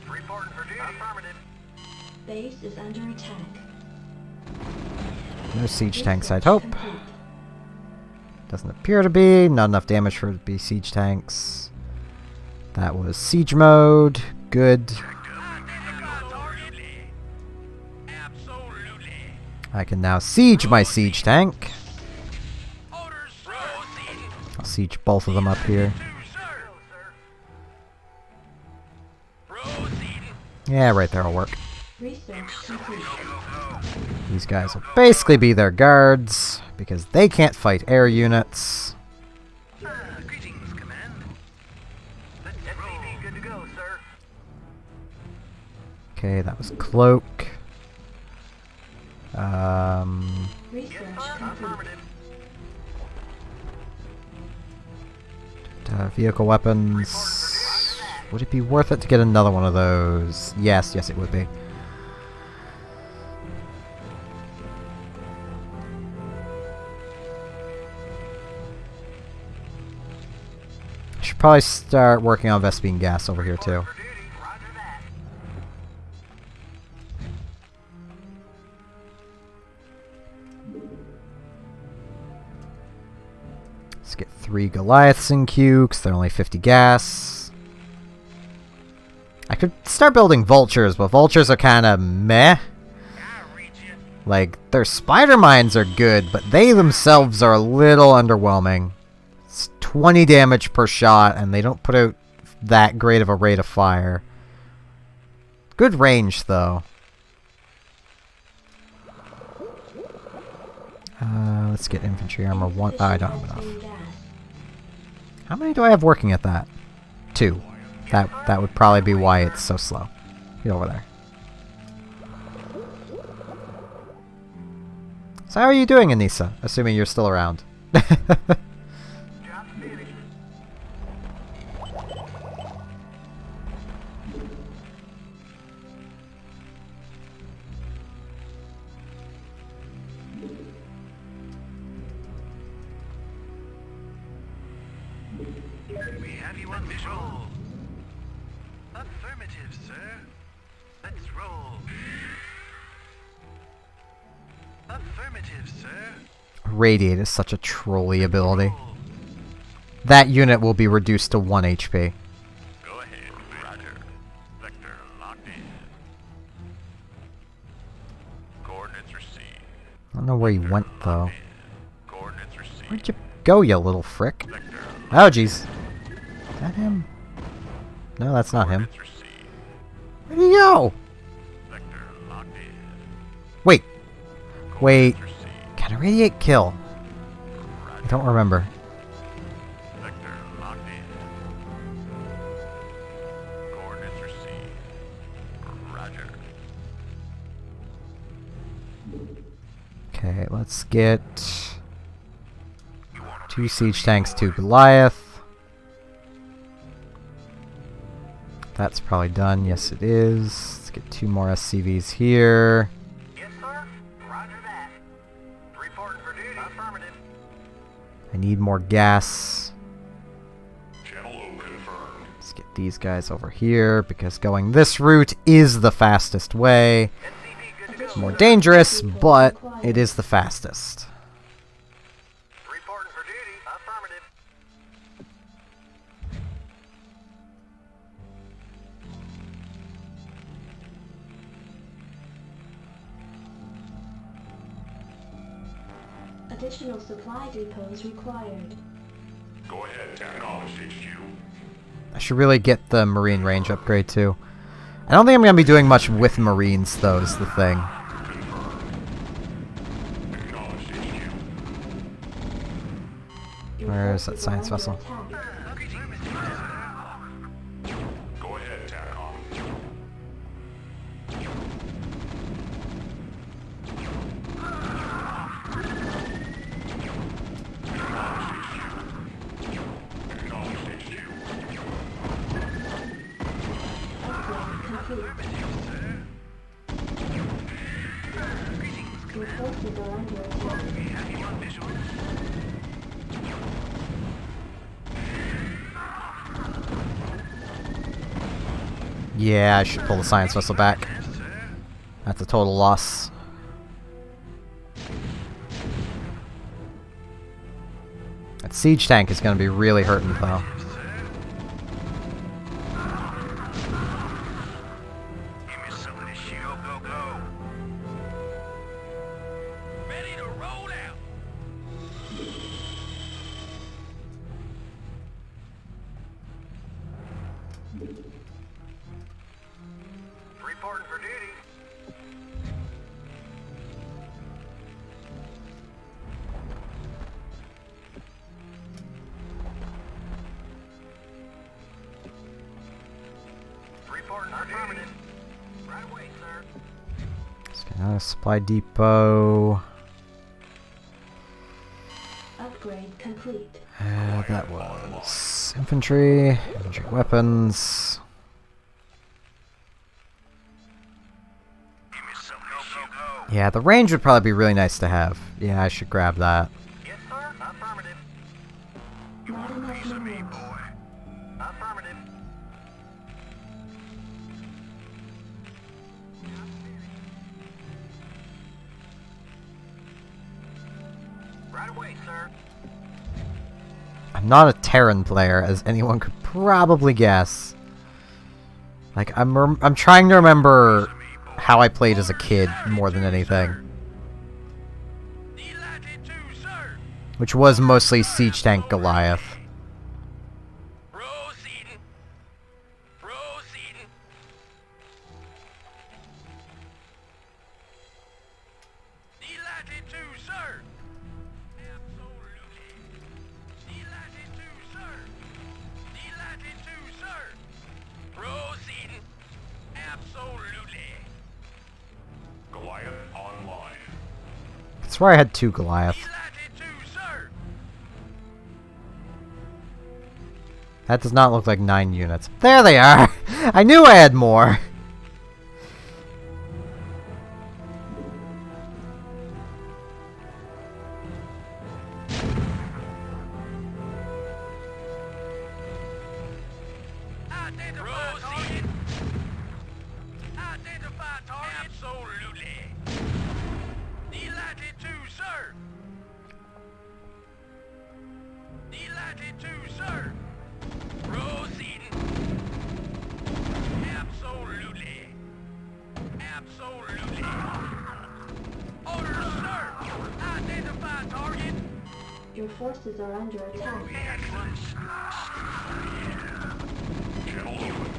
Reporting for duty. Affirmative. Base is under attack. No siege tanks, Research I'd hope. complete. Doesn't appear to be. Not enough damage for it to be siege tanks. That was siege mode. Good. I can now siege my siege tank. I'll siege both of them up here. Yeah, right there will work. Research complete. These guys will basically be their guards, because they can't fight air units. Greetings, Command. SCV, good to go, sir. Okay, that was Cloak. Research complete. Vehicle weapons. Would it be worth it to get another one of those? Yes, yes it would be. I should probably start working on Vespine gas over here too. For duty. Roger that. Let's get 3 Goliaths in queue, because they're only 50 gas. I could start building vultures, but vultures are kind of meh. Like, their spider mines are good, but they themselves are a little underwhelming. It's 20 damage per shot, and they don't put out that great of a rate of fire. Good range, though. Let's get infantry armor 1. Oh, I don't have enough. Insufficient gas. How many do I have working at that? 2. That would probably be why it's so slow. Get over there. So how are you doing, Anissa? Assuming you're still around. Job's finished. We have you on visual. Affirmative, sir. Let's roll. Affirmative, sir. Radiate is such a trolly ability. That unit will be reduced to 1 HP. Go ahead, Roger. Vector locked in. Coordinates received. I don't know where you went, though. Coordinates received. Where'd you go, you little frick? Vector Oh, jeez. Is that him? No, that's not him. coordinates received. Where'd he go? Vector locked in. Wait. Wait. Coordinates received. Can a radiate kill? I don't remember. Vector locked in. Coordinates received. Roger. Okay, let's get 2 siege tanks, 2 Goliath. That's probably done. Yes, it is. Let's get 2 more SCVs here. Yes, sir. Roger that. Reporting for duty. Affirmative. I need more gas. Channel confirmed. Let's get these guys over here, because going this route is the fastest way. SCV, good to go. It's more dangerous, but it is the fastest. Reporting for duty. Affirmative. Additional supply depots required. Go ahead, Technology HQ. I should really get the Marine range upgrade too. I don't think I'm going to be doing much with Marines, though, is the thing. Acknowledged HQ. Your Where is that forces science are under vessel? attack. Go ahead, TACOM. Acknowledged HQ. Upgrade complete. Your forces are under attack. Yeah, I should pull the science vessel back. That's a total loss. That siege tank is going to be really hurting, though. Give me some of this shit. Go, go, go. Ready to roll out. Reporting for duty. Reporting for duty. Right away, sir. Let's get out of supply depot. Upgrade complete. That was infantry weapons. Give me some. Go, go, go. Yeah, the range would probably be really nice to have. Yeah, I should grab that. Yes, sir. Affirmative. Not enough Piece of me, minerals. boy. Affirmative. Right away, sir. I'm not a Terran player, as anyone could probably guess. Like, I'm trying to remember how I played as a kid more than anything. Delighted to, sir. Which was mostly Siege Tank Goliath. Proceeding. Proceeding. Delighted to, sir. Absolutely. Delighted to, sir. Delighted to, sir. Proceeding. Absolutely. Goliath online. I swear I had 2 Goliath. Delighted to, sir. That does not look like 9 units. There they are! I knew I had more! Identify target. Identify target. Absolutely. Delighted to, sir. Delighted to, sir. Proceeding. Absolutely. Absolutely. Orders, sir. Identify target. Your forces are under attack. Channel open.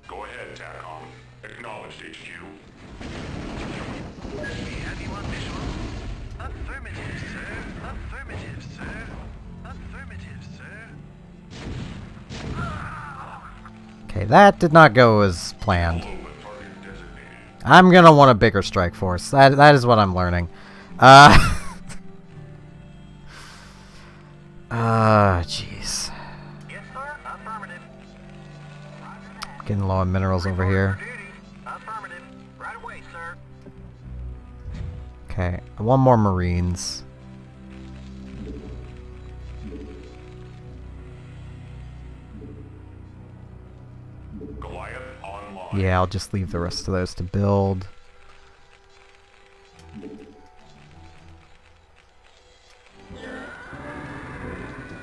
Go ahead, TACOM. Acknowledged HQ. Have you on visual? Affirmative, sir. Affirmative, sir. Affirmative, sir. Okay, that did not go as planned. Open target designated. I'm gonna want a bigger strike force. That is what I'm learning. Jeez. Yes, sir. Affirmative. Getting low on minerals over here. For duty. Affirmative. Right away, sir. Okay, I want more Marines. Goliath online. Yeah, I'll just leave the rest of those to build.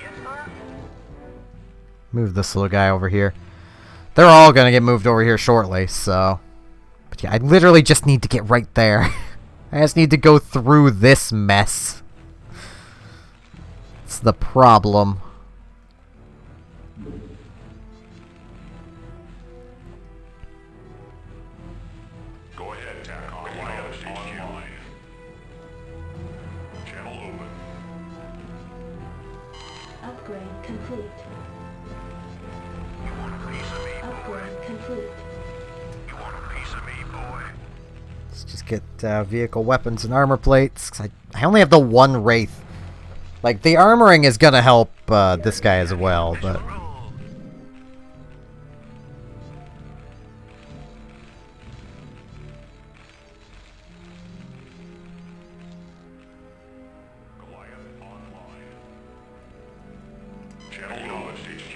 Yes, sir. Move this little guy over here. They're all gonna get moved over here shortly, so... But yeah, I literally just need to get right there. I just need to go through this mess. It's the problem. Go ahead, TAC online. Channel open. Upgrade complete. You want a piece of me, boy? Upgrade complete. You want a piece of me, boy? Let's just get vehicle weapons and armor plates. 'Cause I only have the one Wraith. Like, the armoring is gonna help this guy as well, but... Roll. Goliath online. Channel acknowledged HQ.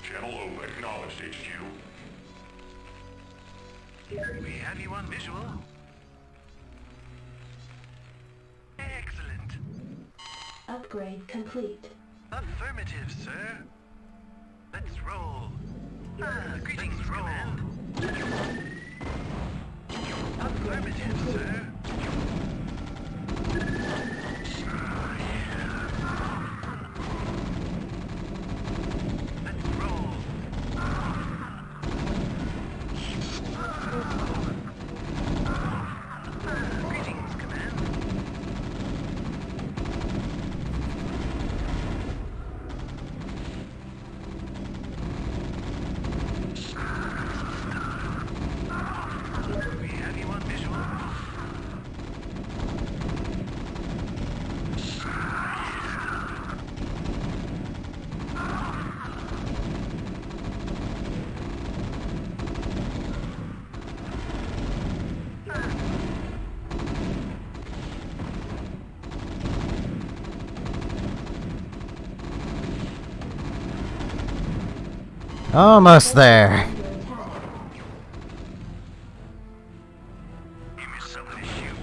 Channel open. Acknowledged HQ. We have you on visual. Excellent. Upgrade complete. Affirmative, sir. Let's roll. Greetings, command. Upgrade Affirmative, complete. sir. Let's roll. Greetings, command. We have you on visual. Almost there. Under attack. Give me something to shoot.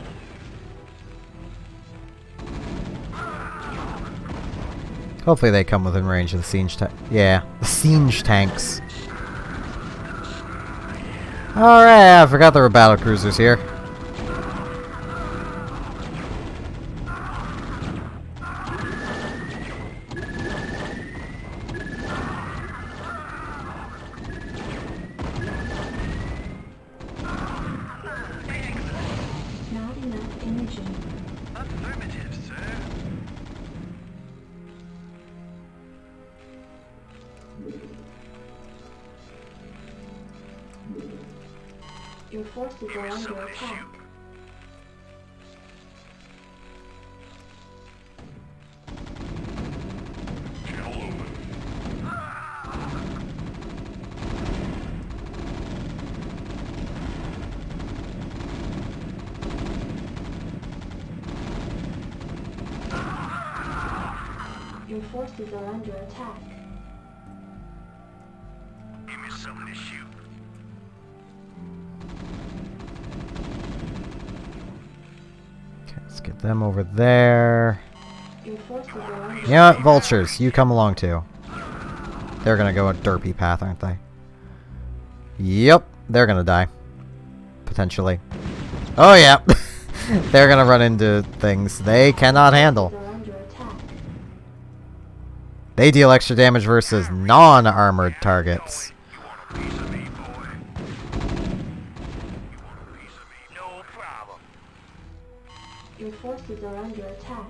Hopefully they come within range of the siege yeah, the siege tanks. Alright, I forgot there were battle cruisers here. Not enough energy. Affirmative, sir. Your forces Give are me under something to attack. shoot. Channel open. Your forces are under attack. Give me something to shoot. Okay, let's get them over there. Your forces are under You know what? Vultures, you come along too. They're gonna go a derpy path, aren't they? Yep, they're gonna die. Potentially. Oh yeah! They're gonna run into things they cannot handle. are under attack. They deal extra damage versus non-armored targets. You want a piece of me, boy? You want a piece of me? No problem. Your forces are under attack.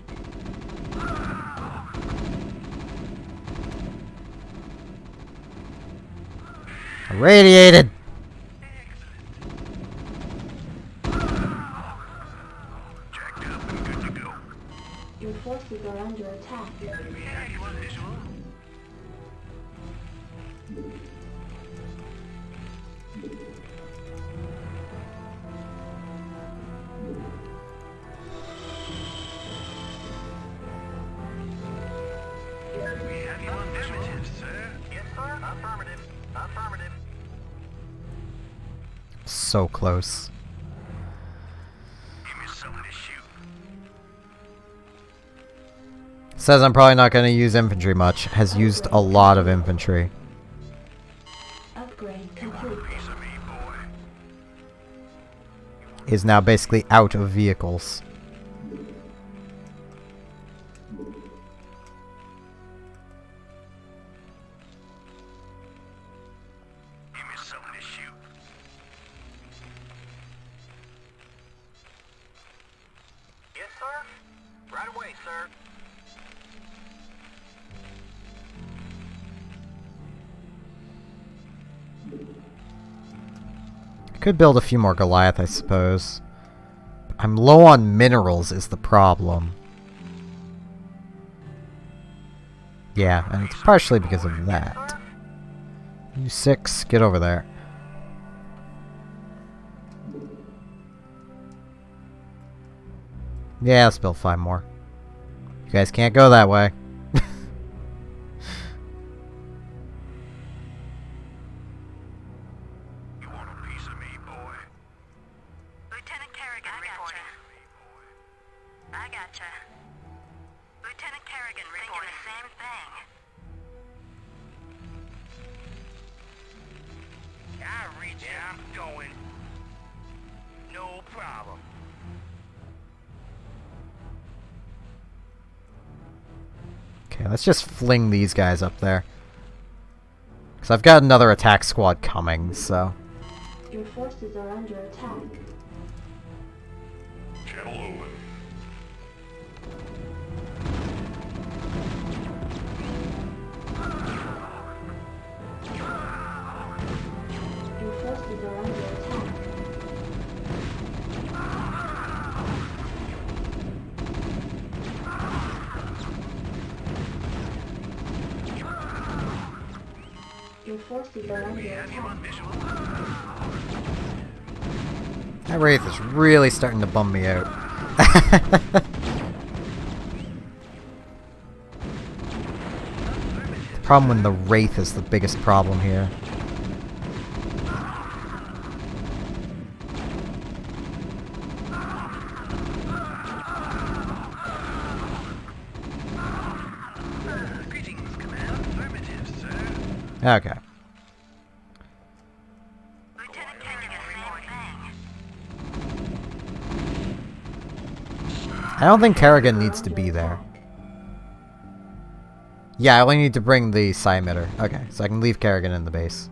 Irradiated! Jacked up and good to go. Your forces are under attack. We have you on visual. We have you on visual, sir. Yes, sir. Affirmative. Affirmative. So close. Give me something to shoot. Says I'm probably not going to use infantry much. Has used a lot of infantry. Upgrade You want a complete. piece of me, boy? is now basically out of vehicles. Give me something to shoot. Yes, sir. Right away, sir. Could build a few more Goliath, I suppose. I'm low on minerals is the problem. Yeah, and it's partially because of that. You 6, get over there. Yeah, let's build 5 more. You guys can't go that way. You want a piece of me, boy? Lieutenant Kerrigan reporting. I gotcha. Lieutenant Kerrigan thinking the same thing. I reach out. I'm going. No problem. Okay, let's just fling these guys up there. Because I've got another attack squad coming, so... Your forces are under attack. Channel open. Your forces are under attack. Your forces are under attack. That Wraith is really starting to bum me out. The problem when the Wraith is the biggest problem here. Greetings, Command. Affirmative, sir. Okay. Lieutenant Kerrigan, same thing. I don't think Kerrigan needs to be there. Yeah, I only need to bring the psi emitter. Okay, so I can leave Kerrigan in the base.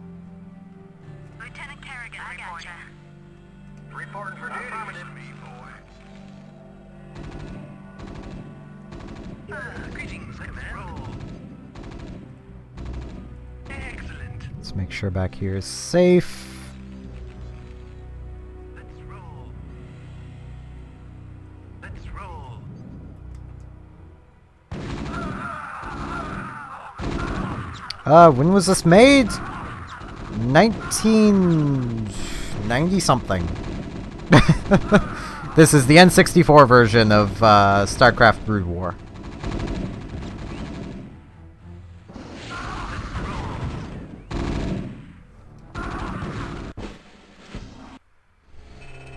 Lieutenant Kerrigan, I gotcha. Reporting for duty. Me, boy. Greetings, Command. Excellent. Let's make sure back here is safe. Let's roll. Let's roll. When was this made? 1990 something. This is the N64 version of StarCraft Brood War.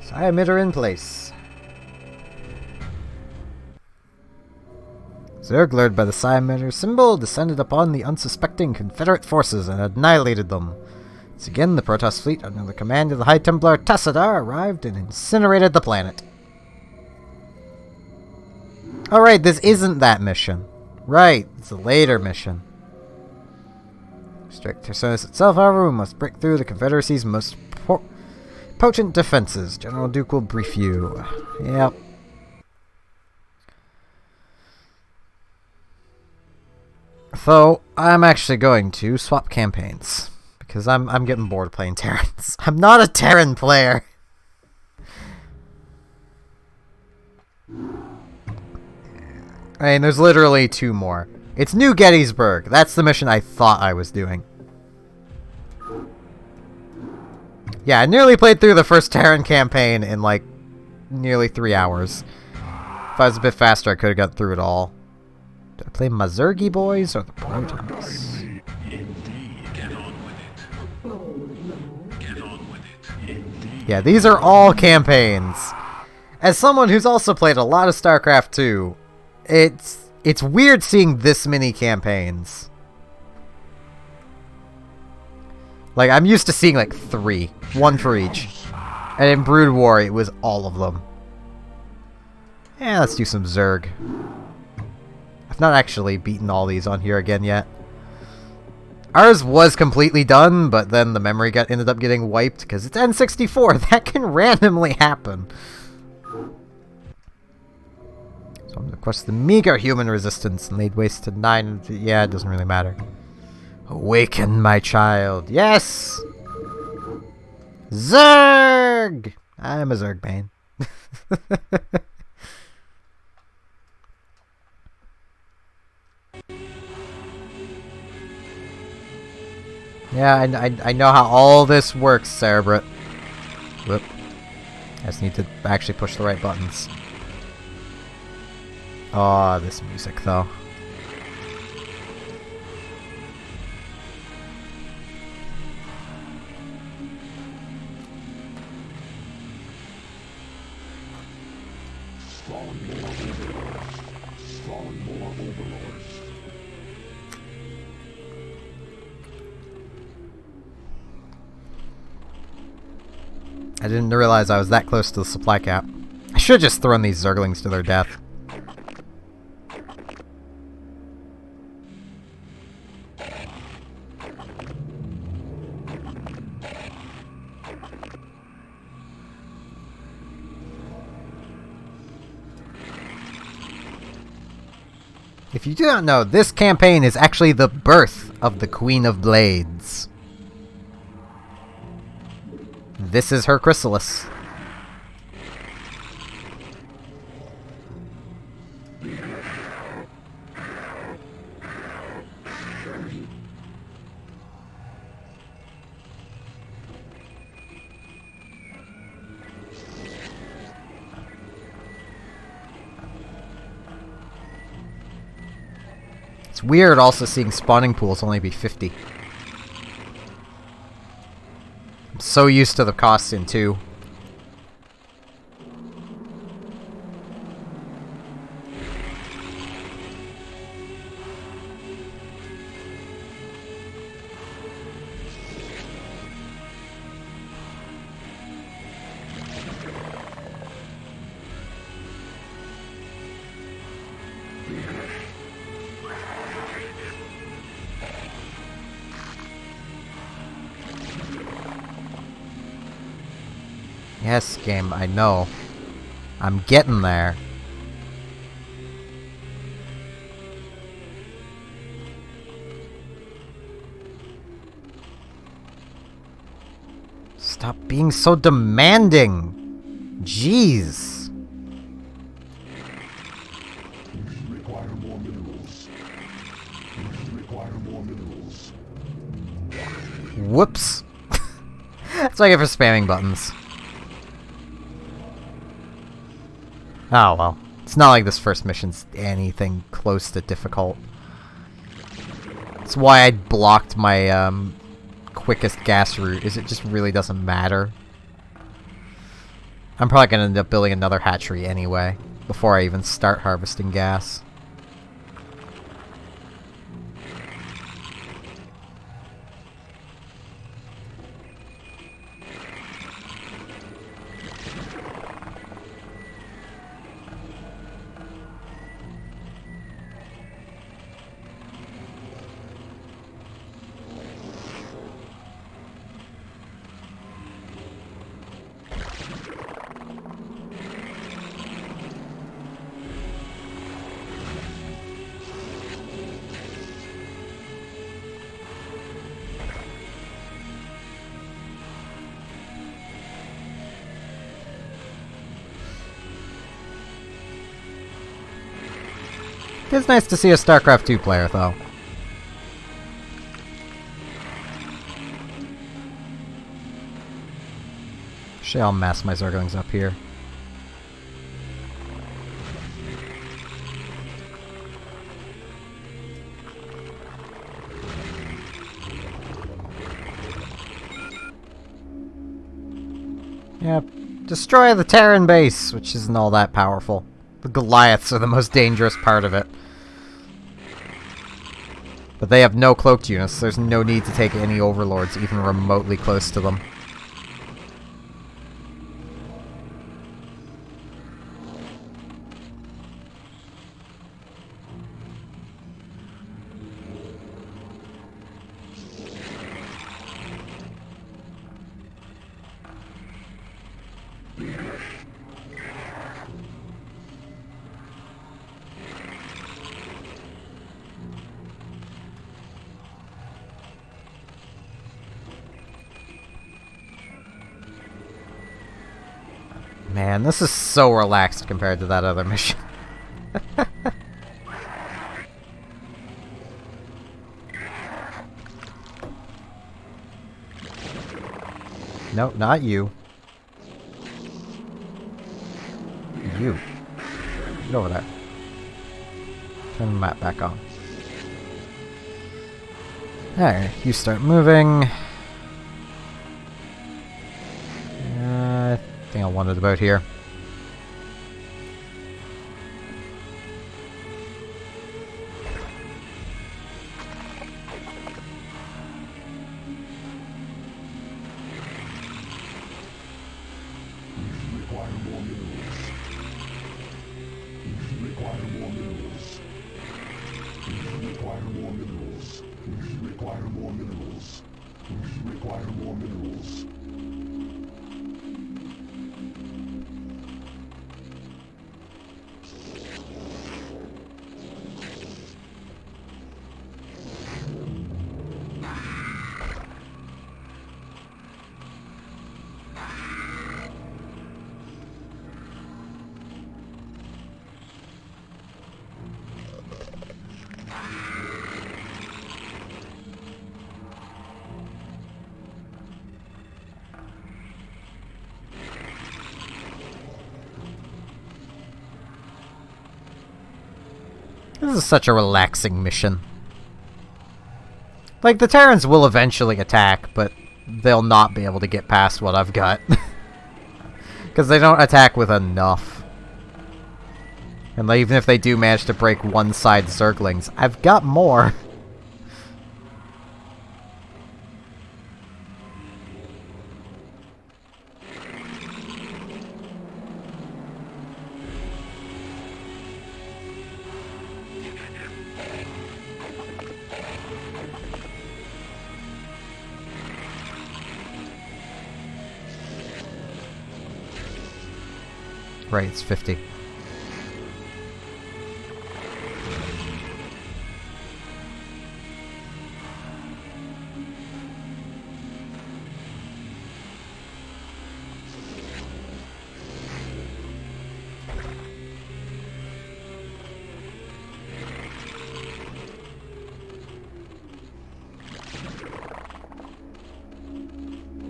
Psi emitter in place. Zerg, lured by the psi emitter symbol, descended upon the unsuspecting Confederate forces and annihilated them. Once again, the Protoss fleet, under the command of the High Templar Tassadar, arrived and incinerated the planet. Alright, this isn't that mission. Right, it's a later mission. Strict Tersonis itself, however, must break through the Confederacy's most potent defenses. General Duke will brief you. Yep. So, I'm actually going to swap campaigns. Because I'm getting bored of playing Terrans. I'm not a Terran player! I mean, there's literally 2 more. It's New Gettysburg. That's the mission I thought I was doing. Yeah, I nearly played through the first Terran campaign in, like, nearly 3 hours. If I was a bit faster, I could have got through it all. Do I play Mazurgi boys or the Protons? Yeah, these are all campaigns. As someone who's also played a lot of StarCraft 2, it's weird seeing this many campaigns. Like, I'm used to seeing like 3. 1 for each. And in Brood War, it was all of them. Yeah, let's do some Zerg. I've not actually beaten all these on here again yet. Ours was completely done, but then the memory ended up getting wiped because it's N64. That can randomly happen. So I'm going to request the meager human resistance and laid waste to 9. Yeah, it doesn't really matter. Awaken, my child. Yes! Zerg! I'm a Zerg man. Yeah, I know how all this works, Cerebrate. Whoop. I just need to actually push the right buttons. Oh, this music, though. I didn't realize I was that close to the supply cap. I should have just thrown these Zerglings to their death. If you do not know, this campaign is actually the birth of the Queen of Blades. This is her chrysalis. It's weird also seeing spawning pools only be 50. I'm so used to the cost in 2. Yes, game, I know. I'm getting there. Stop being so demanding! Jeez! Require more minerals. Require more minerals. Whoops. That's what I get for spamming buttons. Oh well. It's not like this first mission's anything close to difficult. That's why I blocked my quickest gas route, is it just really doesn't matter. I'm probably gonna end up building another hatchery anyway, before I even start harvesting gas. It's nice to see a StarCraft 2 player, though. Actually, I'll mass my Zerglings up here. Yep. Destroy the Terran base, which isn't all that powerful. The Goliaths are the most dangerous part of it. But they have no cloaked units, so there's no need to take any overlords even remotely close to them. Man, this is so relaxed compared to that other mission. Nope, not you. You. Get over there. Turn the map back on. There, you start moving. I think I wanted about here. This is such a relaxing mission. Like, the Terrans will eventually attack, but they'll not be able to get past what I've got. Because they don't attack with enough. And even if they do manage to break one side Zerglings, I've got more. Right, it's 50.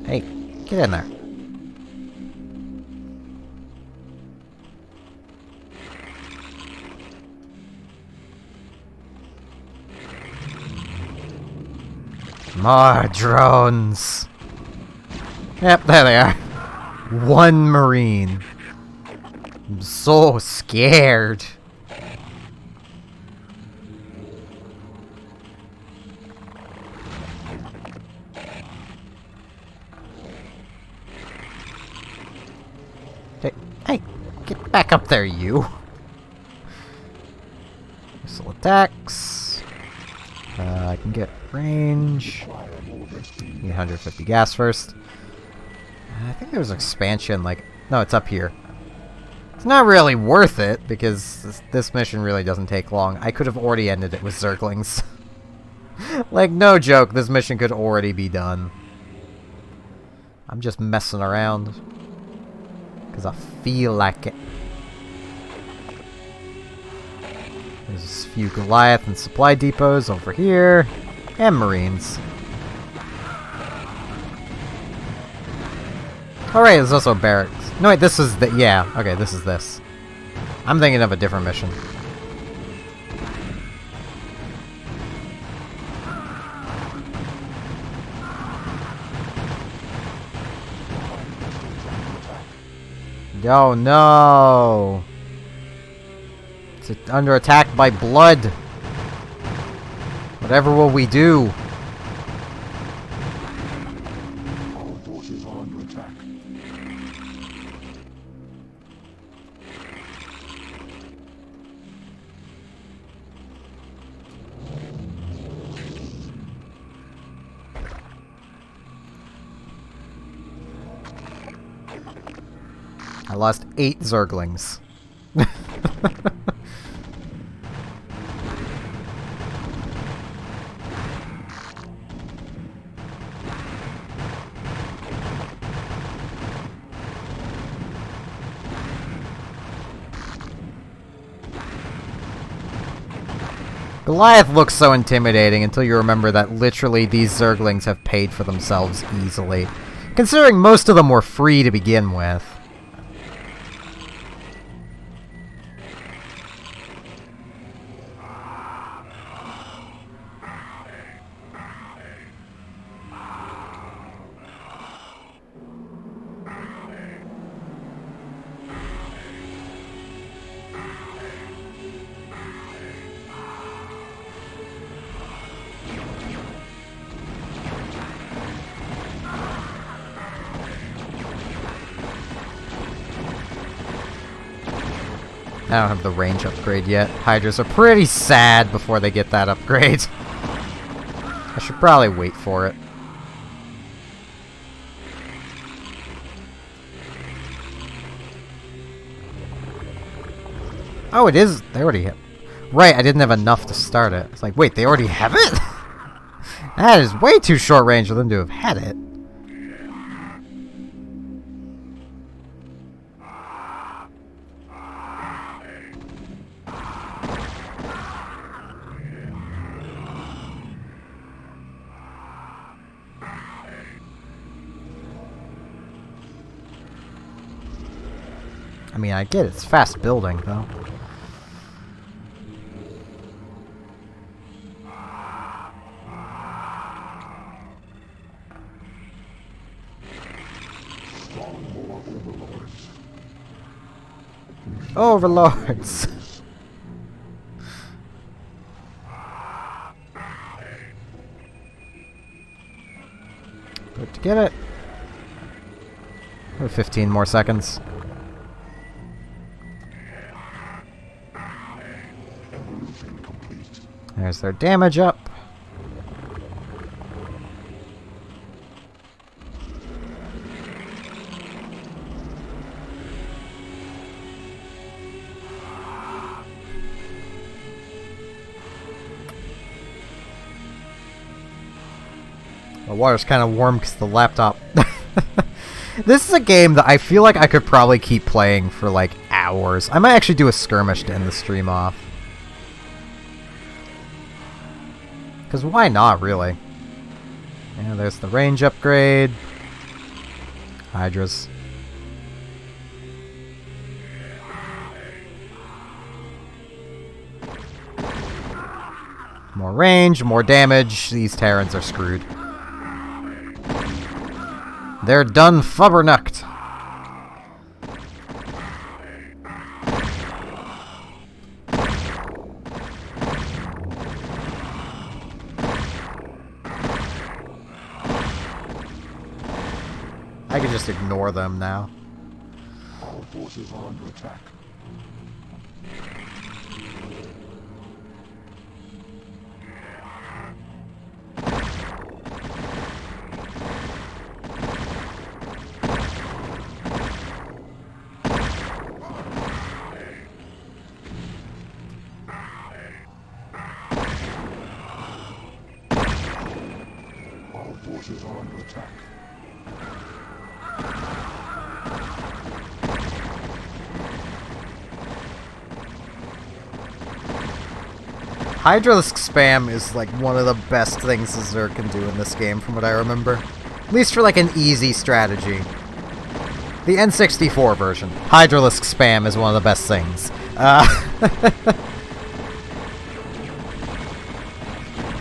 Hey, get in there. More drones. Yep, there they are. One Marine. I'm so scared. Hey, get back up there, you. Missile attacks. I can get range. 850 gas first. I think there was an expansion, like... No, it's up here. It's not really worth it, because this mission really doesn't take long. I could have already ended it with Zerglings. Like, no joke, this mission could already be done. I'm just messing around. Because I feel like it. There's a few Goliath and supply depots over here. And Marines. Alright, there's also barracks. No, wait, this is the... Yeah, okay, this is this. I'm thinking of a different mission. Oh no! It's under attack by blood. Whatever will we do? Our forces are under attack. I lost 8 Zerglings. Goliath looks so intimidating until you remember that literally these Zerglings have paid for themselves easily, considering most of them were free to begin with. I don't have the range upgrade yet. Hydras are pretty sad before they get that upgrade. I should probably wait for it. Oh, it is. They already have. Right, I didn't have enough to start it. It's like, wait, they already have it? That is way too short range for them to have had it. I mean, I get it's fast building, though. Overlords! Good to get it. 15 more seconds. There's their damage up. The water's kind of warm because the laptop... This is a game that I feel like I could probably keep playing for like hours. I might actually do a skirmish to end the stream off. Because why not, really? Yeah, there's the range upgrade. Hydras. More range, more damage. These Terrans are screwed. They're done fubbernucked. I can just ignore them now. Our forces are under attack. Our forces are under attack. Hydralisk spam is like one of the best things the Zerg can do in this game from what I remember. At least for like an easy strategy. The N64 version. Hydralisk spam is one of the best things.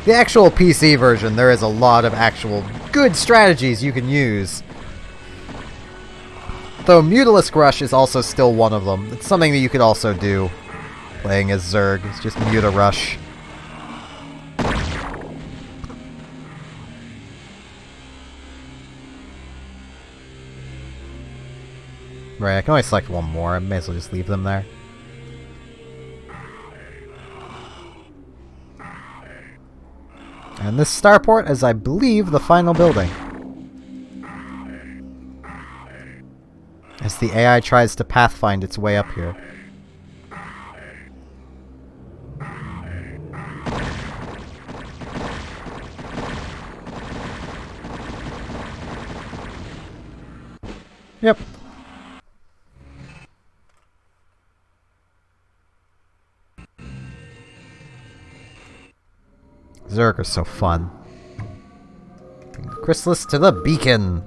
The actual PC version, there is a lot of actual good strategies you can use. Though Mutalisk Rush is also still one of them. It's something that you could also do playing as Zerg. It's just Muta Rush. Right, I can only select one more. I may as well just leave them there. And this starport is, I believe, the final building. As the AI tries to pathfind its way up here. Yep. Zerg are so fun. Bring the Chrysalis to the beacon.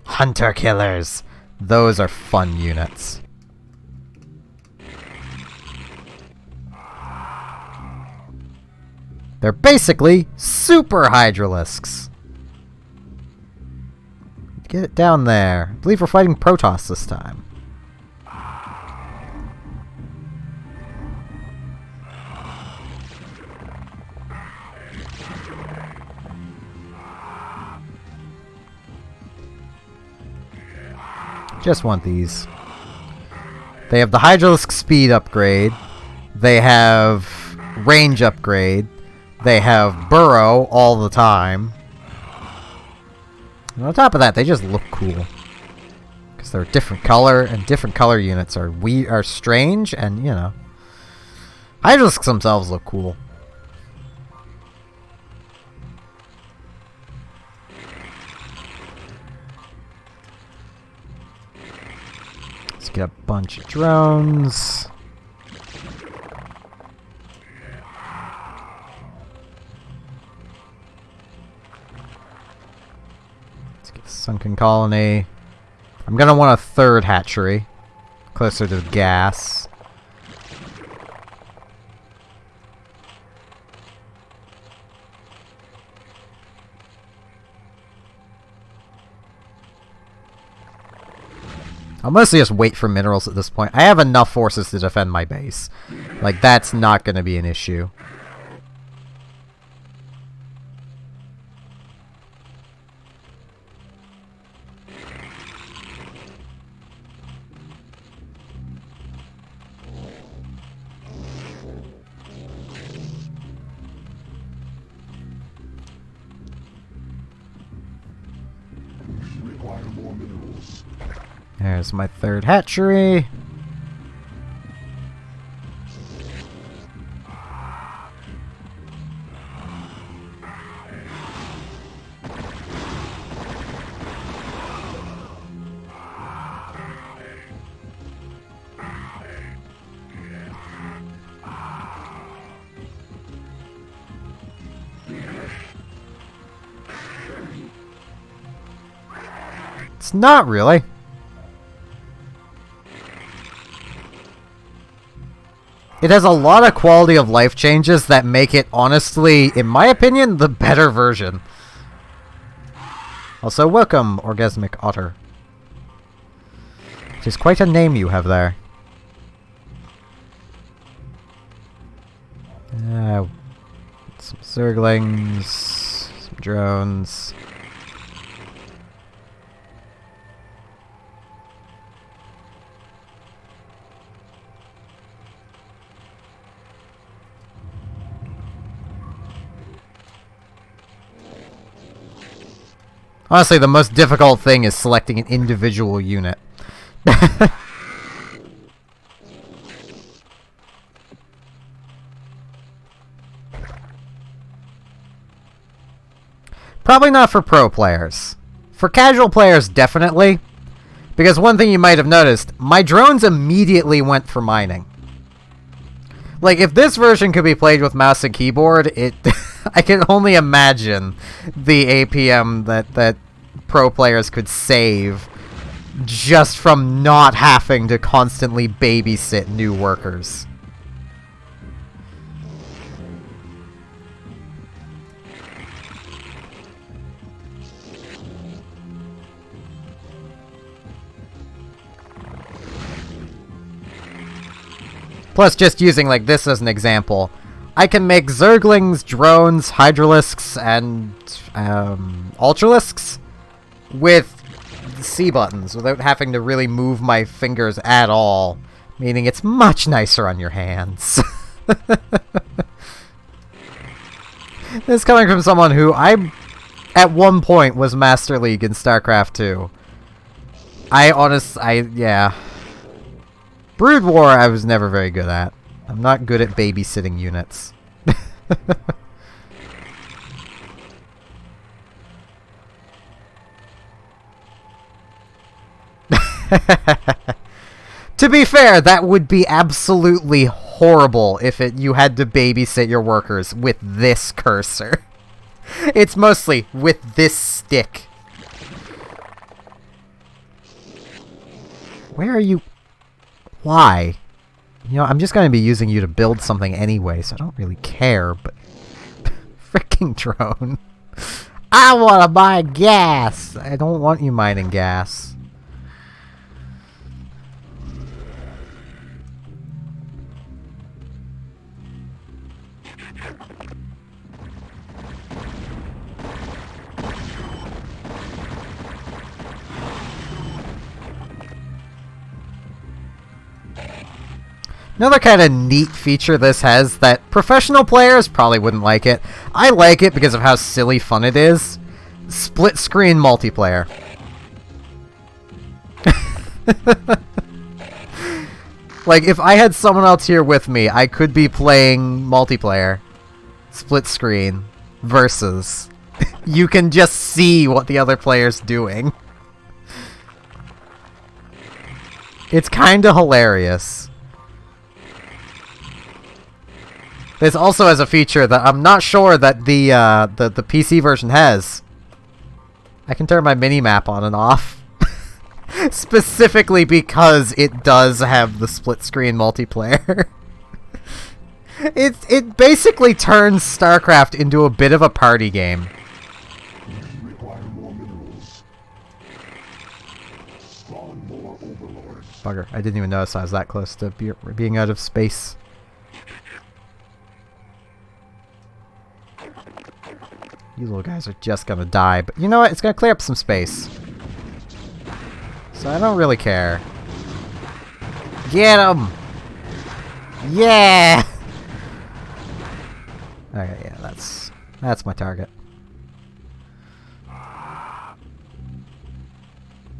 Hunter killers. Those are fun units. They're basically super Hydralisks. Get it down there. I believe we're fighting Protoss this time. Just want these. They have the Hydralisk speed upgrade. They have range upgrade. They have burrow all the time. And on top of that, they just look cool. Because they're a different color, and different color units are strange, and you know. Hydralisks themselves look cool. Let's get a bunch of drones. Let's get a sunken colony. I'm gonna want a third hatchery. Closer to the gas. I'll mostly just wait for minerals at this point. I have enough forces to defend my base. Like, that's not going to be an issue. Require more minerals. There's my third hatchery. It's not really. It has a lot of quality of life changes that make it, honestly, in my opinion, the better version. Also, welcome, Orgasmic Otter. Which is quite a name you have there. Some Zerglings, some drones. Honestly, the most difficult thing is selecting an individual unit. Probably not for pro players. For casual players, definitely. Because one thing you might have noticed, my drones immediately went for mining. Like, if this version could be played with mouse and keyboard, I can only imagine the APM that pro players could save just from not having to constantly babysit new workers. Plus, just using like this as an example, I can make Zerglings, drones, Hydralisks, and Ultralisks with C buttons without having to really move my fingers at all, meaning it's much nicer on your hands. This is coming from someone who at one point was Master League in StarCraft 2. Yeah. Brood War I was never very good at. I'm not good at babysitting units. To be fair, that would be absolutely horrible if you had to babysit your workers with this cursor. It's mostly with this stick. Where are you? Why? You know, I'm just going to be using you to build something anyway, so I don't really care, but... Freaking drone. I want to buy gas! I don't want you mining gas. Another kind of neat feature this has that professional players probably wouldn't like it. I like it because of how silly fun it is. Split screen multiplayer. Like, if I had someone else here with me, I could be playing multiplayer. Split screen. Versus. You can just see what the other player's doing. It's kinda hilarious. This also has a feature that I'm not sure that the PC version has. I can turn my mini-map on and off. Specifically because it does have the split-screen multiplayer. It basically turns StarCraft into a bit of a party game. Require more minerals. Spawn more overlords. Bugger, I didn't even notice I was that close to being out of space. You little guys are just gonna die, but you know what? It's gonna clear up some space. So I don't really care. Get him! Yeah! Okay, yeah, that's my target.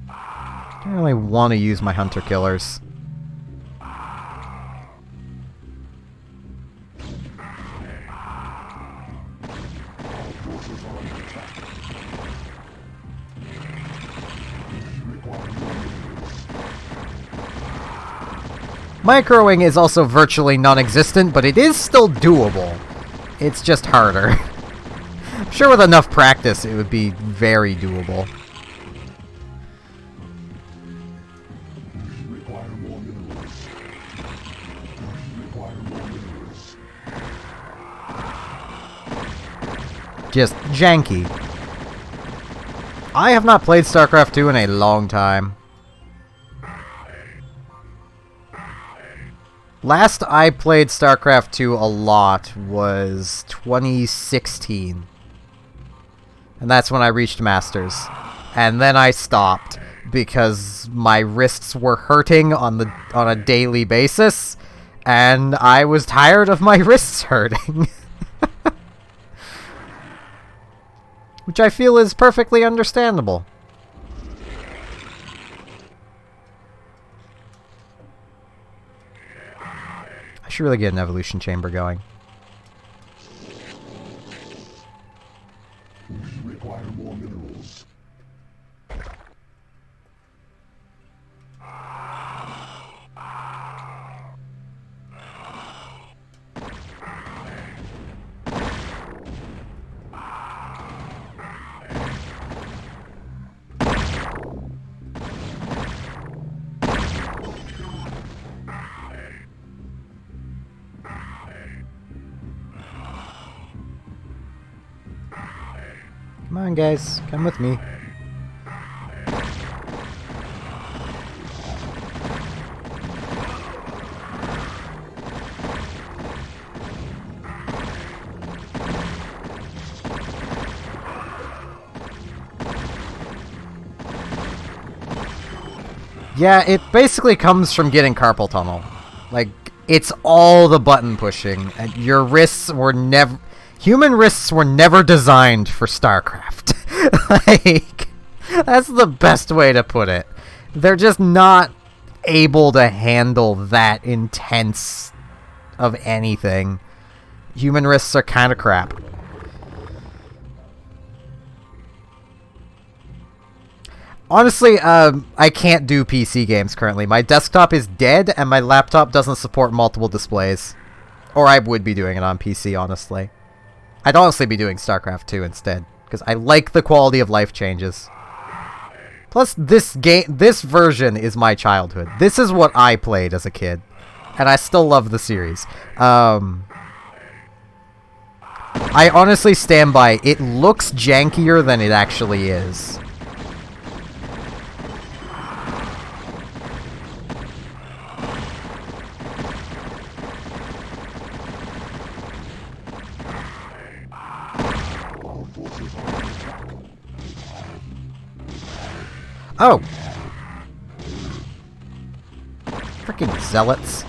I don't really want to use my hunter killers. Microing is also virtually non-existent, but it is still doable. It's just harder. I'm sure with enough practice it would be very doable. Require more minerals. Require more minerals. Just janky. I have not played StarCraft 2 in a long time. Last I played StarCraft 2 a lot was 2016. And that's when I reached Masters. And then I stopped because my wrists were hurting on a daily basis, and I was tired of my wrists hurting. Which I feel is perfectly understandable. I should really get an evolution chamber going. Require more minerals. Come on, guys. Come with me. Yeah, it basically comes from getting carpal tunnel. Like, it's all the button pushing, and your wrists were never... Human wrists were never designed for StarCraft. Like, that's the best way to put it. They're just not able to handle that intense of anything. Human wrists are kind of crap. Honestly, I can't do PC games currently. My desktop is dead, and my laptop doesn't support multiple displays. Or I would be doing it on PC, honestly. I'd honestly be doing StarCraft 2 instead, because I like the quality of life changes. Plus, this version is my childhood. This is what I played as a kid, and I still love the series. I honestly stand by, it looks jankier than it actually is. Oh! Freaking zealots.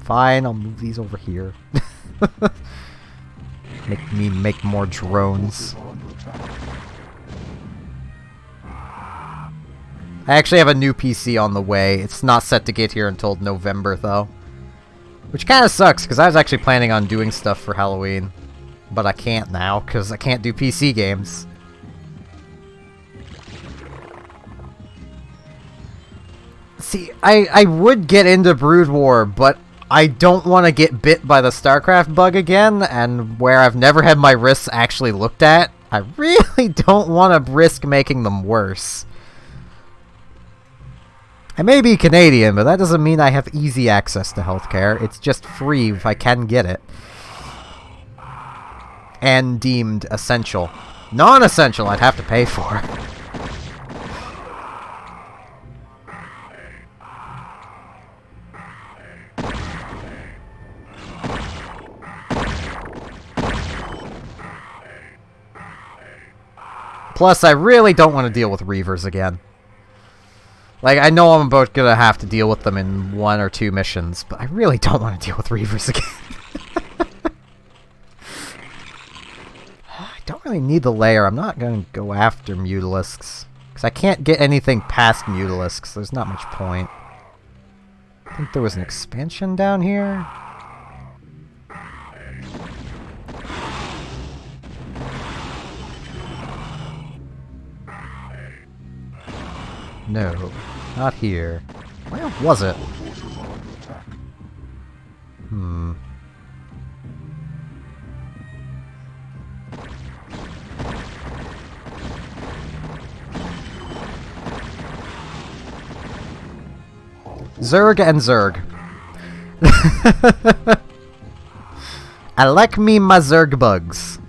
Fine, I'll move these over here. Make more drones. I actually have a new PC on the way. It's not set to get here until November, though. Which kind of sucks, because I was actually planning on doing stuff for Halloween. But I can't now, because I can't do PC games. See, I would get into Brood War, but I don't want to get bit by the StarCraft bug again, and where I've never had my wrists actually looked at, I really don't want to risk making them worse. I may be Canadian, but that doesn't mean I have easy access to healthcare. It's just free if I can get it. And deemed essential. Non-essential, I'd have to pay for. Plus, I really don't want to deal with Reavers again. Like, I know I'm about gonna have to deal with them in 1 or 2 missions, but I really don't want to deal with Reavers again. I don't really need the lair. I'm not gonna go after Mutalisks, because I can't get anything past Mutalisks. There's not much point. I think there was an expansion down here. No, not here. Where was it? Zerg and Zerg. I like me my Zerg bugs.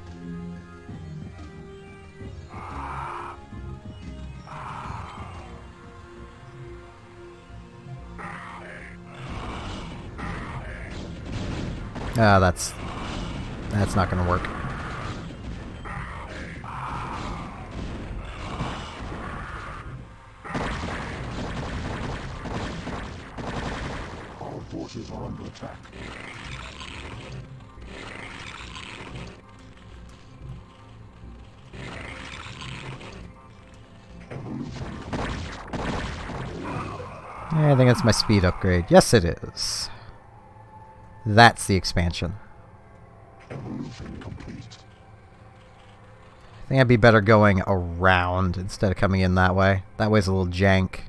That's not gonna work. Our forces are under attack. Yeah, I think it's my speed upgrade. Yes, it is. That's the expansion. Evolution complete. I think I'd be better going around instead of coming in that way. That way's a little jank.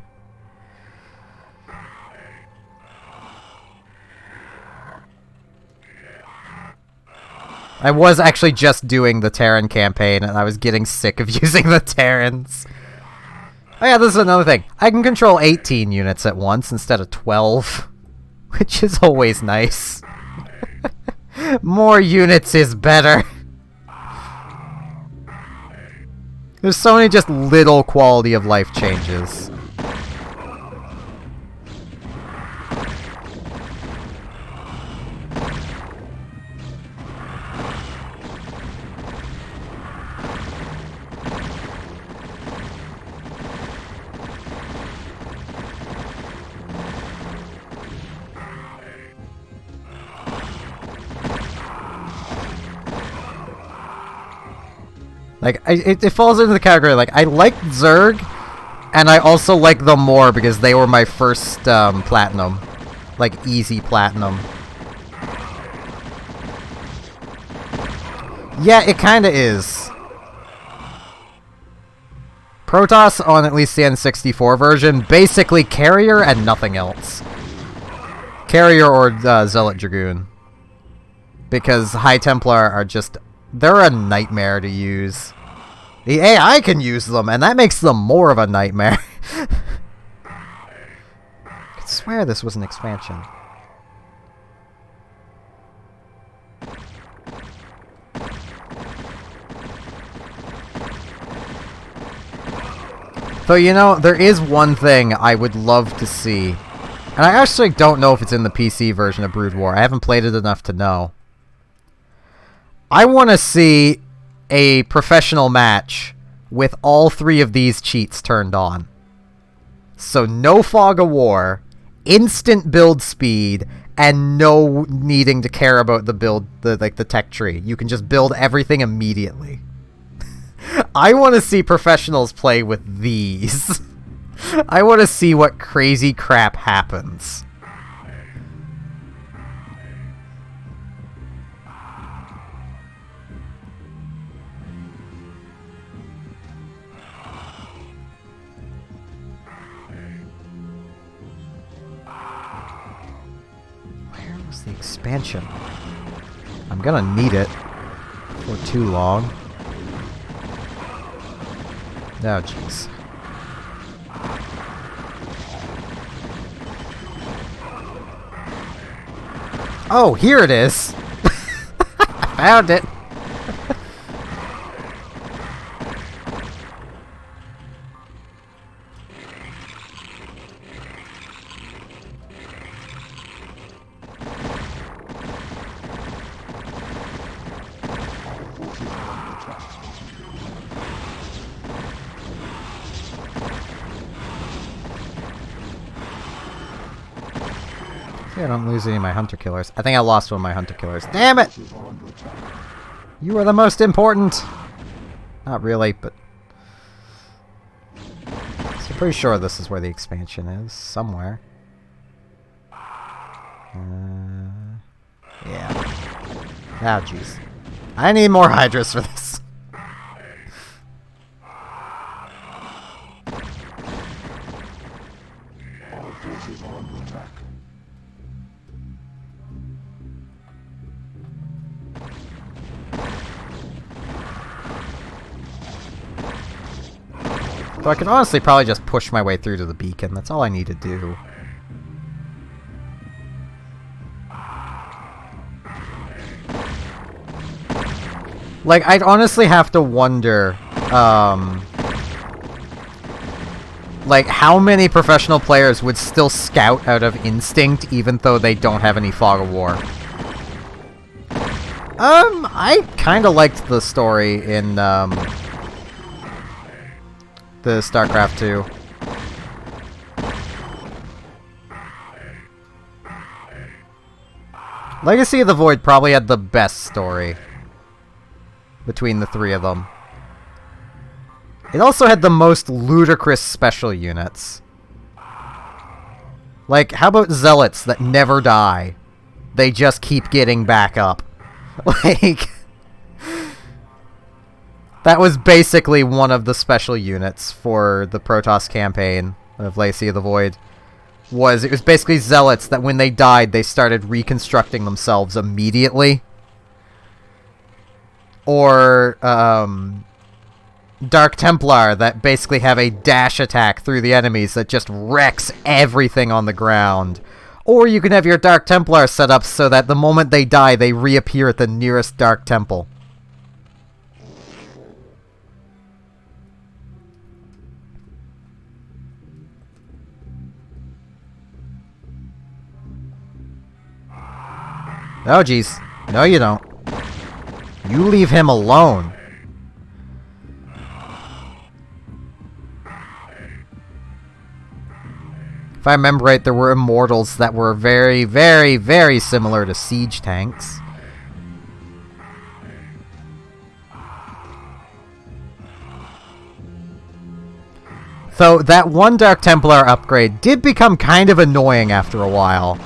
I was actually just doing the Terran campaign, and I was getting sick of using the Terrans. Oh yeah, this is another thing. I can control 18 units at once instead of 12, which is always nice. More units is better. There's so many just little quality of life changes. Like, it falls into the category, like, I like Zerg, and I also like them more because they were my first, platinum. Like, easy platinum. Yeah, it kinda is. Protoss on at least the N64 version, basically Carrier and nothing else. Carrier or Zealot Dragoon. Because High Templar are just... they're a nightmare to use. The AI can use them, and that makes them more of a nightmare. I could swear this was an expansion. Though, you know, there is one thing I would love to see. And I actually don't know if it's in the PC version of Brood War. I haven't played it enough to know. I want to see a professional match with all 3 of these cheats turned on. So no fog of war, instant build speed, and no needing to care about the build, the tech tree. You can just build everything immediately. I want to see professionals play with these. I want to see what crazy crap happens. Where was the expansion? I'm gonna need it for too long. Oh, jeez. Oh, here it is! I found it! I don't lose any of my hunter killers. I think I lost one of my hunter killers. Damn it! You are the most important! Not really, but... So I'm pretty sure this is where the expansion is. Somewhere. Yeah. Oh, jeez. I need more Hydras for this. Our forces are under attack. So I could honestly probably just push my way through to the beacon. That's all I need to do. Like, I'd honestly have to wonder, like, how many professional players would still scout out of instinct even though they don't have any fog of war? I kinda liked the story in, the StarCraft 2. Legacy of the Void probably had the best story between the 3 of them. It also had the most ludicrous special units. Like, how about Zealots that never die? They just keep getting back up. Like... That was basically one of the special units for the Protoss campaign of Legacy of the Void. It was basically Zealots that when they died, they started reconstructing themselves immediately. Or, Dark Templar that basically have a dash attack through the enemies that just wrecks everything on the ground. Or you can have your Dark Templar set up so that the moment they die, they reappear at the nearest Dark Temple. Oh, jeez. No, you don't. You leave him alone. If I remember right, there were immortals that were very, very, very similar to siege tanks. Though that one Dark Templar upgrade did become kind of annoying after a while.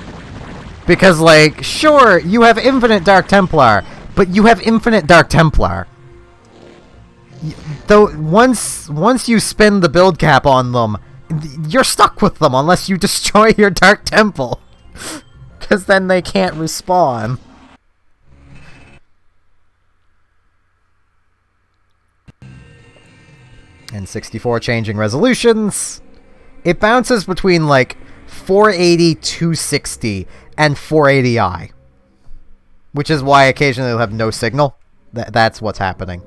Because, like, sure, you have infinite Dark Templar, but you have infinite Dark Templar. though once you spin the build cap on them, you're stuck with them unless you destroy your Dark Temple. Because then they can't respawn. And 64 changing resolutions. It bounces between like 480, 260, and 480i. Which is why occasionally they'll have no signal. That's what's happening.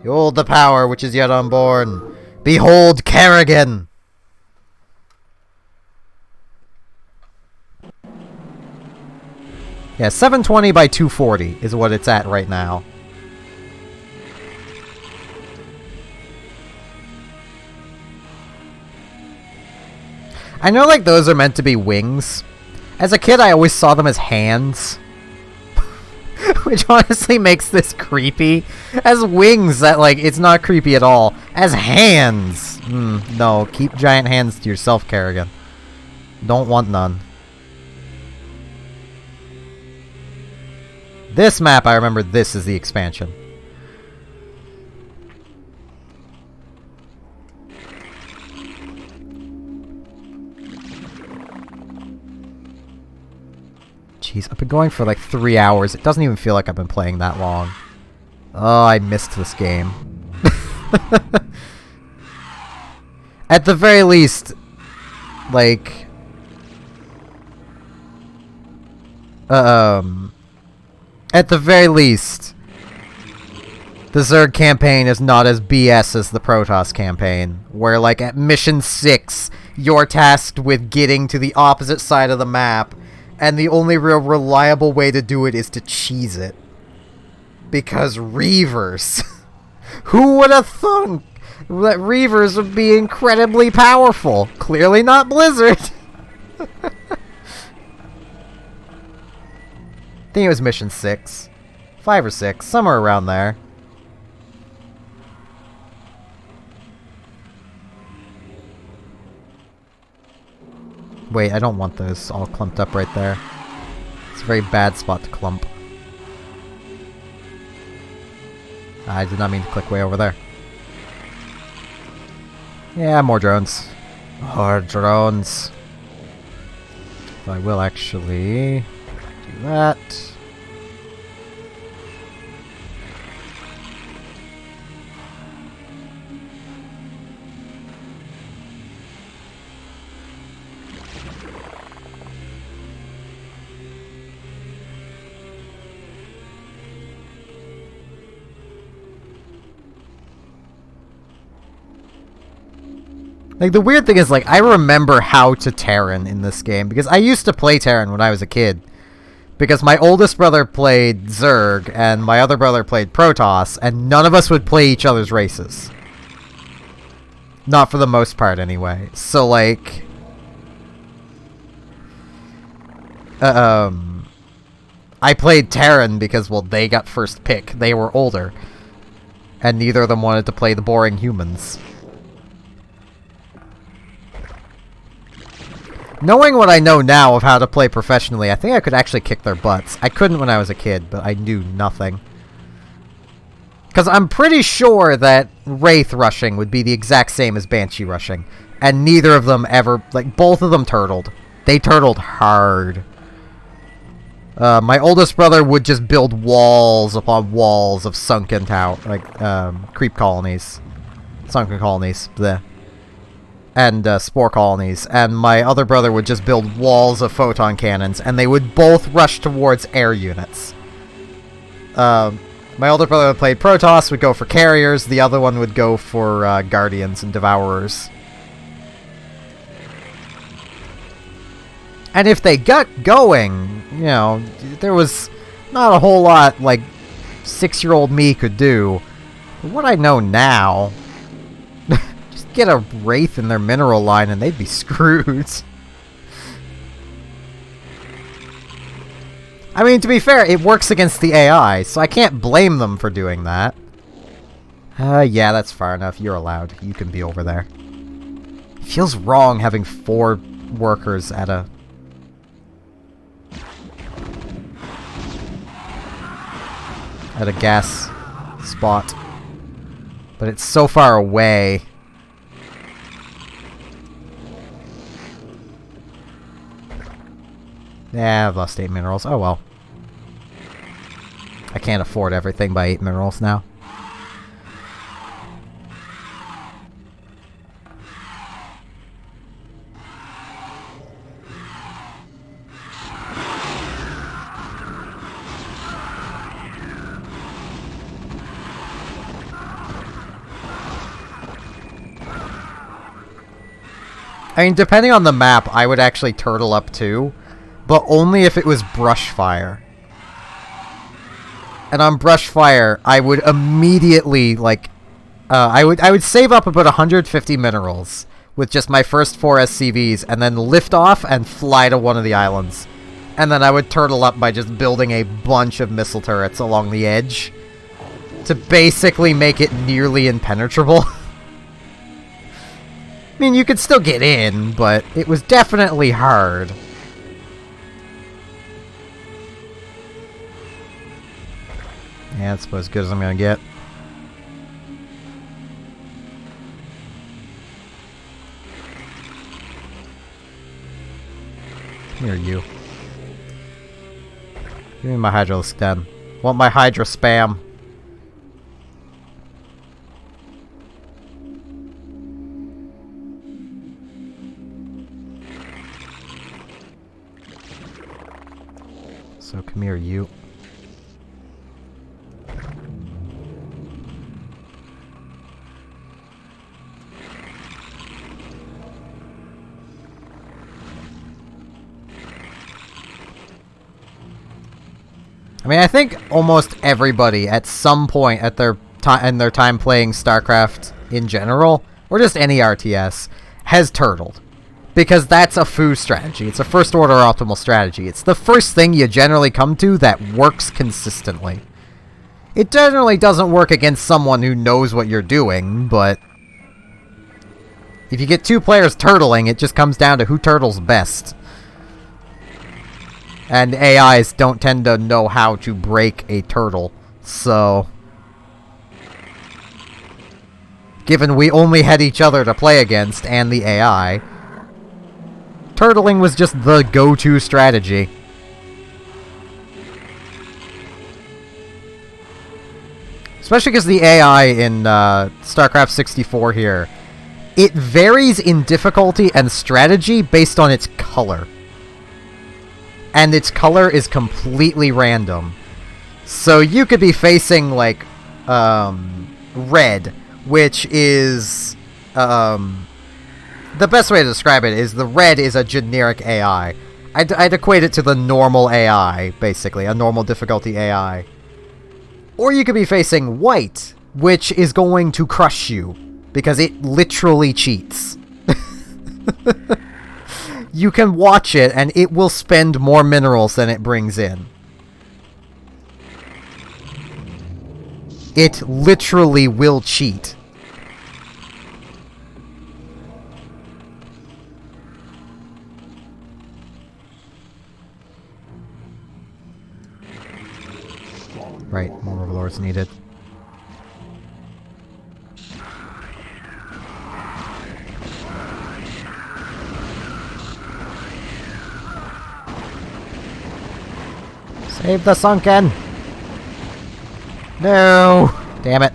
Behold the power which is yet unborn. Behold Kerrigan! Yeah, 720 by 240 is what it's at right now. I know, like, those are meant to be wings. As a kid, I always saw them as hands. Which honestly makes this creepy. As wings, that, like, it's not creepy at all. As hands! No, keep giant hands to yourself, Kerrigan. Don't want none. This map, I remember this is the expansion. Jeez, I've been going for like 3 hours. It doesn't even feel like I've been playing that long. Oh, I missed this game. At the very least, like... At the very least, the Zerg campaign is not as BS as the Protoss campaign, where, like, at Mission 6, you're tasked with getting to the opposite side of the map, and the only real reliable way to do it is to cheese it. Because Reavers. Who would have thunk that Reavers would be incredibly powerful? Clearly not Blizzard. I think it was Mission 6. 5 or 6, somewhere around there. Wait, I don't want those all clumped up right there. It's a very bad spot to clump. I did not mean to click way over there. Yeah, more drones. More drones. So I will actually do that. Like, the weird thing is, like, I remember how to Terran in this game, because I used to play Terran when I was a kid. Because my oldest brother played Zerg, and my other brother played Protoss, and none of us would play each other's races. Not for the most part, anyway. So, like... I played Terran because, well, they got first pick. They were older. And neither of them wanted to play the boring humans. Knowing what I know now of how to play professionally, I think I could actually kick their butts. I couldn't when I was a kid, but I knew nothing. Because I'm pretty sure that Wraith rushing would be the exact same as Banshee rushing. And neither of them ever... Like, both of them turtled. They turtled hard. My oldest brother would just build walls upon walls of sunken tower... Like, creep colonies. Sunken colonies. Bleh. And spore colonies, and my other brother would just build walls of photon cannons, and they would both rush towards air units. My older brother who played Protoss would go for carriers, the other one would go for guardians and devourers. And if they got going, you know, there was not a whole lot, like, 6-year-old me could do. But what I know now... Get a Wraith in their mineral line and they'd be screwed. I mean, to be fair, it works against the AI, so I can't blame them for doing that. Yeah, that's far enough. You're allowed. You can be over there. It feels wrong having 4 workers at a... gas spot. But it's so far away. Yeah, I've lost 8 minerals. Oh well. I can't afford everything by 8 minerals now. I mean, depending on the map, I would actually turtle up too, but only if it was brush fire. And on brush fire, I would immediately, like, I would save up about 150 minerals with just my first 4 SCVs, and then lift off and fly to one of the islands. And then I would turtle up by just building a bunch of missile turrets along the edge to basically make it nearly impenetrable. I mean, you could still get in, but it was definitely hard. Yeah, that's about as good as I'm gonna get. Here, you. Give me my Hydra stem. Want my Hydra spam. So come here, you. I mean, I think almost everybody at some point at their time playing StarCraft in general, or just any RTS, has turtled. Because that's a foo strategy. It's a first order optimal strategy. It's the first thing you generally come to that works consistently. It generally doesn't work against someone who knows what you're doing, but if you get 2 players turtling, it just comes down to who turtles best. And AIs don't tend to know how to break a turtle, so given we only had each other to play against and the AI, turtling was just the go-to strategy. Especially because the AI in StarCraft 64 here, it varies in difficulty and strategy based on its color. And its color is completely random. So you could be facing, like, red, which is, the best way to describe it is the red is a generic AI. I'd equate it to the normal AI, basically, a normal difficulty AI. Or you could be facing white, which is going to crush you, because it literally cheats. You can watch it, and it will spend more minerals than it brings in. It literally will cheat. Right, more overlords needed. Save the sunken! No! Damn it.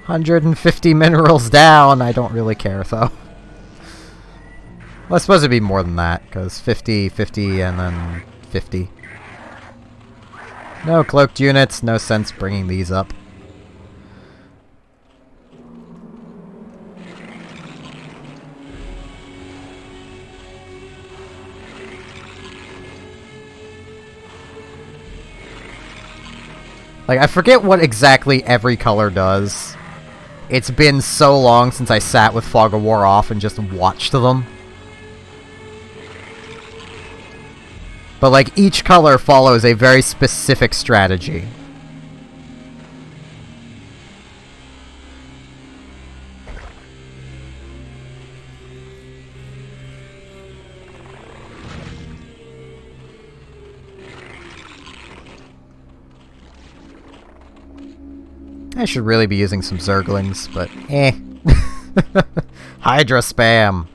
150 minerals down. I don't really care, though. Well, it's supposed to be more than that, because 50, 50, and then 50. No cloaked units, no sense bringing these up. Like, I forget what exactly every color does. It's been so long since I sat with Fog of War off and just watched them. But, like, each color follows a very specific strategy. I should really be using some Zerglings, but eh. Hydra spam.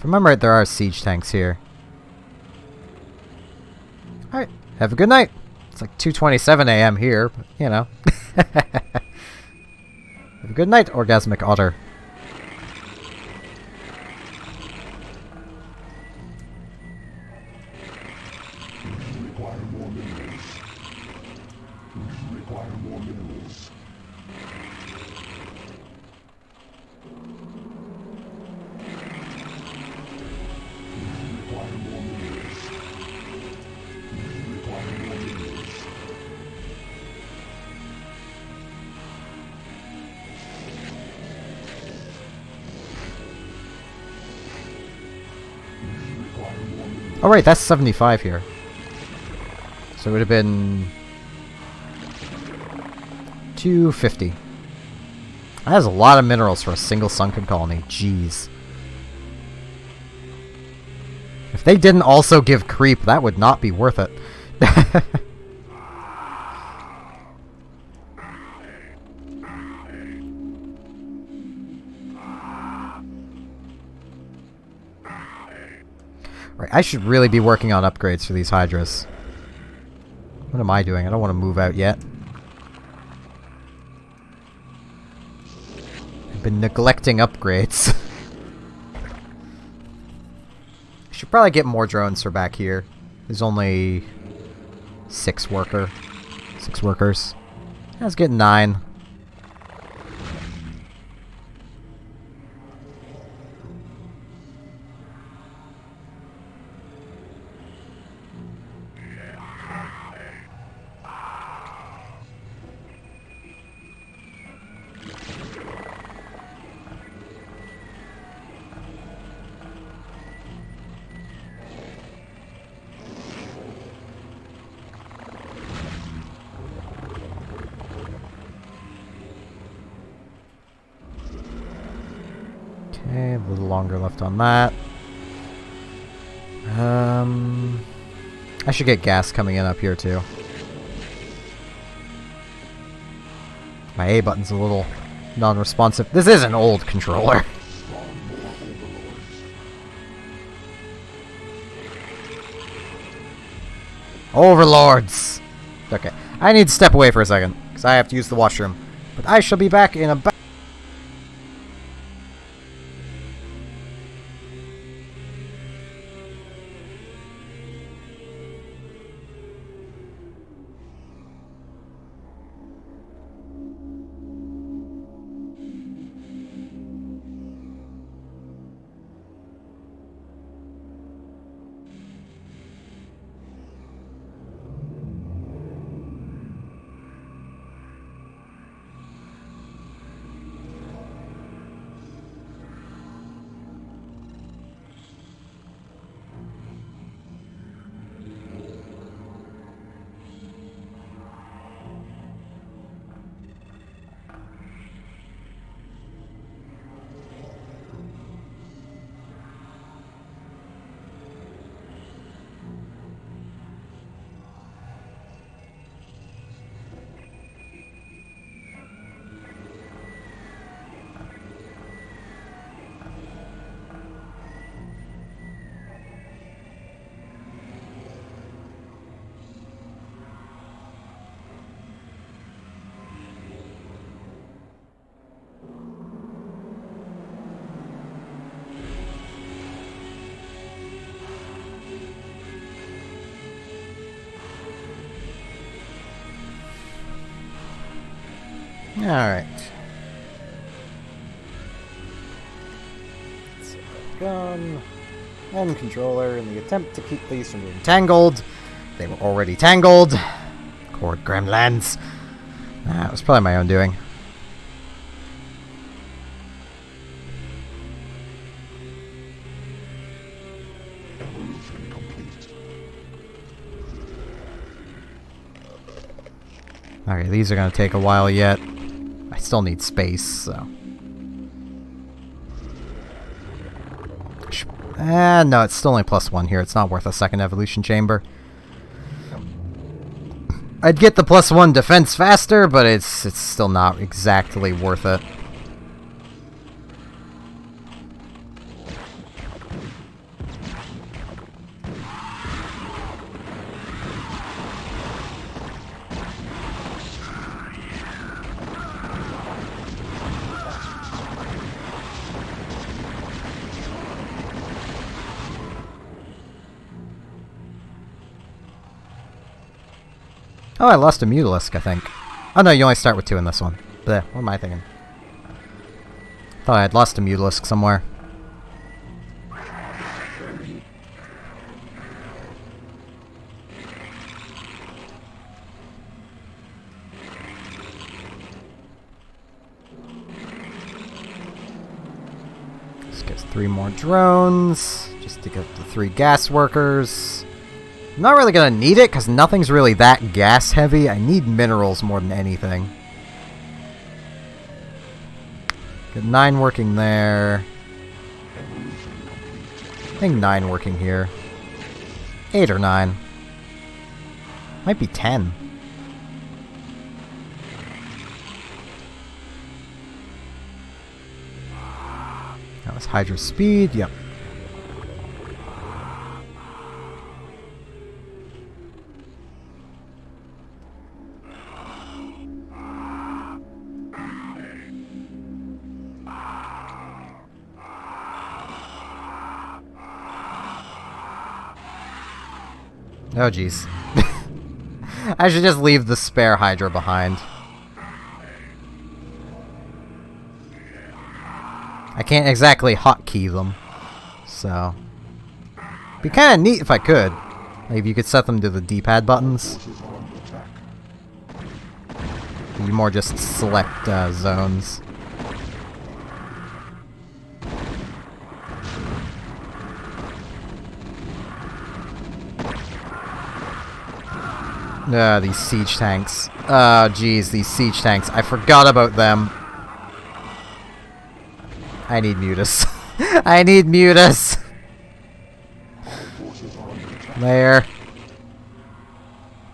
Remember it, there are siege tanks here. Alright, have a good night. It's like 2:27 a.m. here, but, you know. Have a good night, Orgasmic Otter. Require more minerals. Require more minerals. Require more minerals. Require more minerals. Require more minerals. Oh right, that's 75 here. So it would have been 250. That is a lot of minerals for a single sunken colony. Jeez. If they didn't also give creep, that would not be worth it. Right, I should really be working on upgrades for these Hydras. What am I doing? I don't want to move out yet. I've been neglecting upgrades. I should probably get more drones for back here. There's only 6 workers. Let's get 9. Okay, a little longer left on that. I should get gas coming in up here too. My A button's a little non-responsive. This is an old controller. Overlords! Okay, I need to step away for a second, because I have to use the washroom. But I shall be back in about... Alright. Gun and controller in the attempt to keep these from being tangled. They were already tangled. Cord gremlins. That was probably my own doing. Okay, these are gonna take a while yet. I still need space, so... no, it's still only +1 here. It's not worth a second evolution chamber. I'd get the +1 defense faster, but it's still not exactly worth it. Oh, I lost a Mutalisk, I think. Oh no, you only start with 2 in this one. Bleh, what am I thinking? Thought I had lost a Mutalisk somewhere. Let's get 3 more drones, just to get the 3 gas workers. I'm not really gonna need it, because nothing's really that gas heavy. I need minerals more than anything. Get 9 working there. I think 9 working here. 8 or 9. Might be 10. That was Hydra speed, yep. Oh, jeez. I should just leave the spare Hydra behind. I can't exactly hotkey them, so... Be kind of neat if I could. Like, if you could set them to the D-pad buttons. You more just select zones. These siege tanks. Oh, jeez, these siege tanks. I forgot about them. I need Mutus. I need Mutus! There.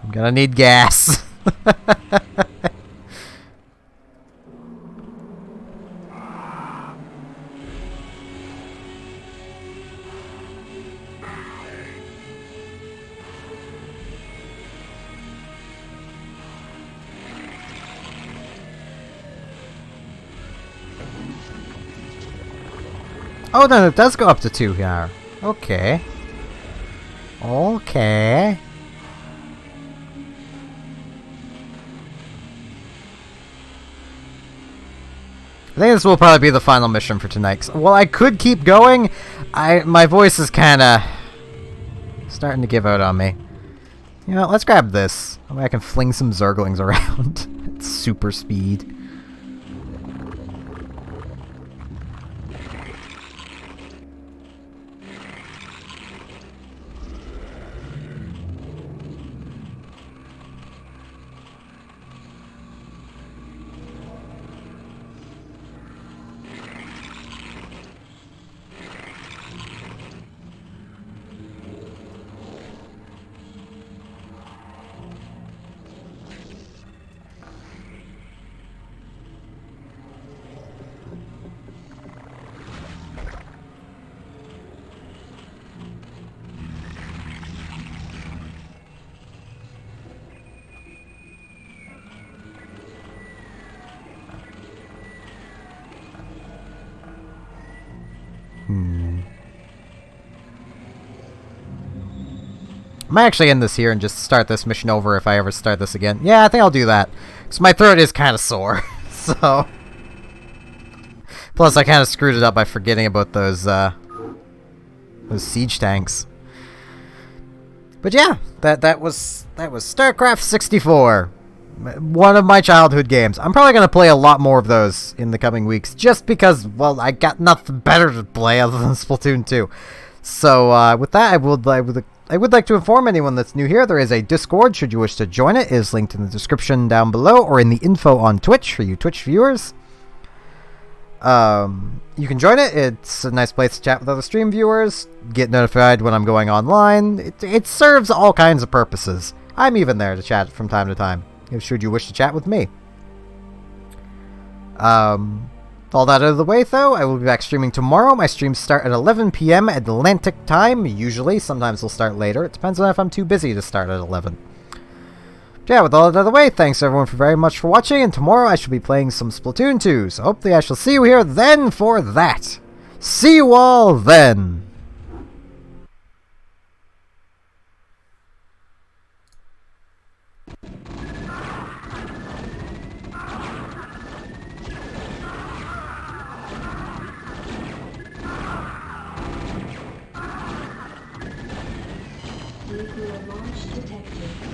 I'm gonna need gas. Oh, then it does go up to 2 here. Okay. Okay. I think this will probably be the final mission for tonight. Well, I could keep going. My voice is kind of starting to give out on me. You know, let's grab this. I can fling some Zerglings around at super speed. I might actually end this here and just start this mission over if I ever start this again. Yeah, I think I'll do that. Because my throat is kind of sore. So... Plus, I kind of screwed it up by forgetting about those siege tanks. But yeah, that was StarCraft 64. One of my childhood games. I'm probably going to play a lot more of those in the coming weeks. Just because, well, I got nothing better to play other than Splatoon 2. So with that, I would like to inform anyone that's new here, there is a Discord should you wish to join it. It is linked in the description down below or in the info on Twitch for you Twitch viewers. You can join it. It's a nice place to chat with other stream viewers, get notified when I'm going online. It serves all kinds of purposes. I'm even there to chat from time to time, should you wish to chat with me. All that out of the way, though, I will be back streaming tomorrow. My streams start at 11 p.m. Atlantic time, usually. Sometimes they'll start later. It depends on if I'm too busy to start at 11. Yeah, with all that out of the way, thanks everyone very much for watching, and tomorrow I shall be playing some Splatoon 2, so hopefully I shall see you here then for that. See you all then! Nuclear launch detected.